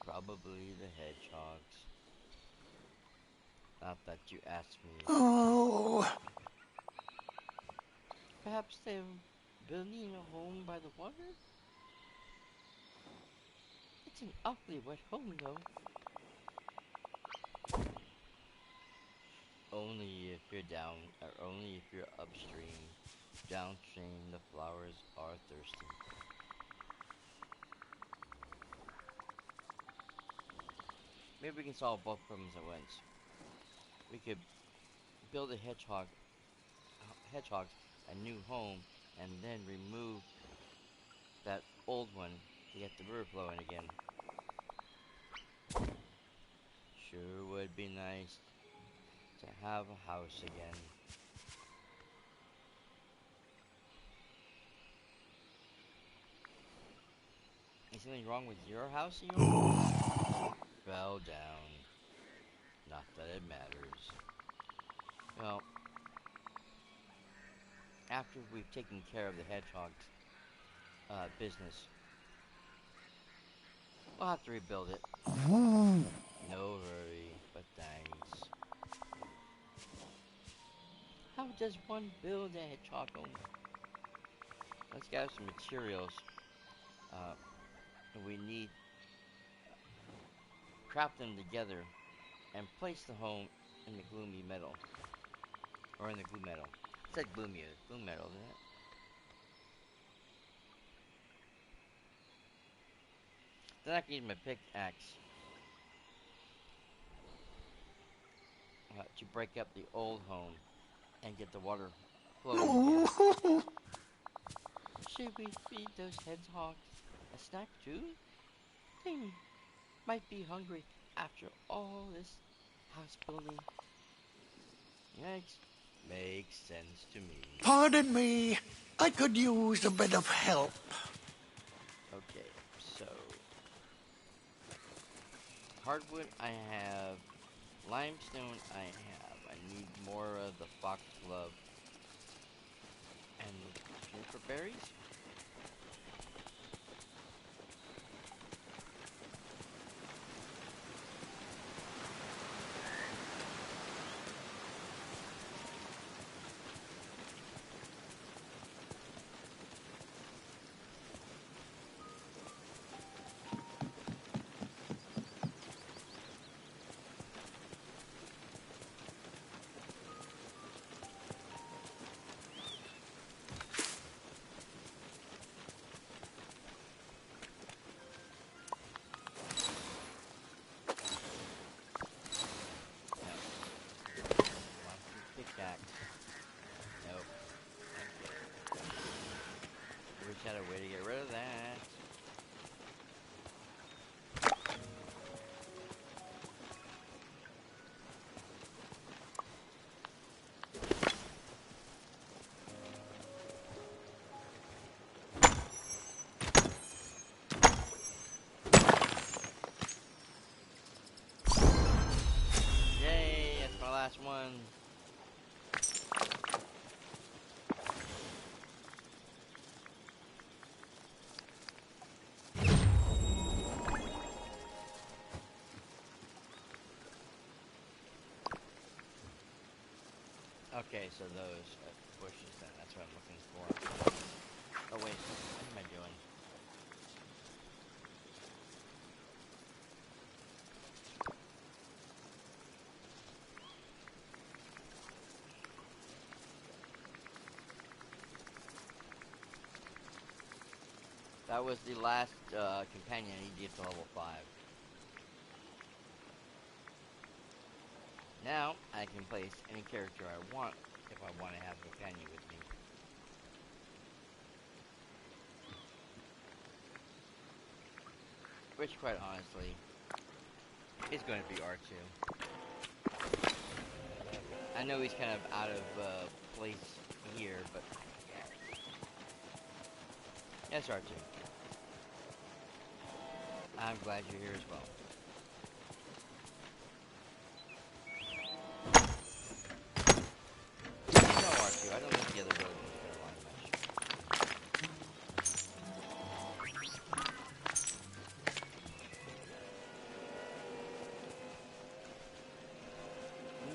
Probably the hedgehogs. Not that you asked me. oh, Perhaps they're building a home by the water? It's an awfully wet home, though. Only if you're down, or only if you're upstream. Downstream, the flowers are thirsty. Maybe we can solve both problems at once. We could build hedgehogs a new home, and then remove that old one to get the river flowing again. Sure would be nice to have a house again. Is something wrong with your house, Eeyore? Fell down. Not that it matters. Well, after we've taken care of the hedgehog's business, we'll have to rebuild it. No hurry, but thanks. How does one build a hedgehog home? Let's gather some materials. We need craft them together and place the home in the gloomy metal. Or in the glue metal. It said gloomy metal, didn't it? Then I can use my pickaxe to break up the old home and get the water flowing again. Should we feed those hedgehogs a snack too? They might be hungry after all this house building. Makes sense to me. pardon me, I could use a bit of help. Okay, so hardwood I have, limestone I have. I need more of the foxglove and juniper berries. last one. Okay, so those bushes then, that's what I'm looking for. Oh wait, what am I doing? That was the last companion I need to get to level 5. Now, I can place any character I want if I want to have a companion with me. Which, quite honestly, is going to be R2. I know he's kind of out of place here, but yes, R2. I'm glad you're here as well. No, R2, I don't think the other buildings are aligned much.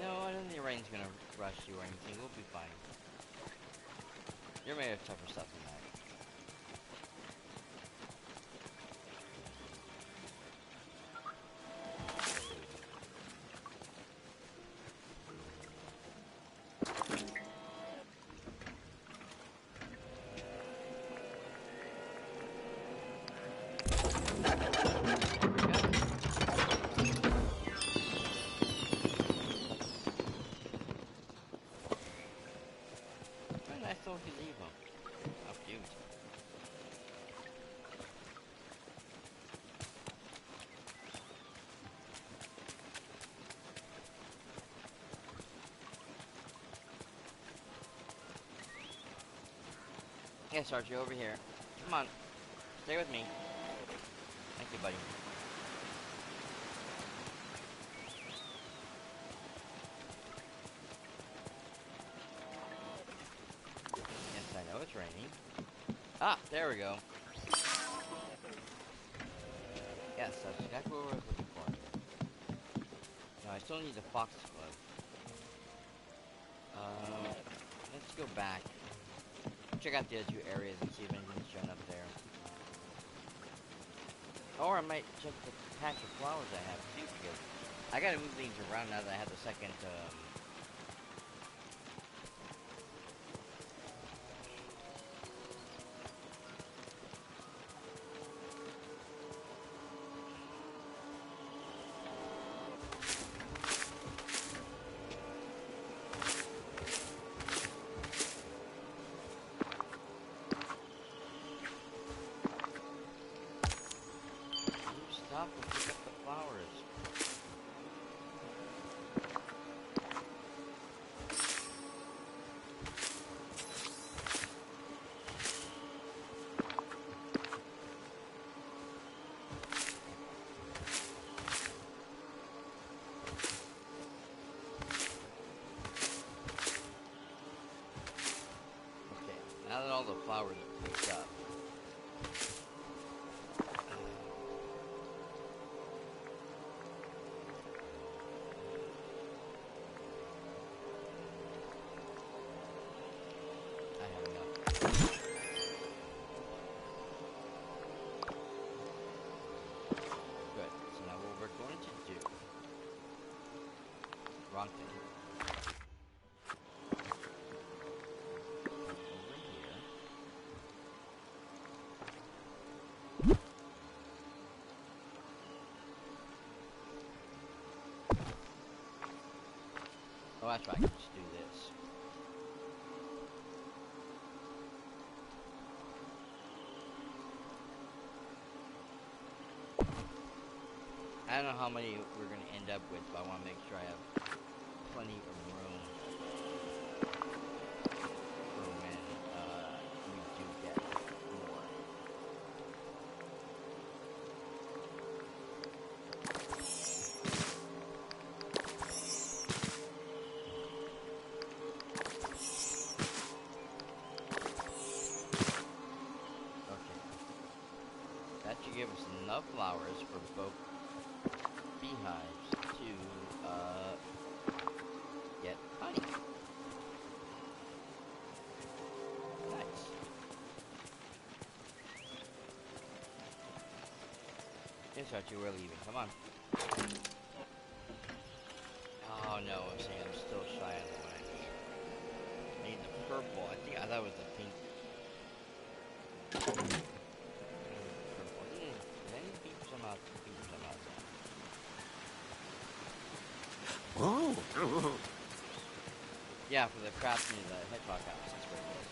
No, I don't think the rain's gonna rush you or anything. We'll be fine. You're made of tougher stuff than that. And I thought he'd leave him. How cute. Yes, Archie, over here. Come on. Stay with me. Thank you, buddy. Yes, I know it's raining. Ah, there we go. Yes, that's exactly what I was looking for. No, I still need the fox glove. Let's go back. Check out the other 2 areas and see if anything's shown up there. Or I might check the patch of flowers I have too, because I gotta move things around now that I have the second, stop and pick up the flowers. Okay, now that all the flowers are picked up, I have enough. Good. So now what we're going to do... Wrong thing. Over here. Oh, that's right. I can just do this. I don't know how many we're going to end up with, but I want to make sure I have plenty of room for when we do get more. flowers for both beehives to get honey. Nice. Yes, Archie, we're leaving. Come on. Oh no, I'm saying I'm still shy on the orange. I need the purple. I thought it was the pink. Purple. Then beep some out. Beep some out. Oh. Yeah, for the crafting of the hedgehog house. That's where it is.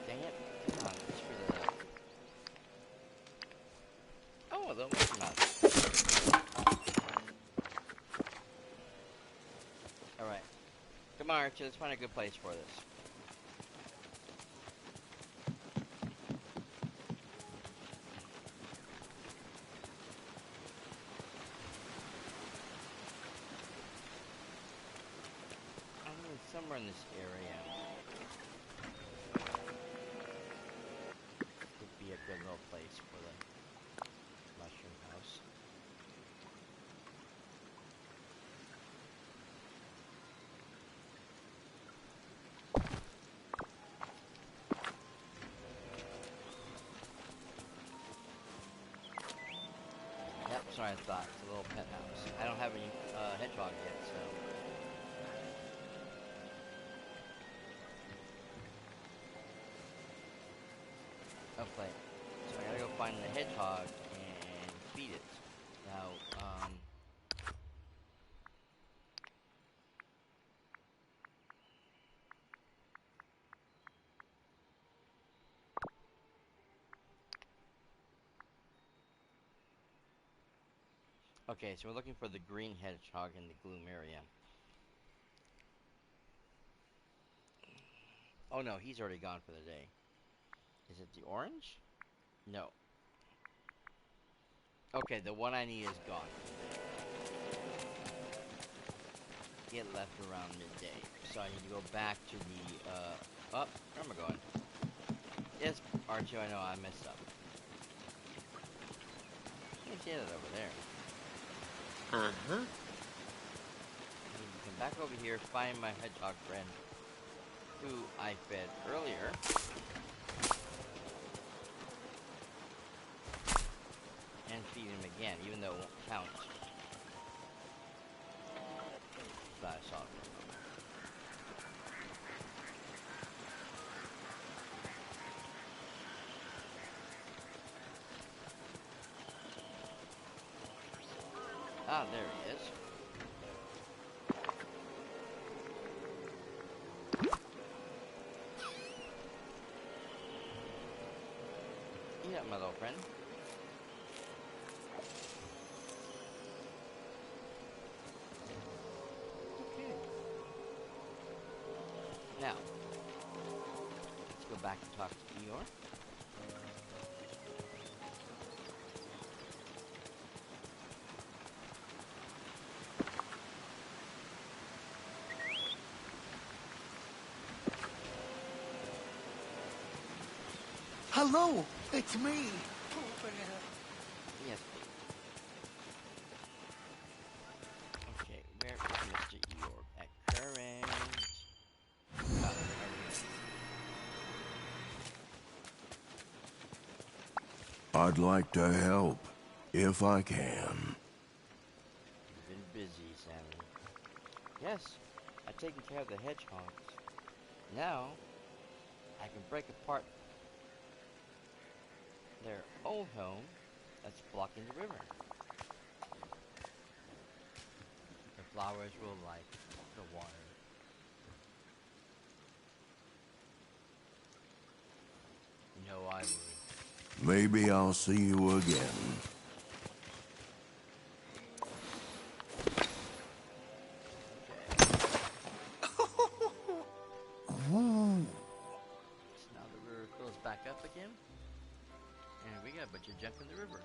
Dang it. Come on, screw that up. Oh, the monkey mouse. Alright. Come on, Archie, let's find a good place for this. I'm going somewhere in this area. Would be a good little place for the mushroom house. Yep, sorry, I thought. It's a little pet house. I don't have any hedgehog yet, so... Oh, play. So I gotta go find the hedgehog and feed it. Now, okay, so we're looking for the green hedgehog in the gloom area. Oh no, he's already gone for the day. Is it the orange? No. Okay, the one I need is gone. It left around midday. So I need to go back to the, oh, where am I going? Yes, Archie, I know, I messed up. I can see it over there. Uh-huh. I need to come back over here, find my hedgehog friend, who I fed earlier. And feed him again, even though it won't count. But I saw it. Ah, there he is. Eat up, my little friend. Okay. Now, let's go back and talk to Eeyore. Hello, it's me. Yes, please. Okay, where is Mr. Eeyore? At current... Oh, over here. I'd like to help, if I can. You've been busy, Sammy. Yes, I've taken care of the hedgehogs. Now, I can break apart their old home that's blocking the river. The flowers will like the water. No, I would. Maybe I'll see you again. So now the river fills back up again. And we got a bunch of junk in the river.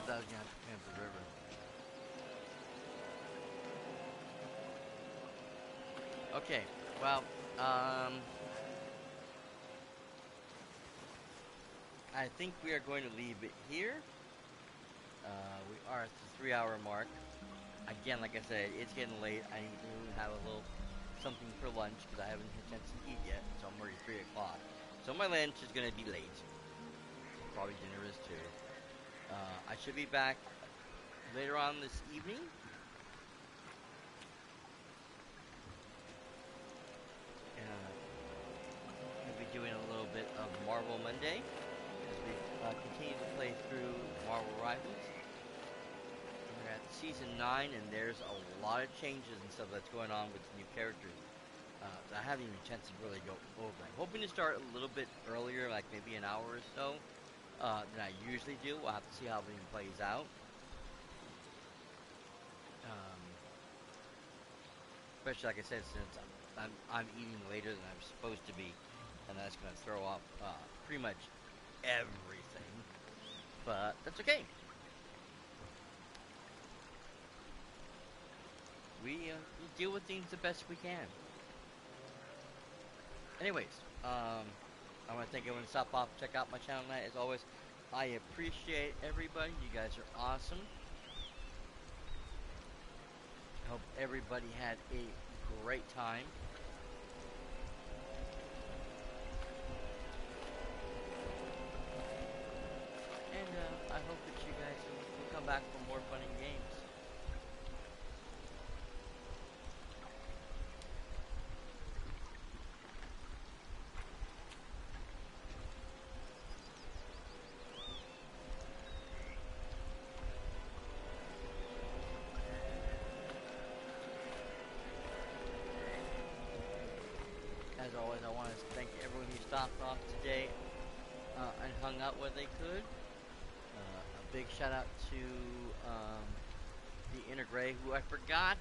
I thought I was gonna have to clean up the river. Okay, well, I think we are going to leave it here. We are at the 3-hour mark. Again, like I said, it's getting late. I need to have a little something for lunch because I haven't had a chance to eat yet. It's already 3 o'clock. So my lunch is going to be late. Probably dinner is too. I should be back later on this evening. We'll be doing a little bit of Marvel Monday as we continue to play through Marvel Rivals. We're at Season 9, and there's a lot of changes and stuff that's going on with new characters. I haven't even a chance to really go over. I'm hoping to start a little bit earlier, like maybe an hour or so, than I usually do. We'll have to see how everything plays out. Especially, like I said, since I'm eating later than I'm supposed to be, and that's going to throw off pretty much everything. But that's okay. We deal with things the best we can. Anyways, I want to thank everyone to stop off, check out my channel tonight. As always, I appreciate everybody. You guys are awesome. I hope everybody had a great time. And I hope that you guys will come back for more fun and games. As always, I want to thank everyone who stopped off today and hung out where they could. A big shout out to the Inner Gray, who I forgot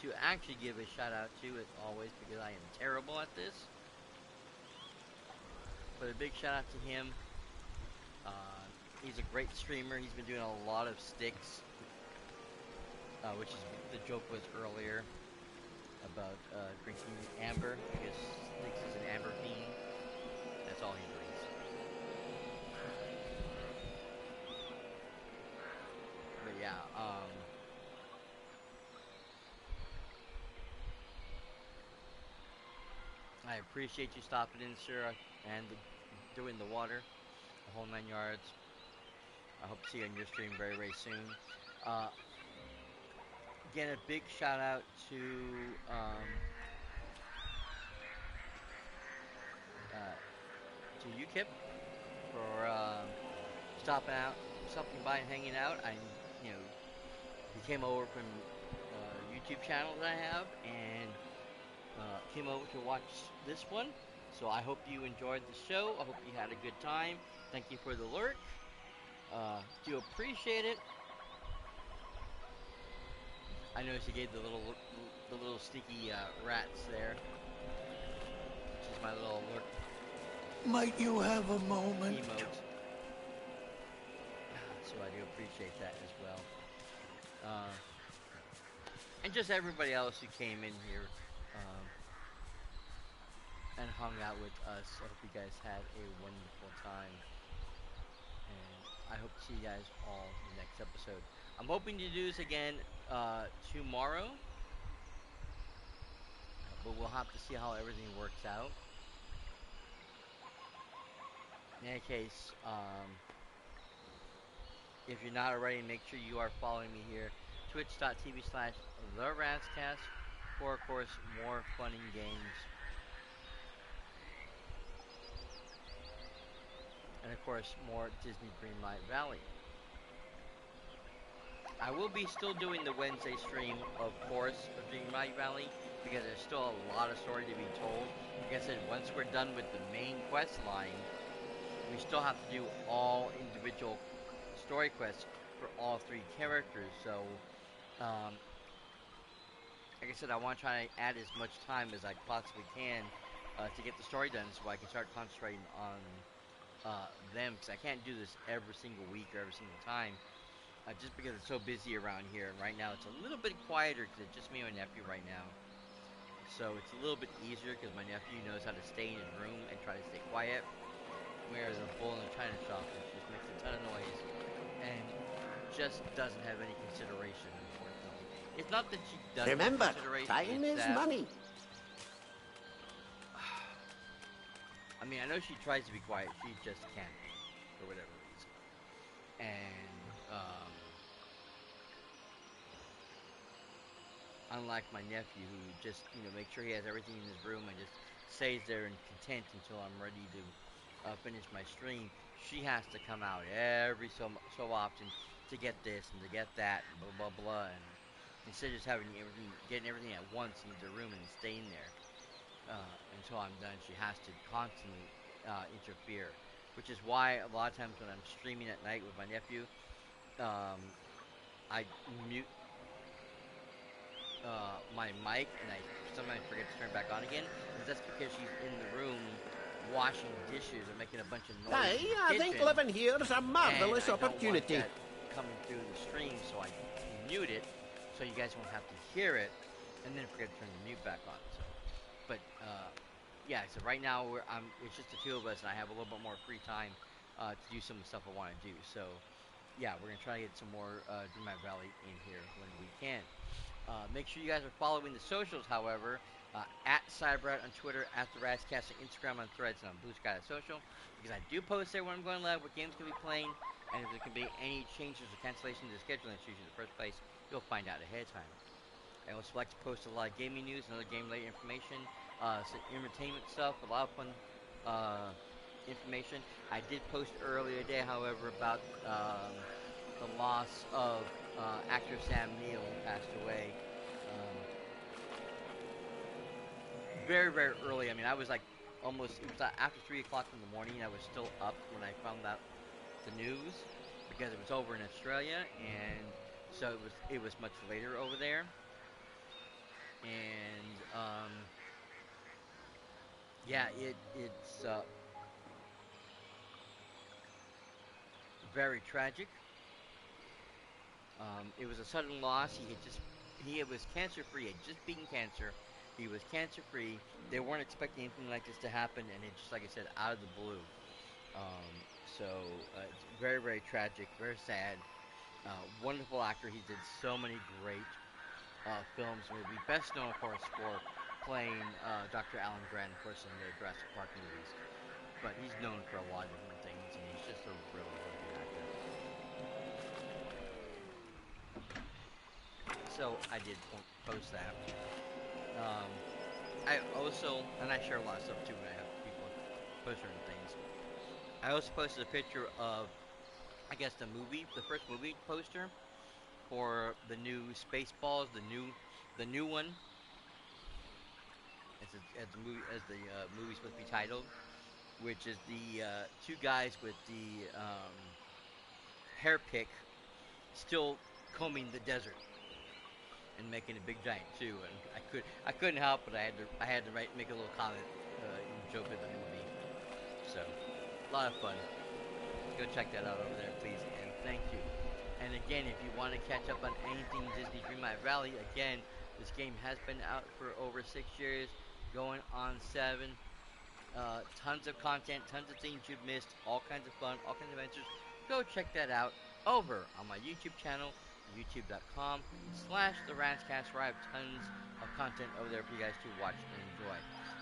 to actually give a shout out to, as always, because I am terrible at this. But a big shout out to him. He's a great streamer. He's been doing a lot of sticks, which is the joke was earlier about drinking amber, because Sticks is an amber fiend. That's all he drinks. But yeah, I appreciate you stopping in, sir, and doing the water, the whole 9 yards. I hope to see you on your stream very, very soon. Again, a big shout out to UKIP for stopping by and hanging out. He came over from a YouTube channel that I have and came over to watch this one. So I hope you enjoyed the show. I hope you had a good time. Thank you for the lurk. Do appreciate it. I noticed you gave the little sneaky rats there, which is my little lurk. Might you have a moment? Emote. So I do appreciate that as well. And just everybody else who came in here and hung out with us. I hope you guys had a wonderful time. And I hope to see you guys all in the next episode. I'm hoping to do this again tomorrow. But we'll have to see how everything works out. In any case, if you're not already, make sure you are following me here. Twitch.tv/TheRatsCast for, of course, more fun and games. And, of course, more Disney Dreamlight Valley. I will be still doing the Wednesday stream, of course, of Dreamlight Valley, because there's still a lot of story to be told. Like I said, once we're done with the main quest line, we still have to do all individual story quests for all 3 characters. So, like I said, I want to try to add as much time as I possibly can to get the story done, so I can start concentrating on them, because I can't do this every single week or every single time, just because it's so busy around here. And right now it's a little bit quieter because it's just me and my nephew right now. So it's a little bit easier because my nephew knows how to stay in his room and try to stay quiet. Whereas a bull in a china shop just makes a ton of noise and just doesn't have any consideration, unfortunately. It's not that she doesn't Remember, have consideration, time it's is that, money. I mean, I know she tries to be quiet, she just can't, for whatever reason. And, unlike my nephew, who just, makes sure he has everything in his room and just stays there and content until I'm ready to finish my stream, she has to come out every so often to get this and to get that and blah blah blah. And instead of just getting everything at once into the room and staying there until I'm done, she has to constantly interfere. Which is why a lot of times when I'm streaming at night with my nephew, I mute my mic, and I sometimes forget to turn it back on again, because that's because she's in the room washing dishes or making a bunch of noise Hey, in the I think kitchen, living here is a marvelous and I don't want opportunity. that coming through the stream, so I mute it, so you guys won't have to hear it, and then forget to turn the mute back on. So, but yeah, so right now it's just the two of us, and I have a little bit more free time to do some of the stuff I want to do. So, yeah, we're gonna try to get some more Dreamlight Valley in here when we can. Make sure you guys are following the socials, however, at cyperrat on Twitter, at the Ratscast on Instagram, on Threads, and on BlueSky.Social, because I do post there when I'm going live, what games can be playing, and if there can be any changes or cancellations to the schedule, that's usually the first place you'll find out ahead of time. I also like to post a lot of gaming news and other game-related information, some entertainment stuff, a lot of fun information. I did post earlier today, however, about the loss of actor Sam Neill, who passed away very, very early. I mean, I was like it was after 3 o'clock in the morning. I was still up when I found out the news, because it was over in Australia, and so it was much later over there. And yeah, it's very tragic. It was a sudden loss. He was cancer free. He had just beaten cancer. He was cancer free. They weren't expecting anything like this to happen, and it just, like I said, out of the blue. So it's very, very tragic, very sad. Wonderful actor. He did so many great films. Would be best known, of course, for playing Dr. Alan Grant, of course, in the Jurassic Park movies. But he's known for a lot of different things, and he's just a really, really good actor. So I did post that. I also, and I share a lot of stuff too when I have people post certain things. I also posted a picture of, I guess, the first movie poster for the new Spaceballs, the new one, as the movie's supposed to be titled, which is the two guys with the hair pick still combing the desert and making a big giant chew, and I couldn't help but I had to make a little comment and joke at the movie. So a lot of fun. Go check that out over there, please, and thank you. And again, if you want to catch up on anything Disney Dreamlight Valley, again, this game has been out for over 6 years, going on 7. Tons of content, tons of things you've missed, all kinds of fun, all kinds of adventures. Go check that out over on my YouTube channel, youtube.com/TheRatscast, where I have tons of content over there for you guys to watch and enjoy.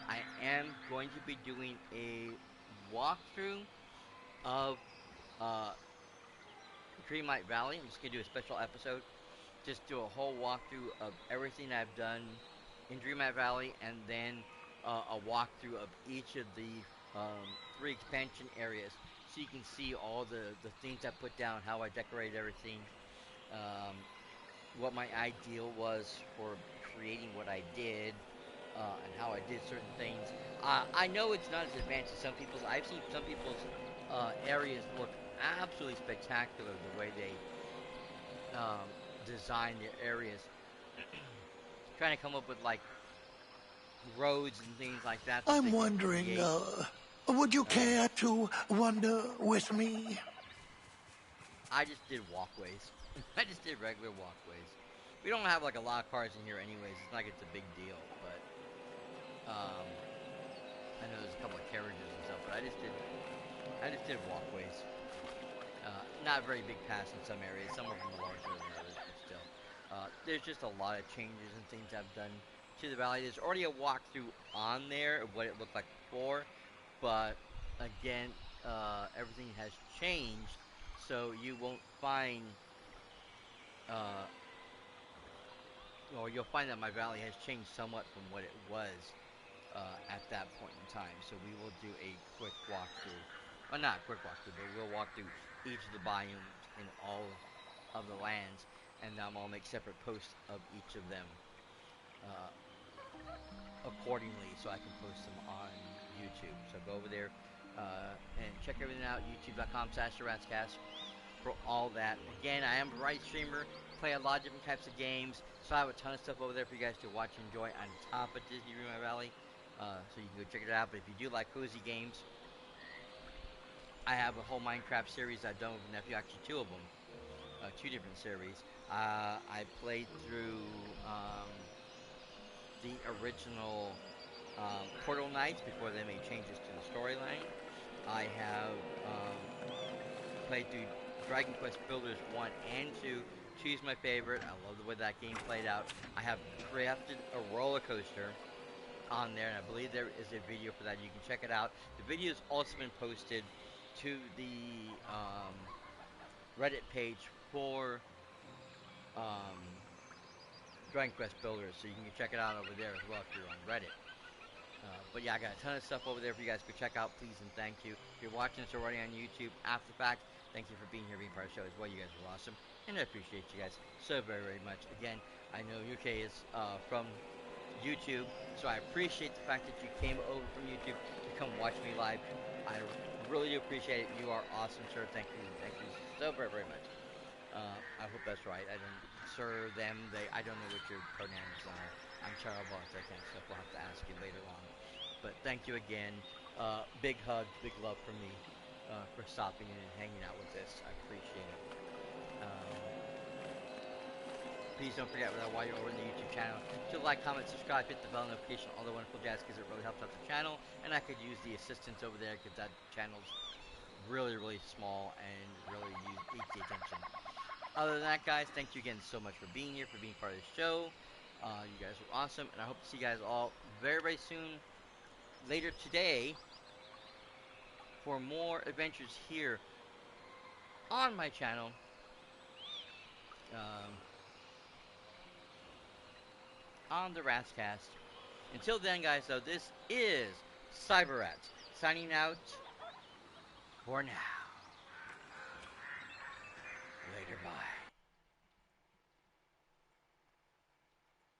I am going to be doing a walkthrough of Dreamlight Valley. I'm just going to do a special episode, just do a whole walkthrough of everything I've done in Dreamlight Valley, and then a walkthrough of each of the 3 expansion areas, so you can see all the things I put down, how I decorated everything, what my ideal was for creating what I did, and how I did certain things. I know it's not as advanced as some people's. I've seen some people's areas look absolutely spectacular, the way they design their areas. Trying to come up with like roads and things like that. I'm wondering, Would you care to wander with me? I just did walkways. I just did regular walkways. We don't have like a lot of cars in here anyways. It's not like it's a big deal, but I know there's a couple of carriages and stuff, but I just did walkways. Not very big paths in some areas. Some of them are larger than others, but still. There's just a lot of changes and things I've done to the valley. There's already a walkthrough on there of what it looked like before, but again, everything has changed, so you won't find, or you'll find that my valley has changed somewhat from what it was at that point in time. So we will do a quick walkthrough. Well, not a quick walkthrough, but we'll walk through each of the biomes in all of the lands, and I'll make separate posts of each of them accordingly, so I can post them on YouTube. So go over there and check everything out. YouTube.com/theratscast for all that. Again, I am a variety streamer, play a lot of different types of games, so I have a ton of stuff over there for you guys to watch and enjoy on top of Disney Dreamlight Valley. So you can go check it out. But if you do like cozy games, I have a whole Minecraft series I've done with a nephew, actually two of them, two different series. I played through the original Portal Knights before they made changes to the storyline. I have played through Dragon Quest Builders 1 and 2. 2 is my favorite. I love the way that game played out. I have crafted a roller coaster on there, and I believe there is a video for that. You can check it out. The video has also been posted to the Reddit page for Dragon Quest Builders, so you can check it out over there as well if you're on Reddit. But yeah, I got a ton of stuff over there for you guys to check out, please and thank you. If you're watching this already on YouTube after the fact, thank you for being here, being part of the show as well. You guys are awesome, and I appreciate you guys so very, very much. Again, I know UK is from YouTube, so I appreciate the fact that you came over from YouTube to come watch me live. I really do appreciate it. You are awesome, sir. Thank you so very, very much. I hope that's right. I don't, sir, them, they, I don't know what your pronouns are. I'm terrible at that kind of stuff. We'll have to ask you later on. But thank you again. Big hug, big love from me for stopping in and hanging out with this. I appreciate it. Please don't forget while you're over in the YouTube channel to like, comment, subscribe, hit the bell notification, all the wonderful jazz, because it really helps out the channel. And I could use the assistance over there because that channel's really, really small and really needs the attention. Other than that, guys, thank you again so much for being here, for being part of the show. You guys are awesome, and I hope to see you guys all very, very soon, later today, for more adventures here on my channel. On the Ratscast. Until then, guys, though, this is cyperrat signing out for now.